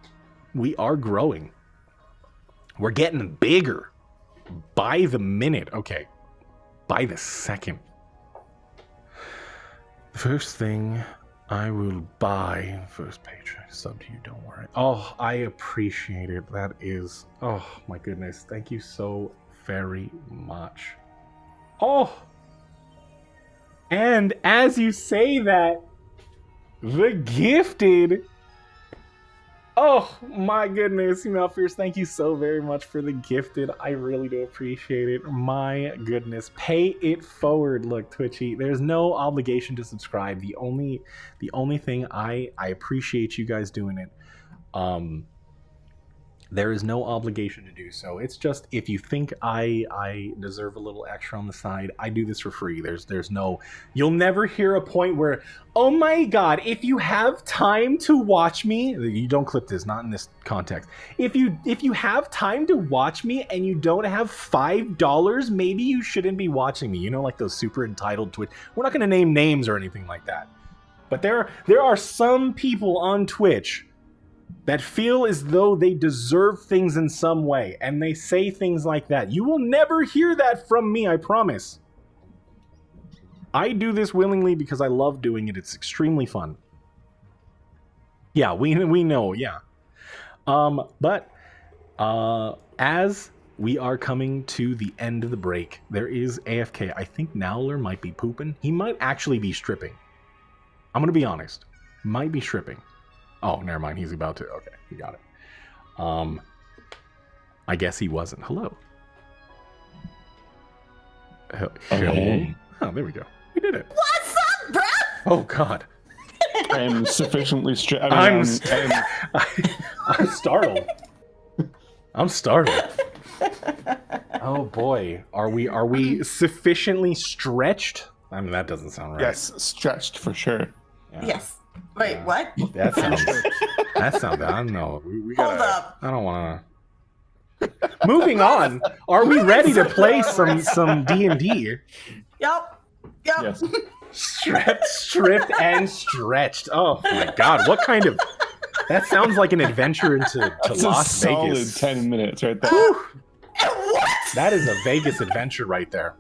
we are growing. We're getting bigger by the minute. Okay, by the second. The first thing I will buy, first patron sub to you, don't worry. Oh, I appreciate it. That is, oh my goodness. Thank you so very much. Oh, and as you say that, the gifted. Oh my goodness, Malfierce, thank you so very much for the gifted. I really do appreciate it. My goodness, pay it forward. Look, Twitchy, there's no obligation to subscribe. The only thing I appreciate you guys doing it. There is no obligation to do so. It's just if you think I deserve a little extra on the side, I do this for free. There's no, you'll never hear a point where, oh my god, if you have time to watch me, you don't clip this, not in this context. If you have time to watch me and you don't have $5, maybe you shouldn't be watching me. You know, like those super entitled Twitch. We're not going to name names or anything like that. But there are some people on Twitch that feel as though they deserve things in some way, and they say things like that. You will never hear that from me, I promise. I do this willingly because I love doing it. It's extremely fun. Yeah, we know, yeah. But as we are coming to the end of the break, there is AFK. I think Nowler might be pooping. He might actually be stripping. I'm gonna be honest. Might be stripping. Oh, never mind. He's about to. Okay, he got it. I guess he wasn't. Hello. Hello. Oh, there we go. We did it.
What's up, bro?
Oh God.
I am sufficiently
I'm startled. I'm startled. Oh boy, are we sufficiently stretched? I mean, that doesn't sound right.
Yes, stretched for sure.
Yeah.
Yes. Wait, what?
That sounds. I don't know. We gotta.
Hold up.
I don't want to. Moving on. Are we ready to play some D&D?
Yup.
Yes.
Stripped and stretched. Oh my God! What kind of? That sounds like an adventure into
That's
Las
a solid
Vegas.
10 minutes right there.
Whew.
What?
That is a Vegas adventure right there.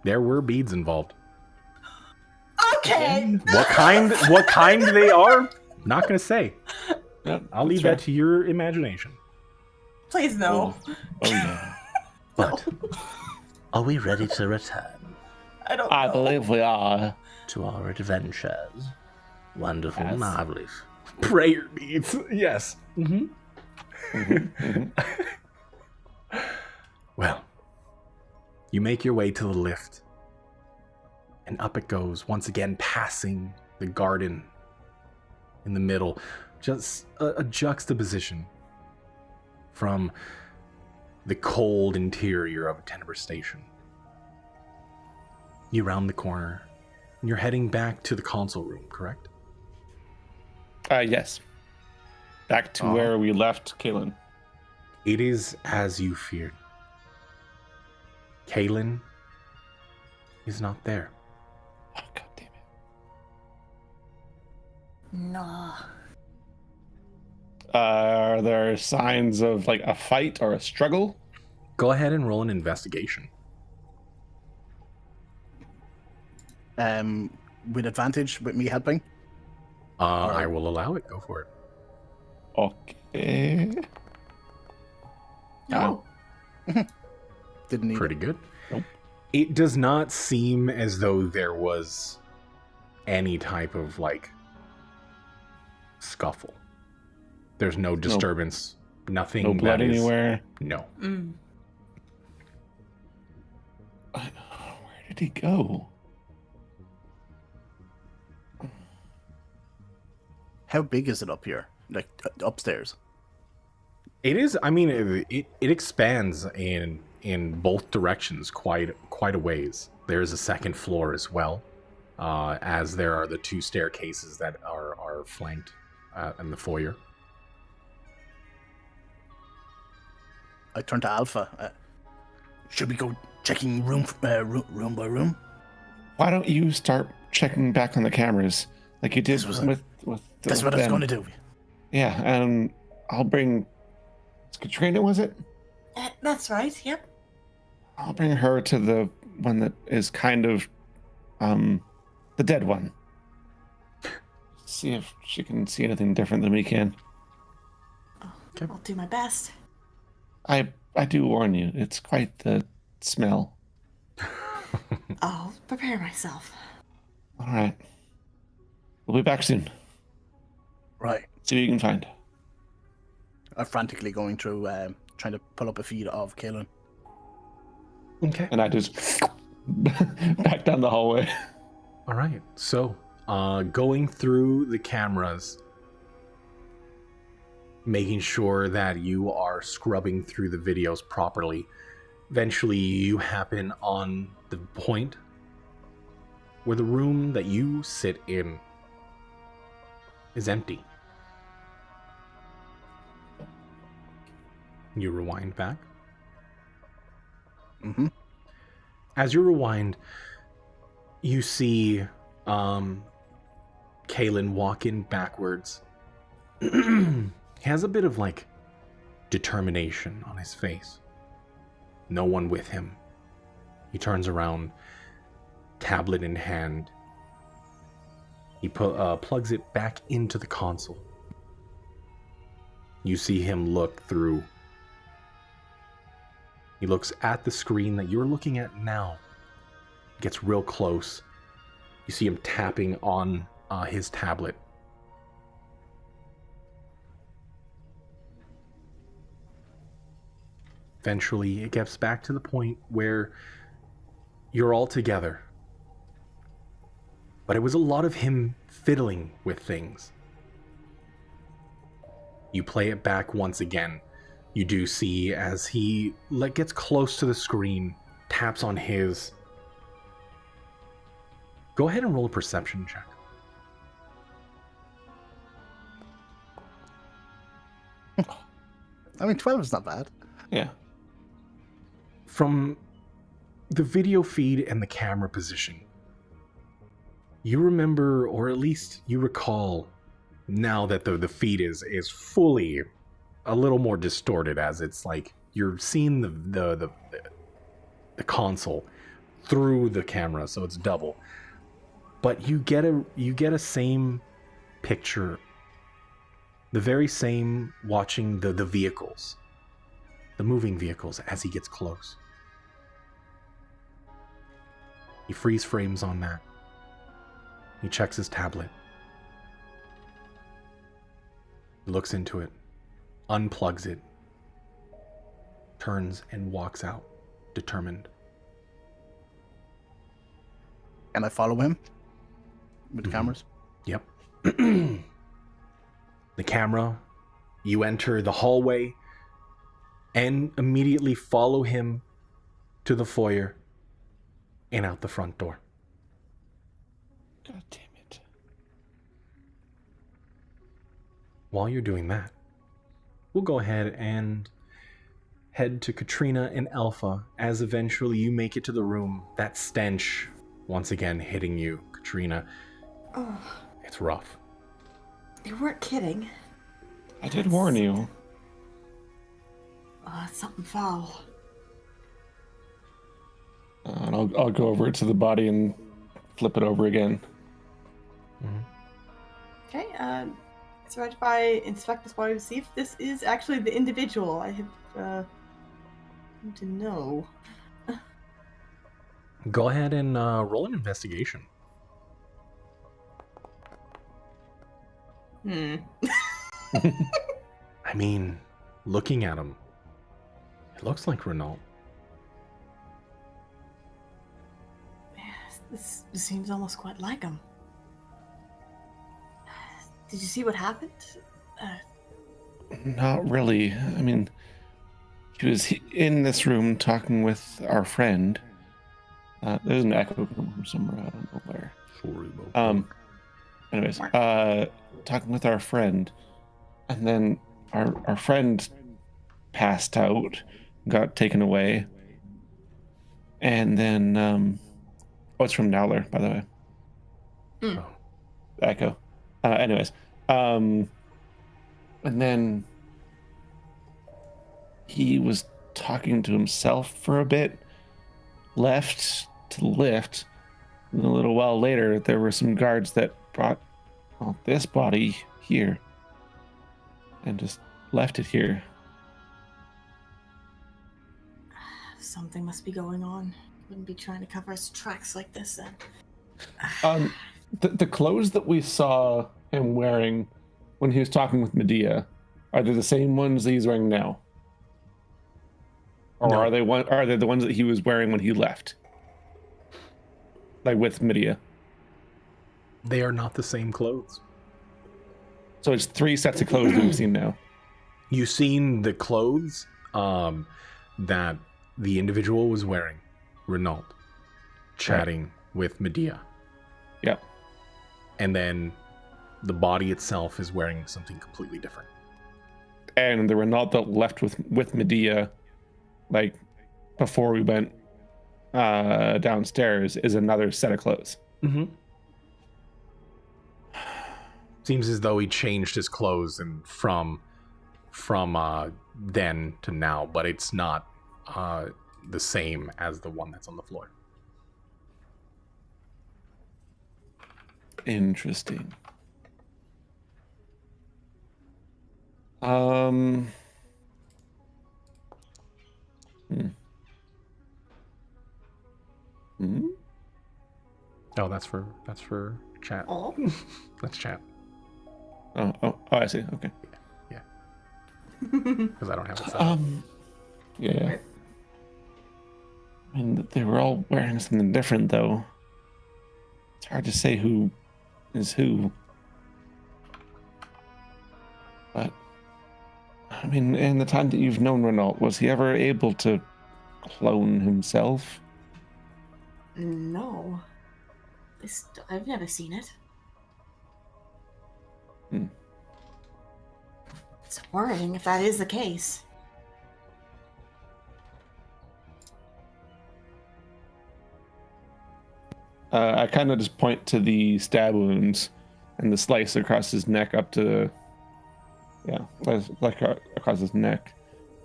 There were beads involved.
Okay.
What kind they are? Not gonna say.
Yep,
I'll leave that to your imagination.
Please no.
Oh yeah.
But are we ready to return
I don't
I
know.
believe we are.
to our adventures? Wonderful,
Yes.
marvelous.
Prayer beads. Yes. Well, you make your way to the lift, and up it goes, once again passing the garden in the middle. Just a juxtaposition from the cold interior of a Tenebrae station. You round the corner, and you're heading back to the console room, correct?
Yes. Back to where we left Kaylin.
It is as you feared. Kaylin is not there.
Oh, God damn it.
No.
Are there signs of like a fight or a struggle?
Go ahead and roll an investigation.
With advantage, with me helping.
I will allow it. Go for it.
Okay.
No.
Didn't need
Pretty
it.
good.
Nope.
It does not seem as though there was any type of like scuffle. There's no disturbance. Nothing.
No blood
that is-
anywhere.
No.
Mm.
Where did he go?
How big is it up here? Like upstairs?
It is. I mean, it expands in both directions quite a ways. There is a second floor as well, as there are the two staircases that are flanked in the foyer.
I turn to Alpha. Should we go checking room by room?
Why don't you start checking back on the cameras like you did
That's
with
That's what I was
them?
going to do.
Yeah, I'll bring Katrina, was it?
That's right. Yep.
I'll bring her to the one that is kind of the dead one. See if she can see anything different than we can.
Okay. I'll do my best.
I do warn you, it's quite the smell.
I'll prepare myself.
All right. We'll be back soon.
Right.
See what you can find.
I'm frantically going through, trying to pull up a feed of Kaelin.
Okay.
And I just back down the hallway.
All right. So, going through the cameras, making sure that you are scrubbing through the videos properly. Eventually, you happen on the point where the room that you sit in is empty. You rewind back.
Mm-hmm.
As you rewind, you see Kaelin walking backwards. He has a bit of like determination on his face. No one with him. He turns around, tablet in hand. He plugs it back into the console. You see him look through. He looks at the screen that you're looking at now. Gets real close. You see him tapping on his tablet. Eventually, it gets back to the point where you're all together. But it was a lot of him fiddling with things. You play it back once again. You do see as he gets close to the screen, taps on his. Go ahead and roll a perception check.
I mean, 12 is not bad.
Yeah.
From the video feed and the camera position, you remember, or at least you recall, now that the feed is fully a little more distorted, as it's like you're seeing the console through the camera, so it's double. But you get a same picture, the very same, watching the vehicles, the moving vehicles as he gets close. He freeze frames on that. He checks his tablet. He looks into it, unplugs it, turns and walks out, determined.
Can I follow him with the cameras?
Yep. The camera, you enter the hallway and immediately follow him to the foyer and out the front door.
God damn it.
While you're doing that, we'll go ahead and head to Katrina and Alpha as eventually you make it to the room. That stench once again hitting you, Katrina.
Oh,
It's rough.
you weren't kidding.
I did warn you.
Oh, it's something foul.
And I'll go over to the body and flip it over again.
Okay, it's right if I inspect this body to see if this is actually the individual I have need to know.
Go ahead and roll an investigation. I mean, looking at him, it looks like Renault.
This seems almost quite like him. Did you see what happened?
Not really. I mean, he was in this room talking with our friend. There's an echo coming from somewhere. I don't know where.
Sorry about
Anyways, talking with our friend, and then our friend passed out, got taken away. And then, oh, it's from Nowler, by the way.
Oh.
Echo. Anyways, and then he was talking to himself for a bit, left to the lift, and a little while later, there were some guards that brought this body here and just left it here.
Something must be going on. Wouldn't be trying to cover his tracks like this then.
The clothes that we saw him wearing when he was talking with Medea, are they the same ones that he's wearing now? Or
No.
are they the ones that he was wearing when he left? Like with Medea?
They are not the same clothes.
So it's 3 sets of clothes that we've seen now.
You've seen the clothes that the individual was wearing, Renault, chatting with Medea.
Yep.
And then the body itself is wearing something completely different.
And the Renault that left with Medea, like before we went downstairs, is another set of clothes.
Mm-hmm. Seems as though he changed his clothes and from then to now, but it's not the same as the one that's on the floor.
Interesting.
Oh, that's for chat.
Oh.
That's chat.
Oh, I see. Okay.
Yeah. Because I don't have it set up.
Yeah.
Right.
I mean, they were all wearing something different, though. It's hard to say who is who. But, I mean, in the time that you've known Renault, was he ever able to clone himself?
No. I've never seen it. It's worrying if that is the case.
I kind of just point to the stab wounds and the slice across his neck up to, like across his neck.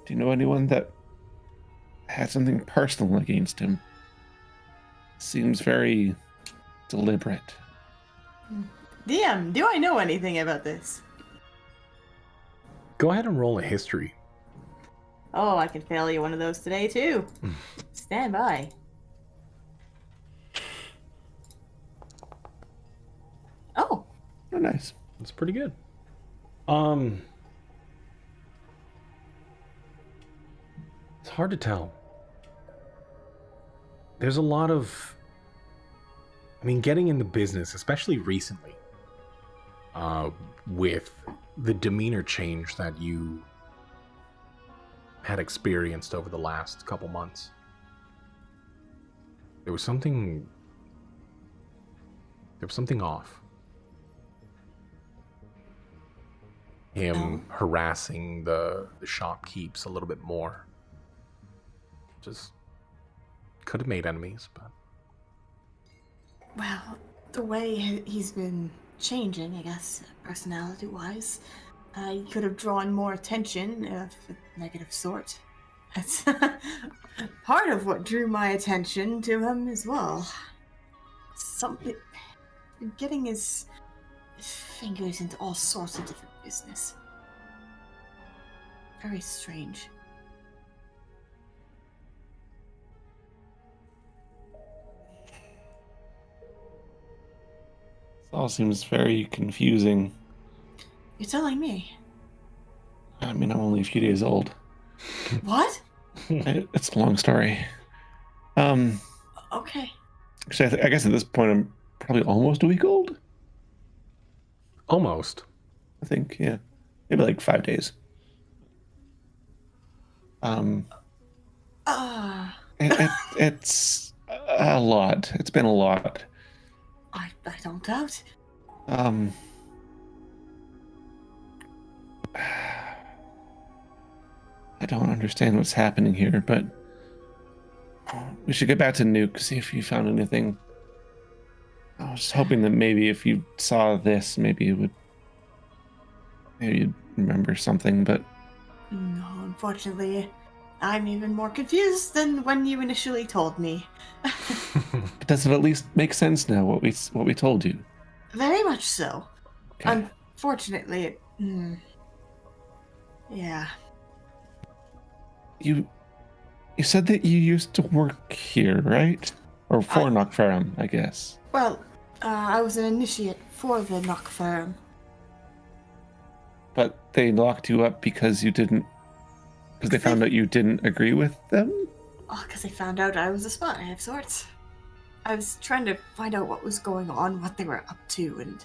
Do you know anyone that had something personal against him? Seems very deliberate.
DM, do I know anything about this?
Go ahead and roll a history.
Oh, I can fail you one of those today too. Stand by. Oh,
Oh, nice.
That's pretty good. It's hard to tell. There's a lot of, getting in the business, especially recently, with the demeanor change that you had experienced over the last couple months. There was something off. Him harassing the shopkeeps a little bit more. Just could have made enemies, but
Well, the way he's been changing, I guess, personality-wise, he could have drawn more attention of a negative sort. That's part of what drew my attention to him as well. Getting his fingers into all sorts of different business. Very strange.
This all seems very confusing.
You're telling me?
I mean, I'm only a few days old.
What?
It's a long story.
Okay.
Actually, I guess at this point I'm probably almost a week old.
almost.
I think, yeah, maybe like 5 days. It's a lot. It's been a lot.
I don't doubt.
I don't understand what's happening here, but we should get back to Nuke, see if you found anything. I was hoping that maybe if you saw this, maybe you'd remember something, but
No, unfortunately, I'm even more confused than when you initially told me.
does it at least make sense now what we told you?
Very much so.
Okay.
Unfortunately, yeah.
You said that you used to work here, right? Or for Knockfarm, I guess.
Well, I was an initiate for the Knock firm.
But they locked you up because they found out you didn't agree with them?
Oh, because they found out I was a spy of sorts. I was trying to find out what was going on, what they were up to, and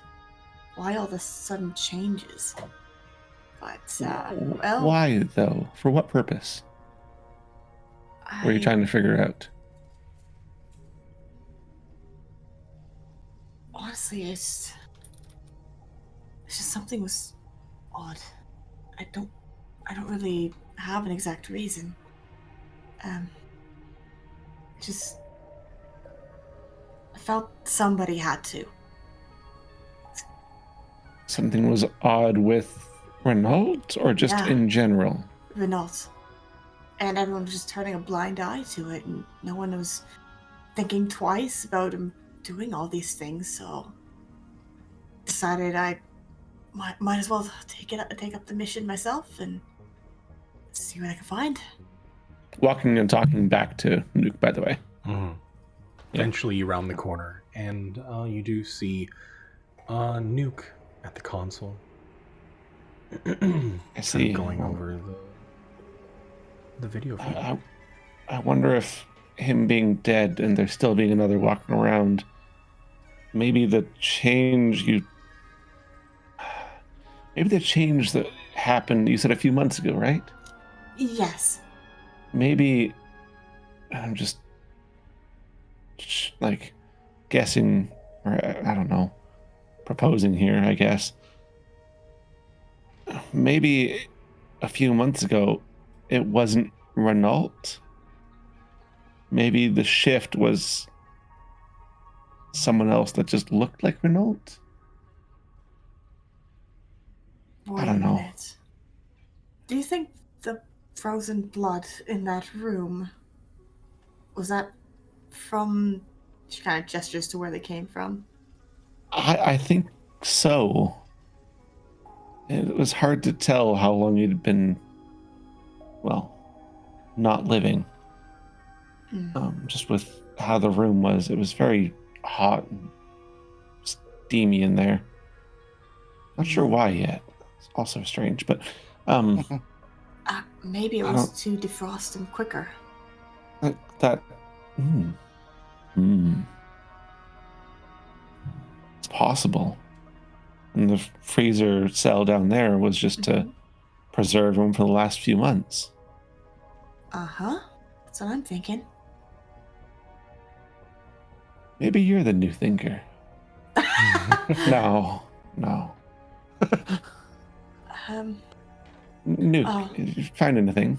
why all this sudden changes. But, well...
Why, though? For what purpose? Were you trying to figure out?
Honestly, it's just something was odd. I don't really have an exact reason. Just I felt somebody had to.
Something was odd with Renault, or just
Yeah.
in general?
Renault. And everyone was just turning a blind eye to it, and no one was thinking twice about him doing all these things, so decided I might as well take up the mission myself and see what I can find.
Walking and talking back to Nuke, by the way.
Mm-hmm. Eventually, you round the corner, and you do see Nuke at the console.
I see.
Going over the video.
I wonder if him being dead and there still being another walking around, maybe the change that happened, you said a few months ago, right?
Yes.
Maybe I'm just like guessing, or I don't know, proposing here, I guess. Maybe a few months ago it wasn't Renault. Maybe the shift was someone else that just looked like Renault.
Wait
don't
a
know.
minute. Do you think the frozen blood in that room was that from? She kind of gestures to where they came from.
I think so. It was hard to tell how long you'd been, well, not living. Just with how the room was. It was very hot and steamy in there. Not sure why yet. It's also strange, but
Maybe it was to defrost them quicker.
It's possible. And the freezer cell down there was just to preserve them for the last few months.
Uh-huh. That's what I'm thinking.
Maybe you're the new thinker. No. Nuke, did you find anything?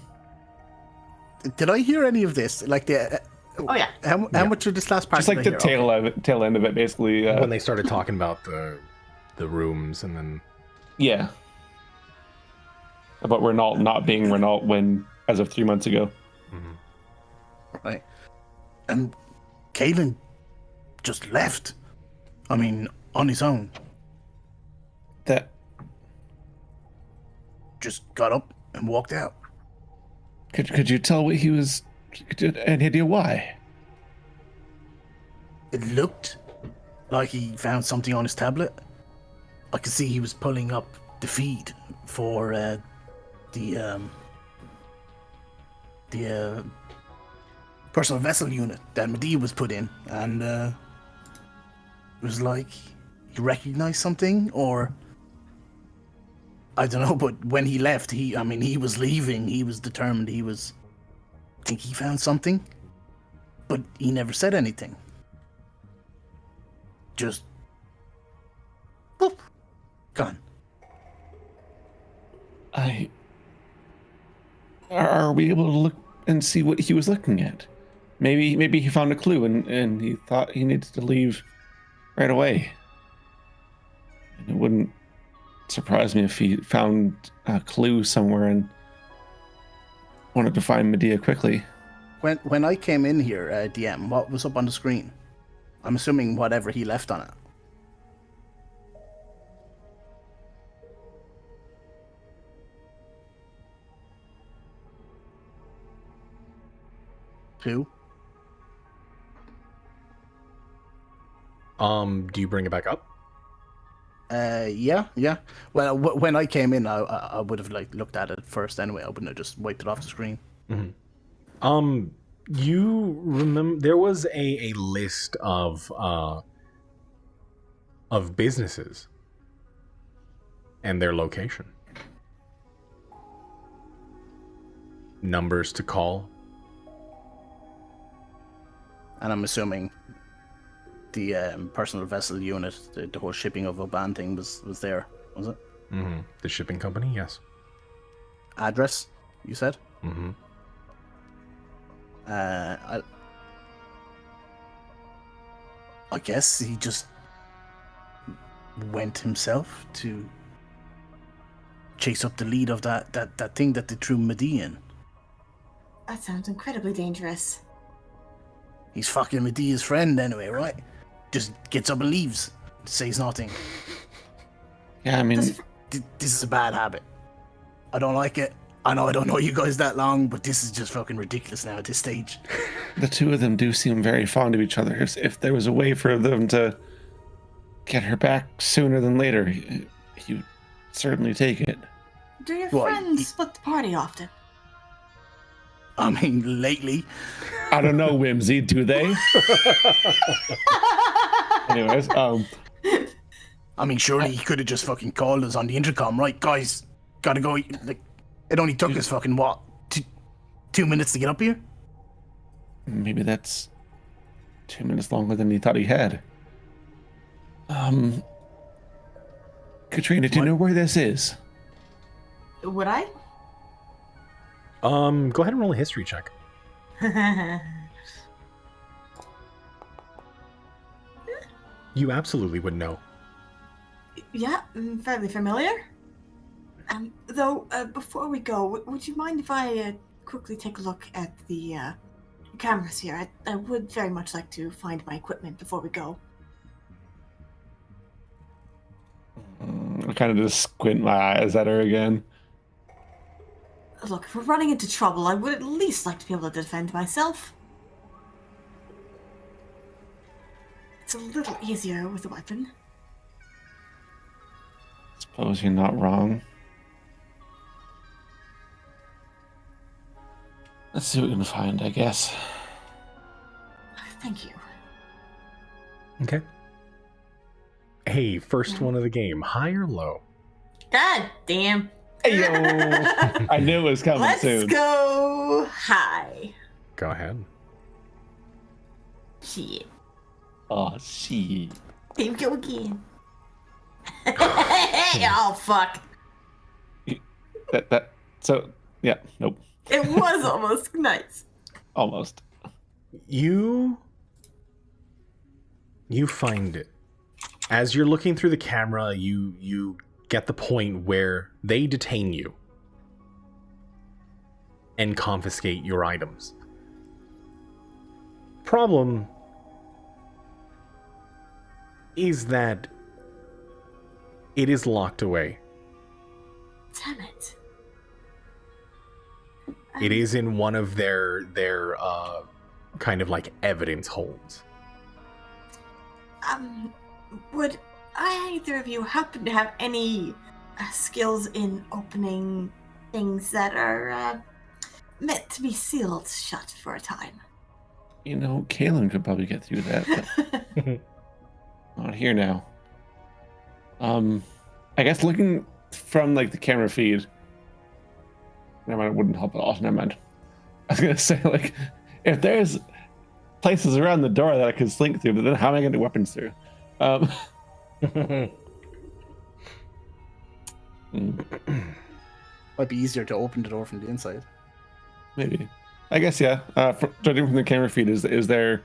Did I hear any of this? Like the?
Oh yeah.
How much of this last part?
Just like
did
the
I hear?
tail end of it, basically.
When they started talking about the rooms, and then
Yeah. About Renault not being Renault when, as of 3 months ago.
Right. And Kalen just left. I mean, on his own.
That
Just got up and walked out.
could you tell what he was? Any idea why?
It looked like he found something on his tablet. I could see he was pulling up the feed for the personal vessel unit that Medea was put in, and it was like he recognized something, or I don't know. But when he left, he was leaving. He was determined. I think he found something, but he never said anything. Just boop, gone.
Are we able to look and see what he was looking at? Maybe he found a clue and he thought he needed to leave right away. And it wouldn't surprise me if he found a clue somewhere and wanted to find Medea quickly.
When I came in here, DM, what was up on the screen? I'm assuming whatever he left on it. Who?
Do you bring it back up?
Yeah. Well, when I came in, I would have like looked at it first anyway. I wouldn't have just wiped it off the screen.
Mm-hmm. You remember there was a list of businesses and their location, numbers to call,
And I'm assuming the personal vessel unit, the whole shipping of a band thing was there, was it?
Mm-hmm. The shipping company, yes.
Address, you said?
Mm-hmm.
I guess he just went himself to chase up the lead of that thing that they threw Medea in.
That sounds incredibly dangerous.
He's fucking Medea's friend anyway, right? Just gets up and leaves, says nothing.
Yeah, I mean,
This is a bad habit. I don't like it. I know I don't know you guys that long, but this is just fucking ridiculous now at this stage.
the two of them do seem very fond of each other. If there was a way for them to get her back sooner than later, you'd certainly take it.
Do your
Well,
friends split the party often?
I mean, lately.
I don't know, Whimsy, do they? Anyways,
I mean, surely he could have just fucking called us on the intercom, right, guys? Gotta go. Like, it only took us fucking what, 2 minutes to get up here?
maybe that's 2 minutes longer than he thought he had. Katrina, do you know where this is?
Would I?
Go ahead and roll a history check. You absolutely would know.
Yeah, fairly familiar. Though, before we go, would you mind if I quickly take a look at the cameras here? I would very much like to find my equipment before we go.
I kind of just squint my eyes at her again.
Look, if we're running into trouble, I would at least like to be able to defend myself. It's a little easier with a weapon.
Suppose you're not wrong. Let's see what we can find, I guess.
Thank you.
Okay. Hey, first one of the game, high or low?
God damn.
Ayo! I knew it was coming
Let's
soon.
go high.
Go ahead.
Shit.
Oh, shit.
Here we go again. Oh, fuck.
So, yeah, nope.
It was almost nice.
Almost.
You find it. As you're looking through the camera, you get the point where they detain you and confiscate your items. Problem is that it is locked away.
Damn it.
It is in one of their kind of like evidence holds.
Would either of you happen to have any skills in opening things that are meant to be sealed shut for a time?
You know, Kalen could probably get through that, but not here now. I guess looking from like the camera feed. Never mind, it wouldn't help at all. Never mind. I was gonna say, like, if there's places around the door that I could slink through, but then how am I gonna do weapons through?
Might be easier to open the door from the inside.
Maybe. I guess, yeah. Judging from the camera feed, is there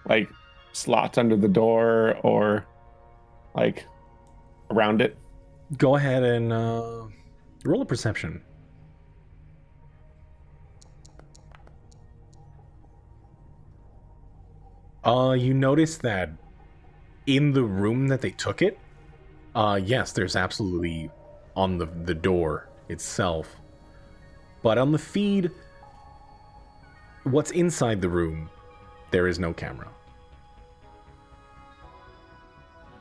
like slots under the door or like around it?
Go ahead and roll a perception. You notice that in the room that they took it, yes, there's absolutely on the door itself. But on the feed, what's inside the room, there is no camera.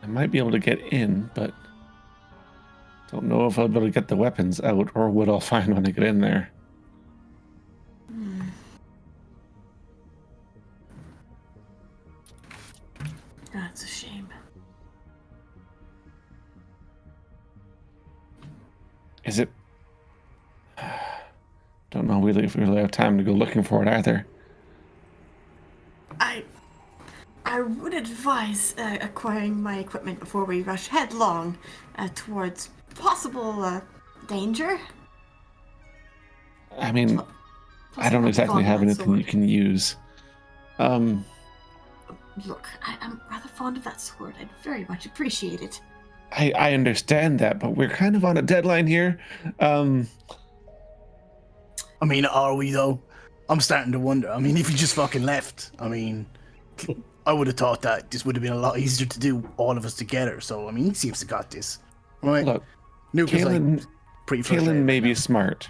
I might be able to get in, but don't know if I'll be able to get the weapons out or what I'll find when I get in there.
That's a shame.
Is it? Don't know really if we really have time to go looking for it either.
I would advise acquiring my equipment before we rush headlong towards possible danger.
I mean,
Plus,
I don't
I'm
exactly
fond of
have
that
anything
sword.
you can use.
Look, I'm rather fond of that sword. I'd very much appreciate it.
I understand that, but we're kind of on a deadline here.
I mean, are we though? I'm starting to wonder. I mean, if you just fucking left, I mean, I would have thought that this would have been a lot easier to do all of us together. So, I mean, he seems to got this. Right?
Look,
Nuke is like
Kalen,
pretty frustrated
Kalen may
right
be
now.
smart,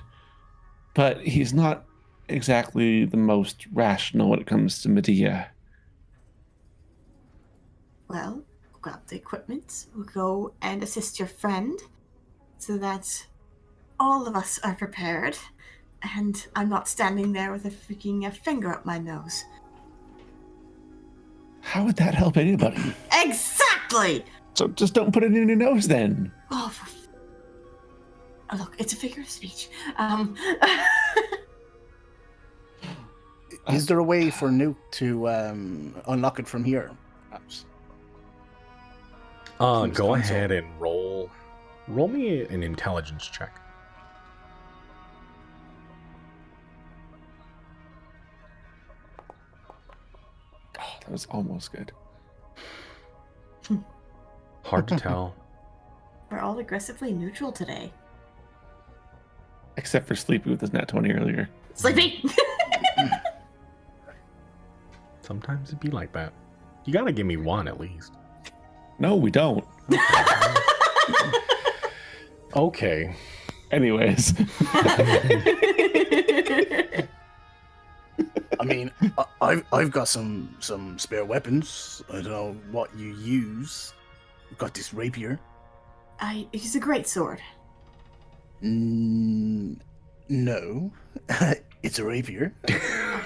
but he's not exactly the most rational when it comes to Medea.
Well, grab the equipment. We'll go and assist your friend so that all of us are prepared and I'm not standing there with a freaking finger up my nose.
How would that help anybody?
Exactly!
So just don't put it in your nose then.
Oh, look, it's a figure of speech.
Is there a way for Nuke to unlock it from here? Perhaps. From his
Go
console.
ahead and roll me an intelligence check.
Oh, that was almost good.
Hard to tell.
We're all aggressively neutral today.
Except for Sleepy with his nat 20 earlier.
Sleepy!
Sometimes it'd be like that. You gotta give me one at least.
No, we don't.
Okay.
Anyways.
I mean, I've got some spare weapons. I don't know what you use. I've got this rapier.
He's a great sword.
No, it's a rapier.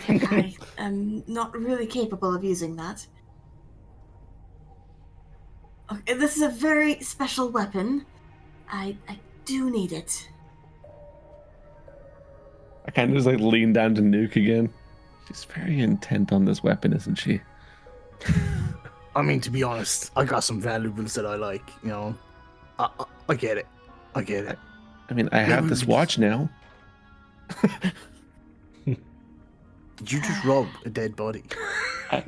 Okay, I am not really capable of using that. Okay, this is a very special weapon. I do need it.
I kind of just like lean down to Nuke again. She's very intent on this weapon, isn't she?
I mean, to be honest, I got some valuables that I like. You know, I get it. I get it.
I mean, I have this watch now.
Did you just rob a dead body?
I'm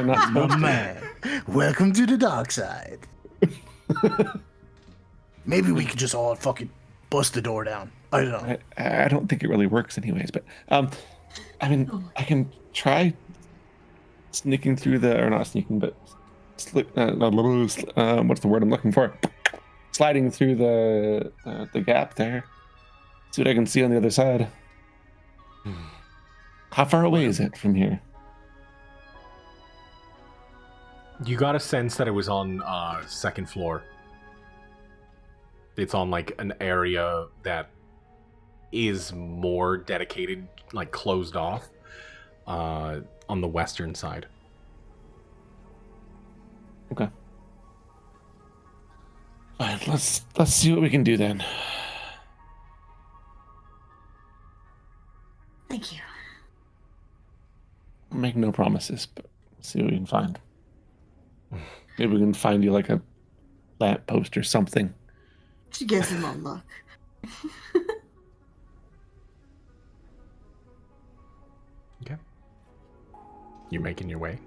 not
My
supposed to.
man, welcome to the dark side. Maybe we could just all fucking bust the door down. I don't know.
I don't think it really works anyways, but I mean, I can try sneaking through the, or not sneaking, but what's the word I'm looking for? Sliding through the gap there. See what I can see on the other side. How far away is it from here?
You got a sense that it was on second floor. It's on like an area that is more dedicated, like closed off, on the western side.
Okay. All right, let's see what we can do then.
Thank you.
I'll make no promises, but see what we can find. Maybe we can find you like a lamppost or something.
She gives him a look.
Okay. You're making your way.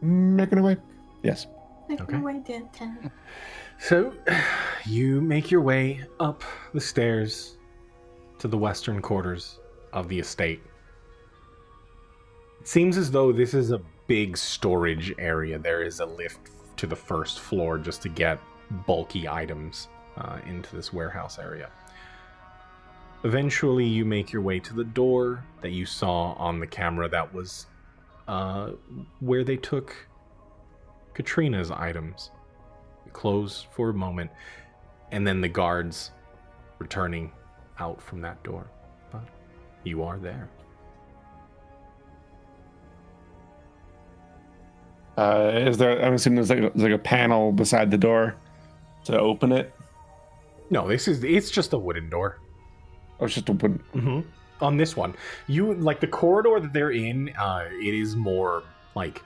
Making away. Yes.
Making
Okay.
my way downtown.
So, you make your way up the stairs to the western quarters of the estate. It seems as though this is a big storage area. There is a lift to the first floor just to get bulky items into this warehouse area. Eventually, you make your way to the door that you saw on the camera that was where they took Katrina's items. You close for a moment, and then the guards returning out from that door. But you are there.
Is there? I'm assuming there's like a panel beside the door to open it.
No, it's just a wooden door.
Oh, it's just open.
Mm-hmm. On this one, you like the corridor that they're in. It is more like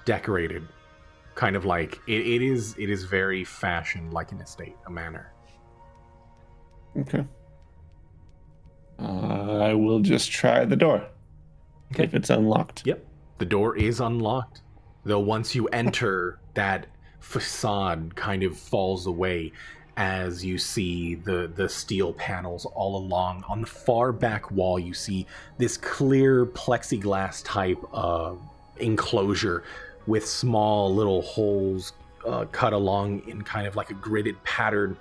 decorated, kind of like it is very fashioned, like an estate, a manor.
Okay. I will just try the door.
Okay.
If it's unlocked.
Yep, the door is unlocked. Though once you enter, that facade kind of falls away as you see the steel panels all along. On the far back wall, you see this clear plexiglass type enclosure with small little holes cut along in kind of like a gridded pattern.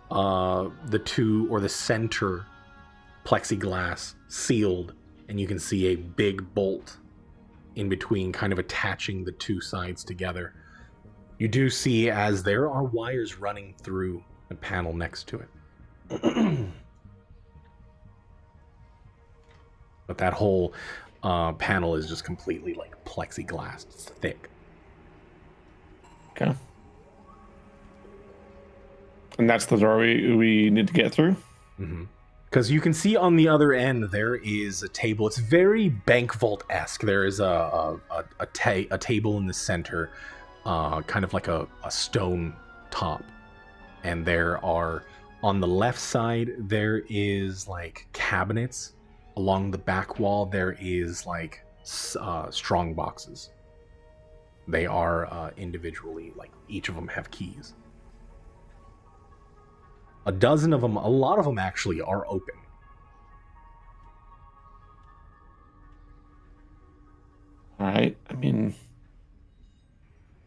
The center plexiglass sealed, and you can see a big bolt in between, kind of attaching the two sides together. You do see as there are wires running through the panel next to it. But that whole panel is just completely like plexiglass. It's thick.
Okay. And that's the door we need to get through?
Mm-hmm. Because you can see on the other end there is a table. It's very bank vault-esque. There is a table in the center, kind of like a stone top. And there are, on the left side, there is like cabinets. Along the back wall, there is like strong boxes. They are individually, like each of them have keys. A dozen of them, a lot of them actually are open.
All right. I mean,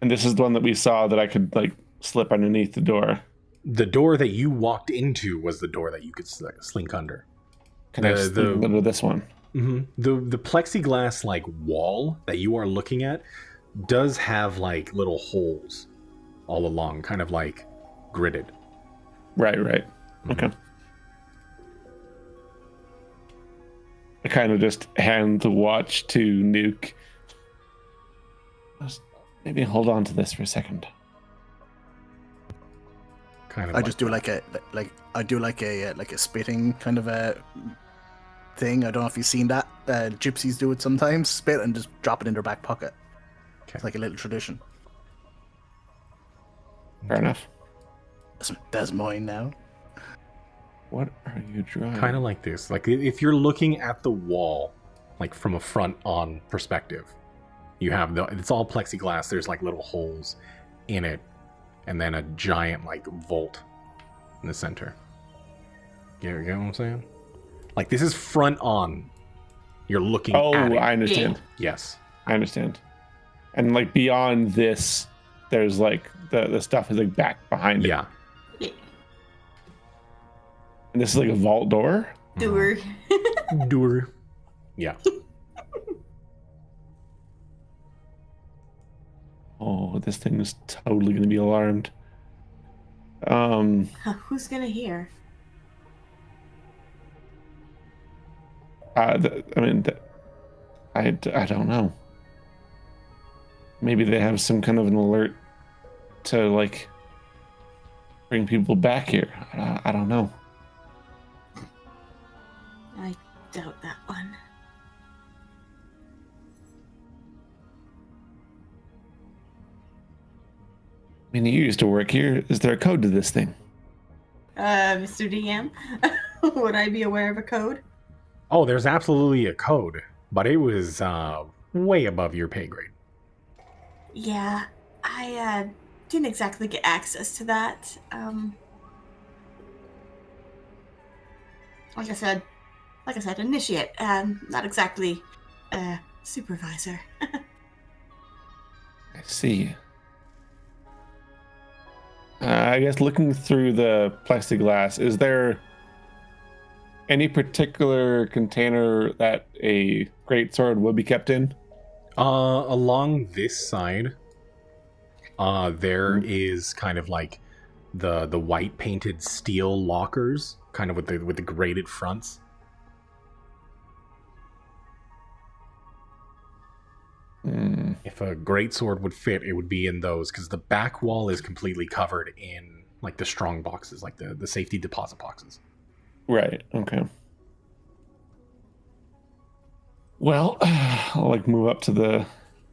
and this is the one that we saw that I could like slip underneath the door.
The door that you walked into was the door that you could slink under.
Can I slink under this one?
Mm-hmm. The plexiglass like wall that you are looking at does have like little holes all along, kind of like gridded.
Right.
Mm-hmm.
Okay. I kind of just hand the watch to Nuke. Maybe hold on to this for a second.
Kind of.
I just do like a spitting kind of a thing. I don't know if you've seen that. Gypsies do it sometimes. Spit and just drop it in their back pocket.
Okay.
It's like a little tradition.
Fair enough.
That's mine now.
What are you drawing?
Kind of like this. Like if you're looking at the wall, like from a front-on perspective, you have it's all plexiglass. There's like little holes in it, and then a giant like vault in the center. You get what I'm saying? Like this is front-on. You're looking at it.
I understand.
Yes.
I understand. And like beyond this, there's like the stuff is like back behind it.
Yeah.
And this is like a vault door?
Doer.
Door. Yeah.
Oh, this thing is totally going to be alarmed.
Who's gonna hear?
I don't know. Maybe they have some kind of an alert to like bring people back here. I don't know.
I doubt that one.
I mean, you used to work here. Is there a code to this thing?
Mr. DM, would I be aware of a code?
Oh, there's absolutely a code. but it was way above your pay grade.
Yeah, I didn't exactly get access to that. Like I said, initiate. Not exactly supervisor.
I see. I guess looking through the plexiglass, is there any particular container that a greatsword would be kept in?
Along this side, there is kind of like the white painted steel lockers, kind of with the grated fronts. If a greatsword would fit, it would be in those, because the back wall is completely covered in like the strong boxes, like the safety deposit boxes.
Right. Okay. Well, I'll like move up to the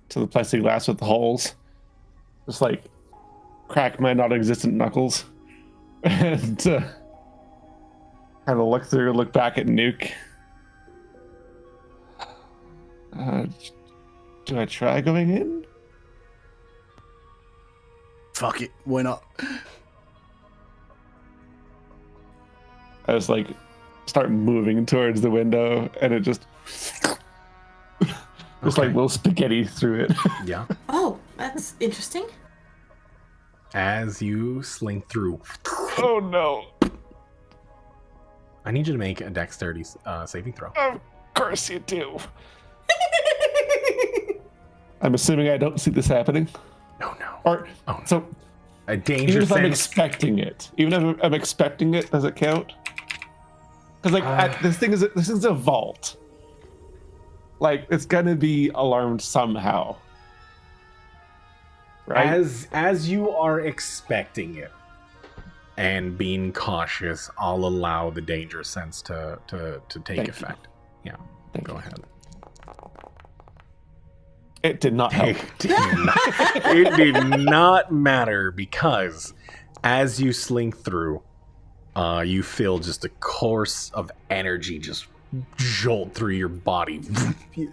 plexiglass with the holes, just like crack my non-existent knuckles, and kind of look through, look back at Nuke. Do I try going in?
Fuck it, why not?
I just like start moving towards the window, and it just like little spaghetti through it.
Yeah.
Oh, that's interesting.
As you slink through,
Oh no!
I need you to make a dexterity saving throw.
Of course you do. I'm assuming I don't see this happening.
No.
Or
Oh, no.
so
A danger
even if I'm
sense.
expecting it, does it count? Because like this is a vault. Like it's gonna be alarmed somehow, right?
As you are expecting it and being cautious, I'll allow the danger sense to take
Thank
effect. Yeah,
Thank
go
you.
ahead.
It did not help.
It did not matter, because as you slink through, you feel just a course of energy just jolt through your body.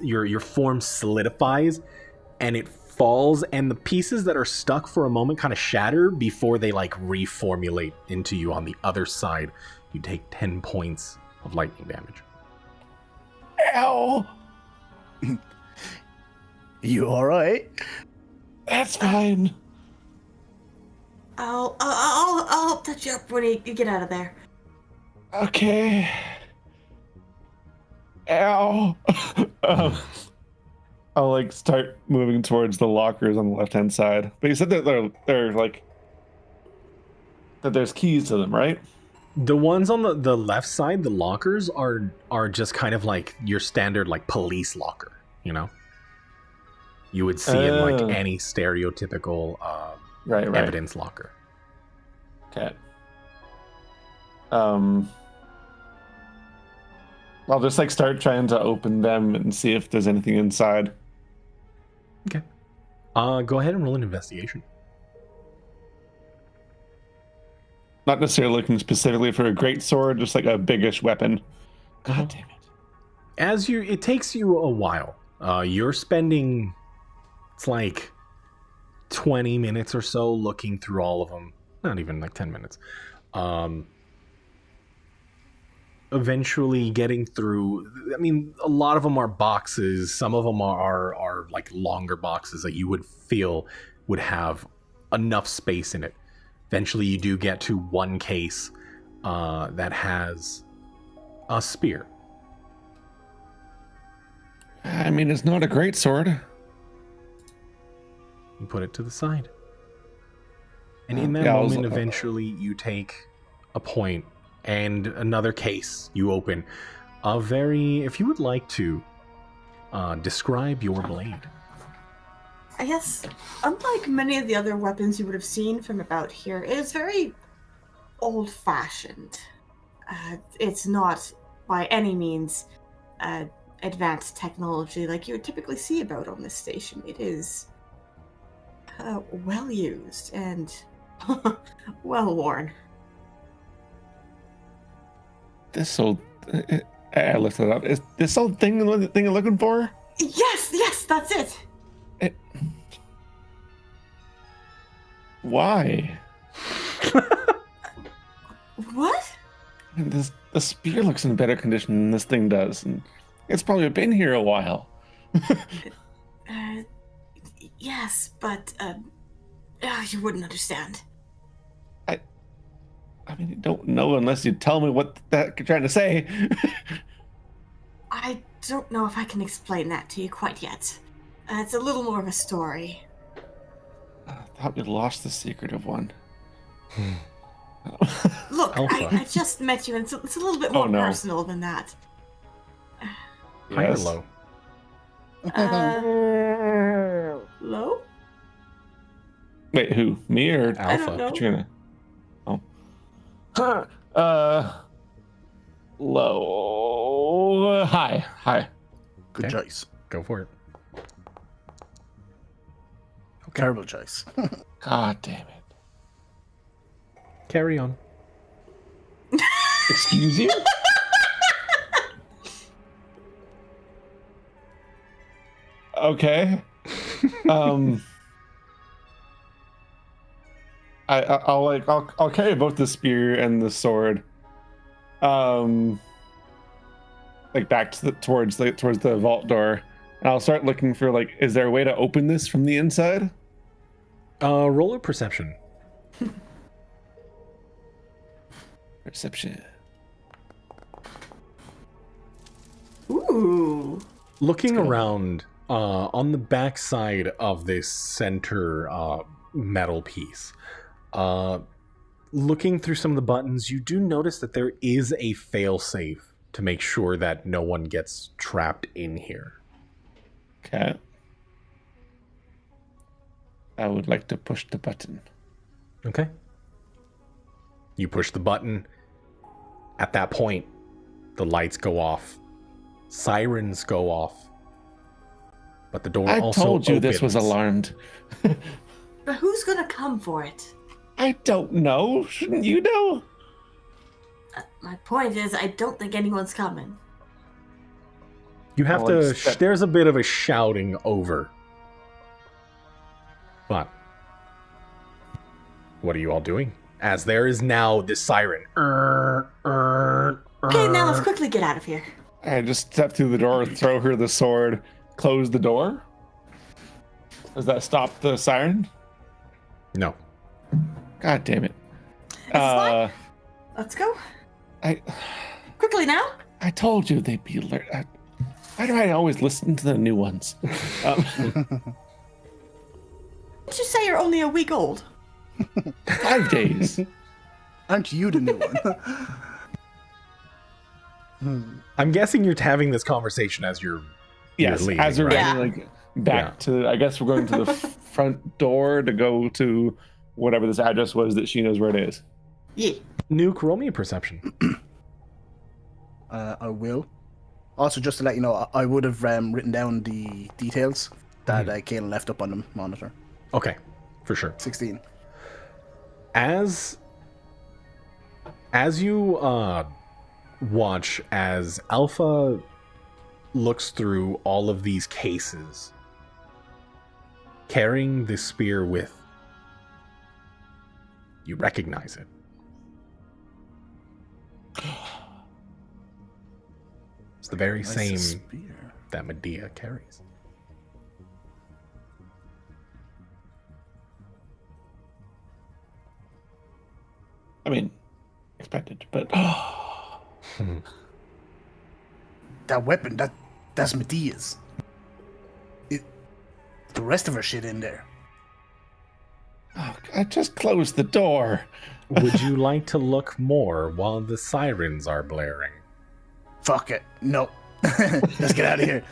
Your form solidifies and it falls, and the pieces that are stuck for a moment kind of shatter before they like reformulate into you on the other side. You take 10 points of lightning damage.
Ow!
You alright?
That's fine.
I'll touch you up when you get out of there.
Okay. Ow. I'll like start moving towards the lockers on the left-hand side. But you said that they're like that there's keys to them, right?
The ones on the left side, the lockers, are just kind of like your standard like police locker, you know? You would see in like any stereotypical
right.
evidence locker.
Okay. I'll just like start trying to open them and see if there's anything inside.
Okay. Go ahead and roll an investigation.
Not necessarily looking specifically for a great sword, just like a biggish weapon. God damn it.
It takes you a while. You're spending, it's like 20 minutes or so looking through all of them. Not even like 10 minutes. Eventually getting through. I mean, a lot of them are boxes. Some of them are like longer boxes that you would feel would have enough space in it. Eventually you do get to one case that has a spear.
I mean, it's not a great sword.
You put it to the side. And in that
Yeah,
moment, eventually you take a point, and another case you open. If you would like to describe your blade.
I guess, unlike many of the other weapons you would have seen from about here, it is very old-fashioned. It's not, by any means, advanced technology like you would typically see about on this station. It is well-used and well-worn.
This old... I lifted it up. Is this the thing you're looking for?
Yes, that's it.
Why?
What?
The spear looks in better condition than this thing does, and it's probably been here a while.
Yes, but you wouldn't understand.
I mean, you don't know unless you tell me what that you're trying to say.
I don't know if I can explain that to you quite yet. It's a little more of a story.
I thought we lost the secret of one.
Look, I just met you, and it's a little bit more personal than that.
High or low?
Low?
Wait, who? Me or
I don't know.
Katrina? Low. Hi.
Good
Okay.
choice.
Go for it.
Terrible choice.
God damn it.
Carry on.
Excuse you? Okay. I'll carry both the spear and the sword. Like back to towards the vault door, and I'll start looking for is there a way to open this from the inside?
Roll a perception.
Perception.
Ooh.
Looking around on the back side of this center metal piece, looking through some of the buttons, you do notice that there is a failsafe to make sure that no one gets trapped in here.
Okay. I would like to push the button.
Okay. You push the button. At that point, the lights go off. Sirens go off. But the door also
I told you
opens.
this was alarmed.
But who's gonna come for it?
I don't know. Shouldn't you know?
My point is, I don't think anyone's coming.
You have
I'll
to...
accept-
there's a bit of a shouting over. But... what are you all doing? As there is now this siren.
Okay, now let's quickly get out of here.
I just step through the door, throw her the sword, close the door. Does that stop the siren?
No.
God damn it.
It's fine. Let's go. Quickly now.
I told you they'd be alert. Why do I always listen to the new ones?
Didn't you say you're only a week old?
5 days.
Aren't you the new one?
I'm guessing you're having this conversation as you're
Yes,
leaving,
as we're
right?
heading back to, I guess we're going to the front door to go to whatever this address was that she knows where it is.
Yeah.
Nuke, roll me a perception.
I will. Also, just to let you know, I would have written down the details that Kaelin left up on the monitor.
Okay, for sure.
16.
As you watch as Alpha looks through all of these cases, carrying this spear with, you recognize it. It's the very
Nice
same
spear.
that Medea carries.
I mean, expected, but
That weapon, that's Medea's. The rest of her shit in there.
oh, I just closed the door.
Would you like to look more while the sirens are blaring?
Fuck it. No. Let's get out of here.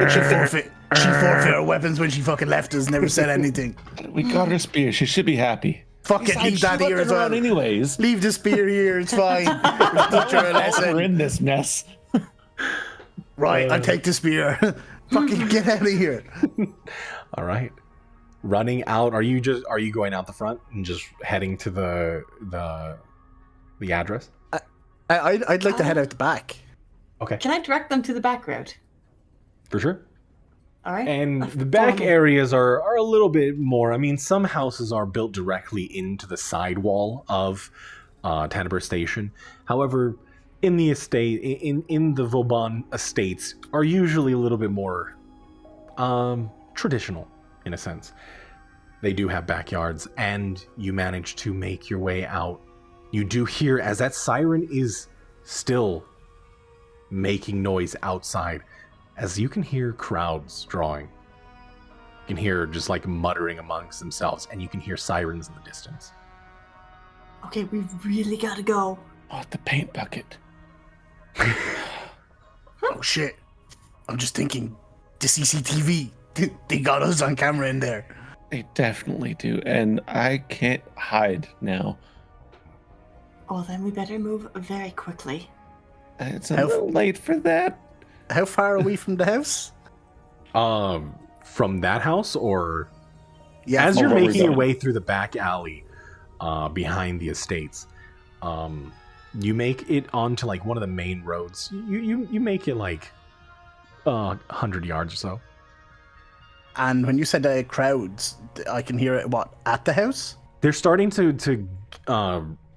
She forfeit her weapons when she fucking left us, never said anything.
We got her spear. She should be happy.
Fuck it,
Besides,
leave that
she
here
left
as
it around
well.
anyways.
Leave the spear here, it's fine. Teach her a
We're
lesson.
in this mess.
Right, I'll take the spear. Fucking get out of here.
All right. Running out, are you going out the front and just heading to the address?
I'd like to head out the back.
Okay,
Can I direct them to the back route?
for sure.
All right.
And
I'll
the back
follow me.
areas are a little bit more. I mean, some houses are built directly into the sidewall of Tanneber Station. However, in the estate, in the Vauban estates, are usually a little bit more traditional in a sense. They do have backyards, and you manage to make your way out. You do hear, as that siren is still making noise outside, as you can hear crowds drawing. You can hear just like muttering amongst themselves, and you can hear sirens in the distance.
Okay, we really gotta go.
Oh, the paint bucket.
Oh shit. I'm just thinking, the CCTV, they got us on camera in there.
They definitely do, and I can't hide now.
Oh, then we better move very quickly.
It's a little late for that.
How far are we from the house?
From that house, or
Yeah,
as
from
you're
where we're
making your
going.
way through the back alley behind the estates, you make it onto like one of the main roads. You make it like 100 yards or so.
And when you said crowds, I can hear it, what, at the house?
They're starting to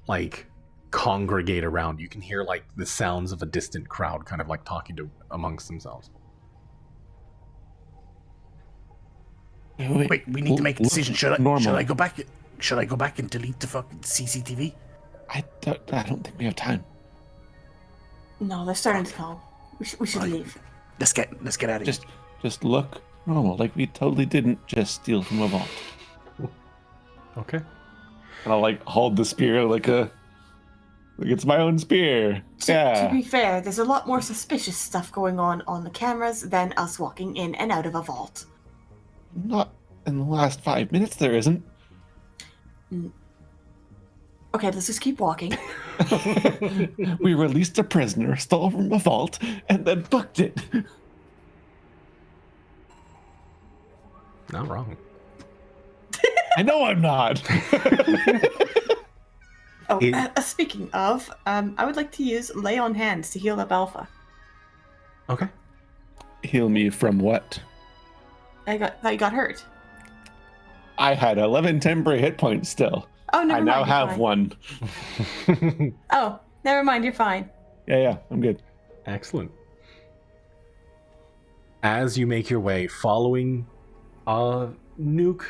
like congregate around. You can hear like the sounds of a distant crowd kind of like talking to amongst themselves.
Wait, we need to make a decision. Should I go back? Should I go back and delete the fucking CCTV?
I don't think we have time.
No, they're starting to come. We should
Right.
leave.
Let's get out of here.
Just look normal, like we totally didn't just steal from a vault.
Okay.
And I'll like hold the spear like it's my own spear.
To be fair, there's a lot more suspicious stuff going on the cameras than us walking in and out of a vault.
Not in the last 5 minutes, there isn't.
Okay, let's just keep walking.
We released a prisoner, stole from a vault, and then booked it.
Not wrong.
I know I'm not.
Oh,
It-
speaking of, I would like to use Lay on Hands to heal up Alpha.
Okay.
Heal me from what?
I got hurt.
I had 11 temporary hit points still.
Oh, never
I
mind.
now
you're
have
fine.
one.
Oh, never mind. You're fine.
Yeah, I'm good.
Excellent. As you make your way, following Nuke,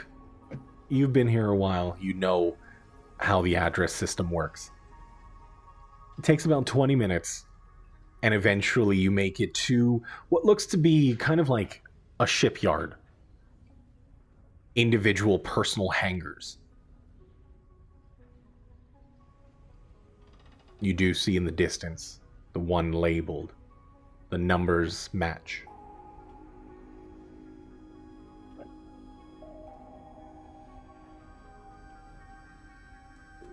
you've been here a while. You know how the address system works. It takes about 20 minutes, and eventually you make it to what looks to be kind of like a shipyard. Individual personal hangars. You do see in the distance the one labeled. The numbers match.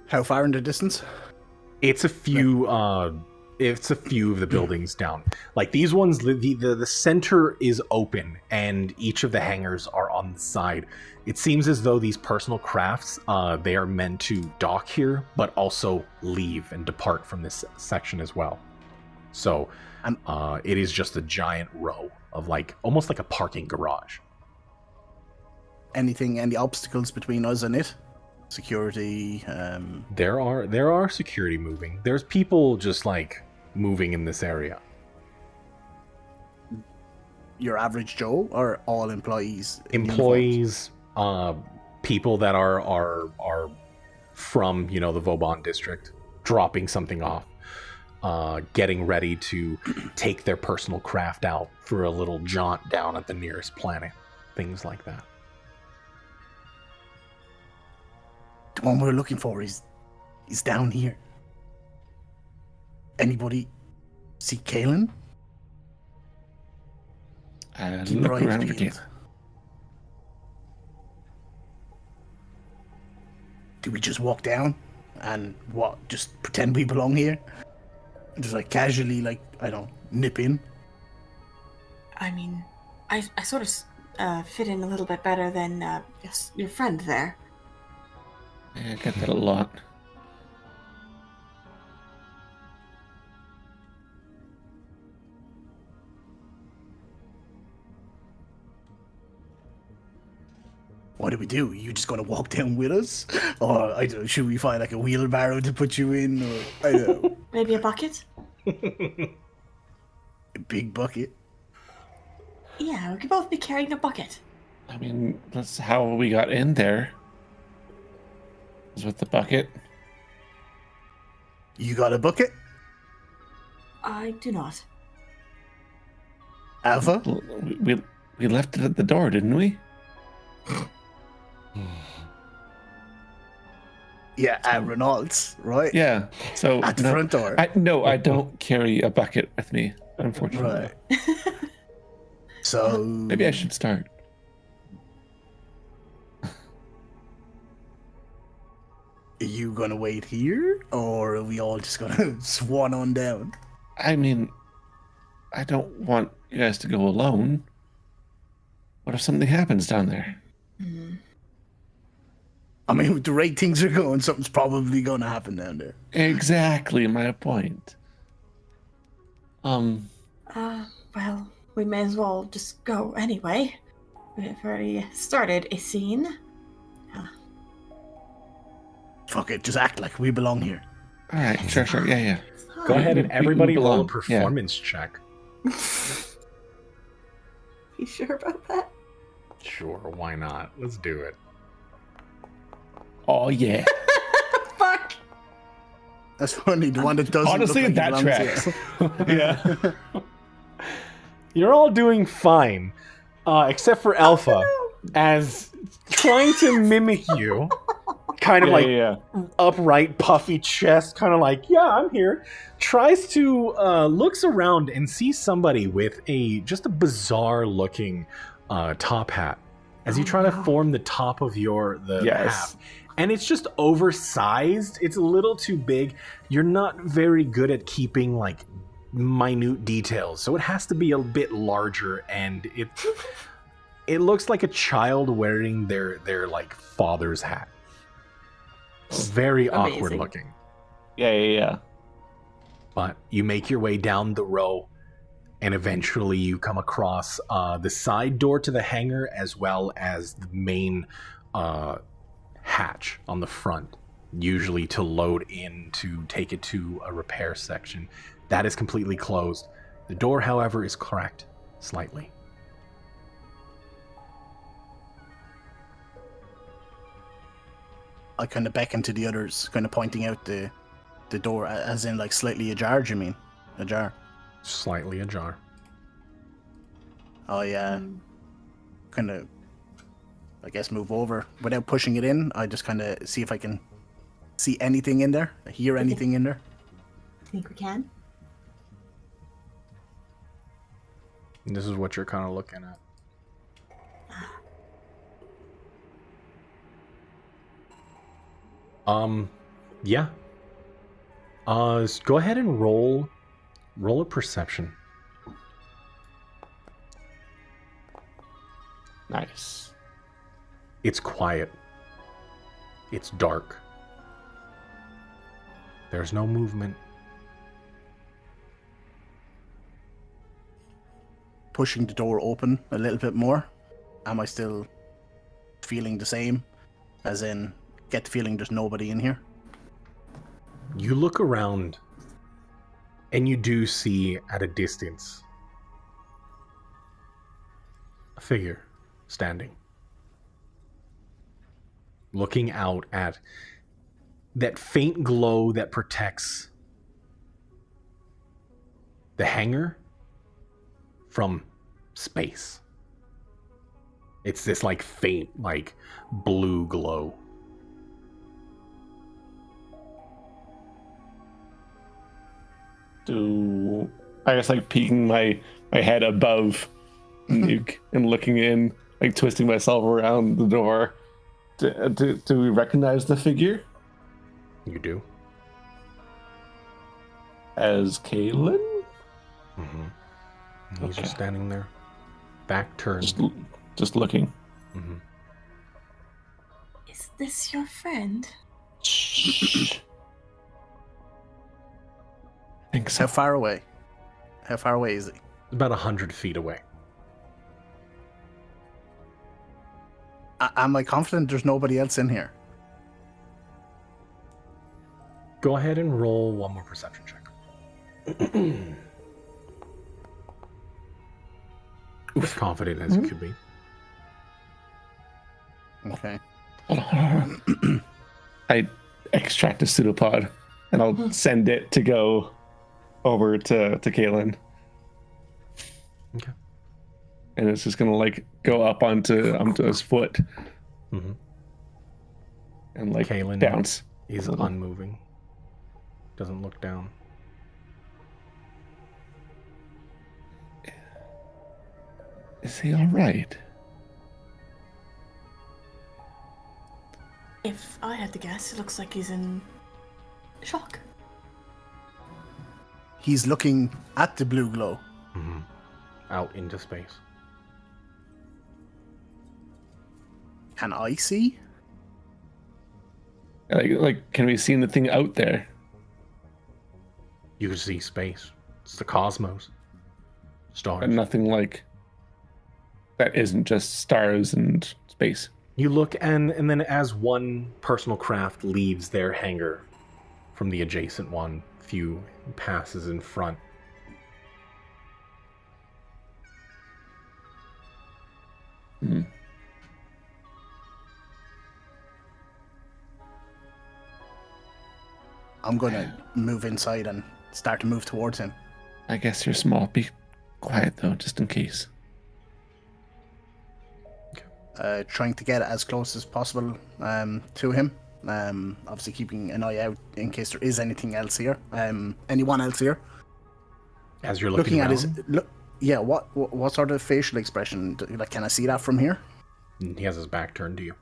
How far in the distance?
It's a few of the buildings down. Like these ones, the center is open and each of the hangars are on the side. It seems as though these personal crafts, they are meant to dock here, but also leave and depart from this section as well. So it is just a giant row of like, almost like a parking garage.
Any obstacles between us and it? Security,
There are security moving. There's people just like moving in this area.
your average Joe, or all employees? in uniforms?
Employees, people that are from, you know, the Vauban district, dropping something off, getting ready to take their personal craft out for a little jaunt down at the nearest planet, things like that.
The one we're looking for is down here. Anybody see Kalen? Keep
Look
your eyes
around
peeled.
again.
Do we just walk down and just pretend we belong here? And just like casually, like, I don't nip in?
I mean, I sort of fit in a little bit better than your friend there.
Yeah, I get that a lot.
what do we do? Are you just going to walk down with us? Or, I don't know, should we find like a wheelbarrow to put you in? Or, I don't know,
Maybe a bucket?
a big bucket?
Yeah, we could both be carrying a bucket.
I mean, that's how we got in there. Is with the bucket.
You got a bucket,
I do not.
Alpha?
We left it at the door, didn't we?
Yeah, at Renault's, right?
Yeah. So
At the front door.
I don't carry a bucket with me, unfortunately.
Right. So
Maybe I should start.
Are you gonna wait here, or are we all just gonna swan on down?
I mean, I don't want you guys to go alone. What if something happens down there?
I mean, with the rate things are going, something's probably gonna happen down there.
Exactly my point.
Well, we may as well just go anyway. We've already started a scene.
Fuck it, just act like we belong here.
All right, sure, yeah.
Go ahead and everybody roll a
belong.
performance check.
You sure about that?
Sure, why not? Let's do it.
Oh yeah.
Fuck!
That's funny. The one that doesn't.
Honestly,
look like
that
it belongs
tracks.
here.
You're all doing fine, except for Alpha, as trying to mimic you, kind of
Yeah.
upright, puffy chest, kind of like, yeah, I'm here. Tries to looks around and sees somebody with just a bizarre looking top hat. As you try to form the top of the
Yes.
hat. And it's just oversized. It's a little too big. You're not very good at keeping like minute details, so it has to be a bit larger. And it looks like a child wearing their like father's hat. Very awkward
Amazing.
looking.
Yeah.
But you make your way down the row, and eventually you come across the side door to the hangar, as well as the main hatch on the front, usually to load in to take it to a repair section. That is completely closed. The door, however, is cracked slightly.
I kind of beckon to the others, kind of pointing out the door, as in like slightly ajar. Do you mean ajar?
Slightly ajar.
I kind of, I guess, move over without pushing it in. I just kind of see if I can see anything in there, hear anything in there.
Think we can?
And this is what you're kind of looking at. Yeah. Go ahead and roll a perception.
Nice.
It's quiet. It's dark. There's no movement.
Pushing the door open a little bit more. Am I still feeling the same? As in, get the feeling there's nobody in here?
You look around, and you do see at a distance a figure standing, looking out at that faint glow that protects the hangar from space. It's this like faint, like blue glow.
I guess like peeking my head above Nuke and looking in, like twisting myself around the door. Do we recognize the figure
You do?
as Kaylin?
Mm-hmm. He's
Okay.
just standing there, back turned.
Just looking.
Mm-hmm.
Is this your friend?
Shh. I think so.
How far away? How far away is he?
About 100 feet away.
Am I confident there's nobody else in here?
Go ahead and roll one more perception check. As confident as you could be.
Okay.
I extract a pseudopod and I'll send it to go over to Kaylin.
Okay.
And it's just gonna like go up onto his foot
Mm-hmm.
and like
Kaylin
bounce.
He's unmoving. Doesn't look down.
Is he all right?
If I had to guess, it looks like he's in shock.
He's looking at the blue glow.
Mm-hmm. Out into space.
Can I see?
Like, can we see the thing out there?
You can see space. It's the cosmos. Stars.
But nothing like that isn't just stars and space.
You look, and then as one personal craft leaves their hangar from the adjacent one, few passes in front.
Hmm.
I'm gonna move inside and start to move towards him.
I guess you're small. Be quiet though, just in case.
Trying to get as close as possible to him. Obviously keeping an eye out in case there is anything else here. Anyone else here?
As you're looking
at
around,
his look. Yeah. What sort of facial expression? Like, can I see that from here?
he has his back turned to you.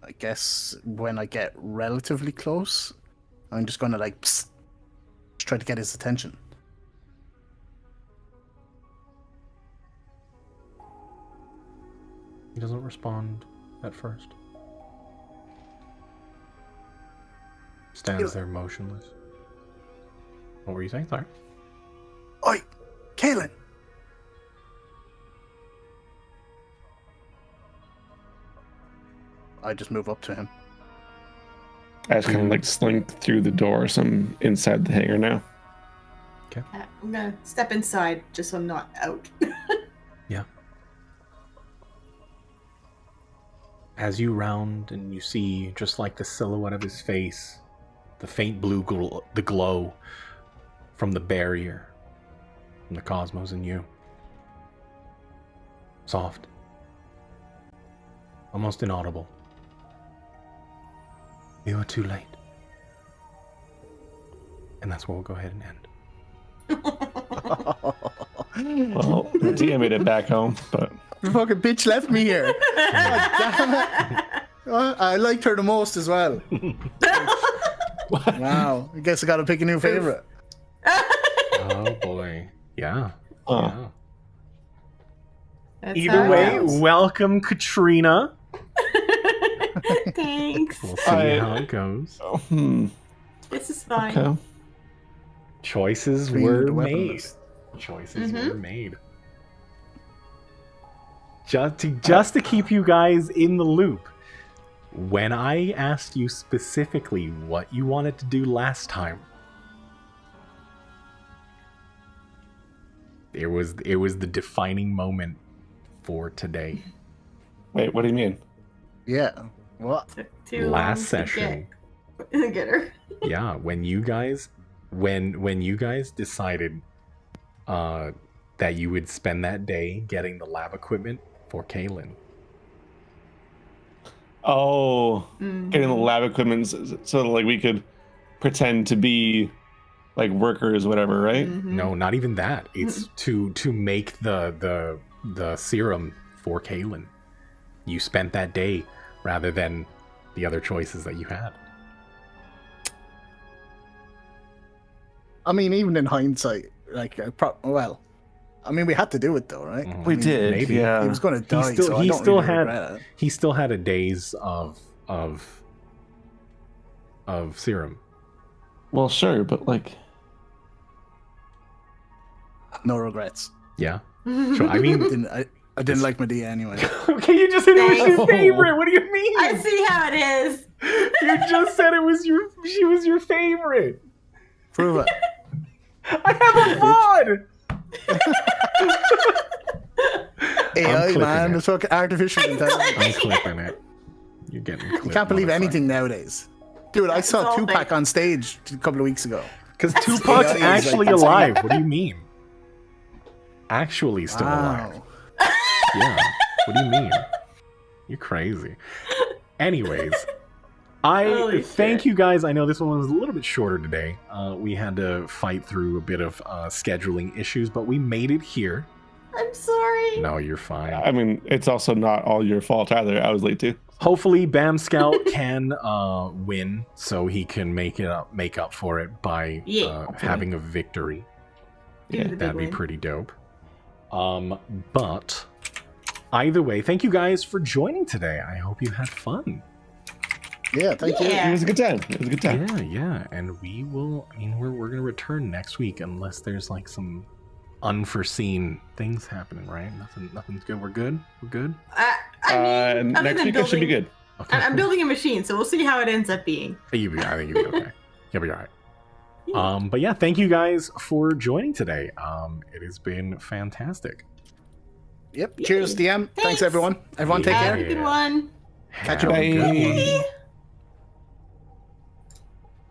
I guess when I get relatively close, I'm just gonna like psst, just try to get his attention.
He doesn't respond at first. Stands there motionless. What were you saying? Sorry.
Oi, Kaylin! I just move up to him.
I just kind of like slink through the door, so I'm inside the hangar now.
I'm gonna step inside just so I'm not out.
Yeah. As you round and you see just like the silhouette of his face, the faint blue the glow from the barrier, from the cosmos and you. Soft. Almost inaudible. You are too late. And that's where we'll go ahead and end.
Well, Dia made it back home, but
The fucking bitch left me here. God damn it. I liked her the most as well. Wow. I guess I gotta pick a new favorite.
Oh boy. Yeah. Yeah.
That's
Either
how it
way,
goes.
welcome Katrina.
Thanks.
We'll see how it goes.
This is fine.
okay.
Choices
Katrina
were
the
made.
weaponless.
Choices were made. Just to keep you guys in the loop. When I asked you specifically what you wanted to do last time, it was the defining moment for today.
Wait, what do you mean?
Yeah. What?
Took too long
Last
to
session.
Get her.
Yeah, when you guys decided that you would spend that day getting the lab equipment for Kaylin.
Oh,
Mhm.
getting the lab equipment so that, like, we could pretend to be like workers, whatever, right?
Mhm.
No, not even that. It's to make the serum for Kaylin. You spent that day rather than the other choices that you had.
I mean, even in hindsight, like, I mean, we had to do it though, right?
Mhm.
We
I mean,
did,
maybe.
yeah.
He was going to die,
still-
so I
he
don't
still
really
had-
regret it.
He still had a days of serum.
Well, sure, but like,
No regrets.
Yeah. So I mean,
I didn't like Medea anyway.
okay, you just said it was your
Thanks.
favorite. What do you mean?
I see how it is.
You just said she was your favorite.
Prove it.
I have a VOD.
AI,
clipping
man.
it.
It's fucking artificial intelligence.
I'm clipping it. You're getting clipped.
You can't believe anything nowadays. Dude, I saw
all
Tupac
fake.
on stage a couple of weeks ago.
Because Tupac's
AI is
actually
like-
alive. What do you mean? Actually still alive.
Wow.
Yeah. What do you mean? You're crazy. Anyways, I
Holy
thank
shit.
you guys. I know this one was a little bit shorter today. We had to fight through a bit of scheduling issues, but we made it here.
I'm sorry.
No, you're fine.
I mean, it's also not all your fault either. I was late too.
Hopefully, Bam Scout can win, so he can make up for it by
Yeah.
having a victory.
Do the big
That'd be
win.
pretty dope. But either way, thank you guys for joining today. I hope you had fun.
Yeah, thank you.
Yeah.
It was a good time. It was a good time.
Yeah, and we will. I mean, we're gonna return next week unless there's like some unforeseen things happening, right? Nothing's good. We're good. We're good.
I mean, other
Next
than
week it should be
building-
good.
Okay.
I'm building a machine, so we'll see how it ends up being.
I think you'll be okay. You'll be all right. But yeah, thank you guys for joining today. It has been fantastic.
Yep. Cheers, DM. Thanks,
Thanks.
everyone. Everyone, take
Have
care.
a good one.
Catch you
Have a
later.
good one.
Bye.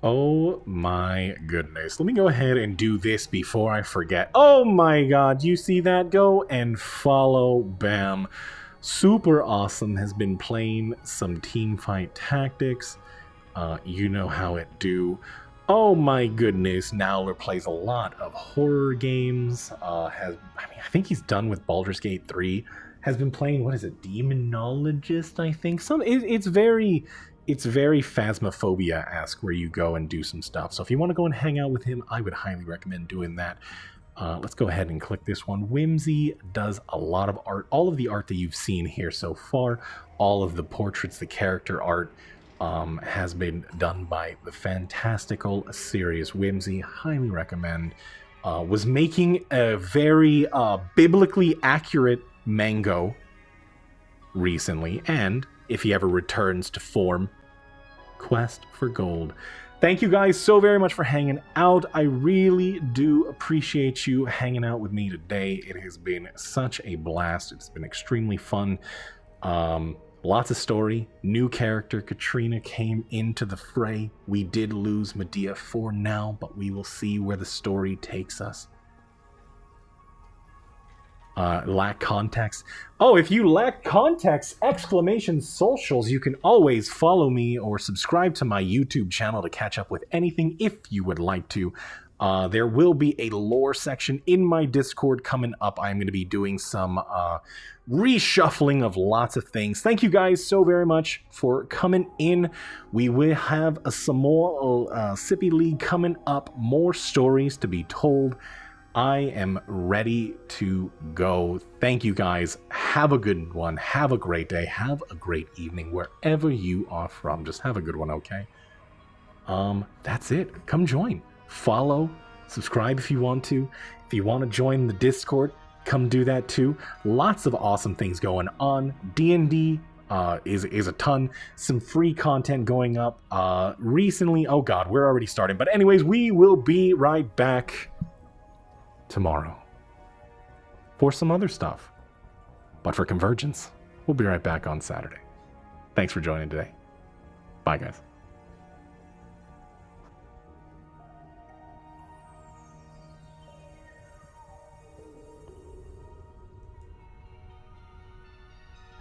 Oh my goodness. Let me go ahead and do this before I forget. Oh my god, you see that? Go and follow Bam. Super awesome. Has been playing some teamfight tactics. You know how it do. Oh my goodness, Nowler plays a lot of horror games. I think he's done with Baldur's Gate 3. Has been playing, what is it, Demonologist, I think. It's very Phasmophobia-esque, where you go and do some stuff. So if you want to go and hang out with him, I would highly recommend doing that. Let's go ahead and click this one. Whimsy does a lot of art. All of the art that you've seen here so far, all of the portraits, the character art, has been done by the fantastical, serious Whimsy. Highly recommend. Was making a very biblically accurate mango recently, and if he ever returns to form, quest for gold. Thank you guys so very much for hanging out. I really do appreciate you hanging out with me today. It has been such a blast. It's been extremely fun. Lots of story. New character, Katrina, came into the fray. We did lose Medea for now, but we will see where the story takes us. Lack context. Oh, if you lack context, exclamation socials, you can always follow me or subscribe to my YouTube channel to catch up with anything if you would like to. There will be a lore section in my Discord coming up. I'm going to be doing some reshuffling of lots of things. Thank you guys so very much for coming in. We will have some more Sippy League coming up, more stories to be told. I am ready to go. Thank you guys. Have a good one. Have a great day. Have a great evening wherever you are from. Just have a good one, okay? That's it. Come join. Follow. Subscribe if you want to. If you want to join the Discord, come do that too. Lots of awesome things going on. D&D is a ton. Some free content going up recently. Oh god, we're already starting. But anyways, we will be right back tomorrow for some other stuff. But for Convergence, we'll be right back on Saturday. Thanks for joining today. Bye, guys.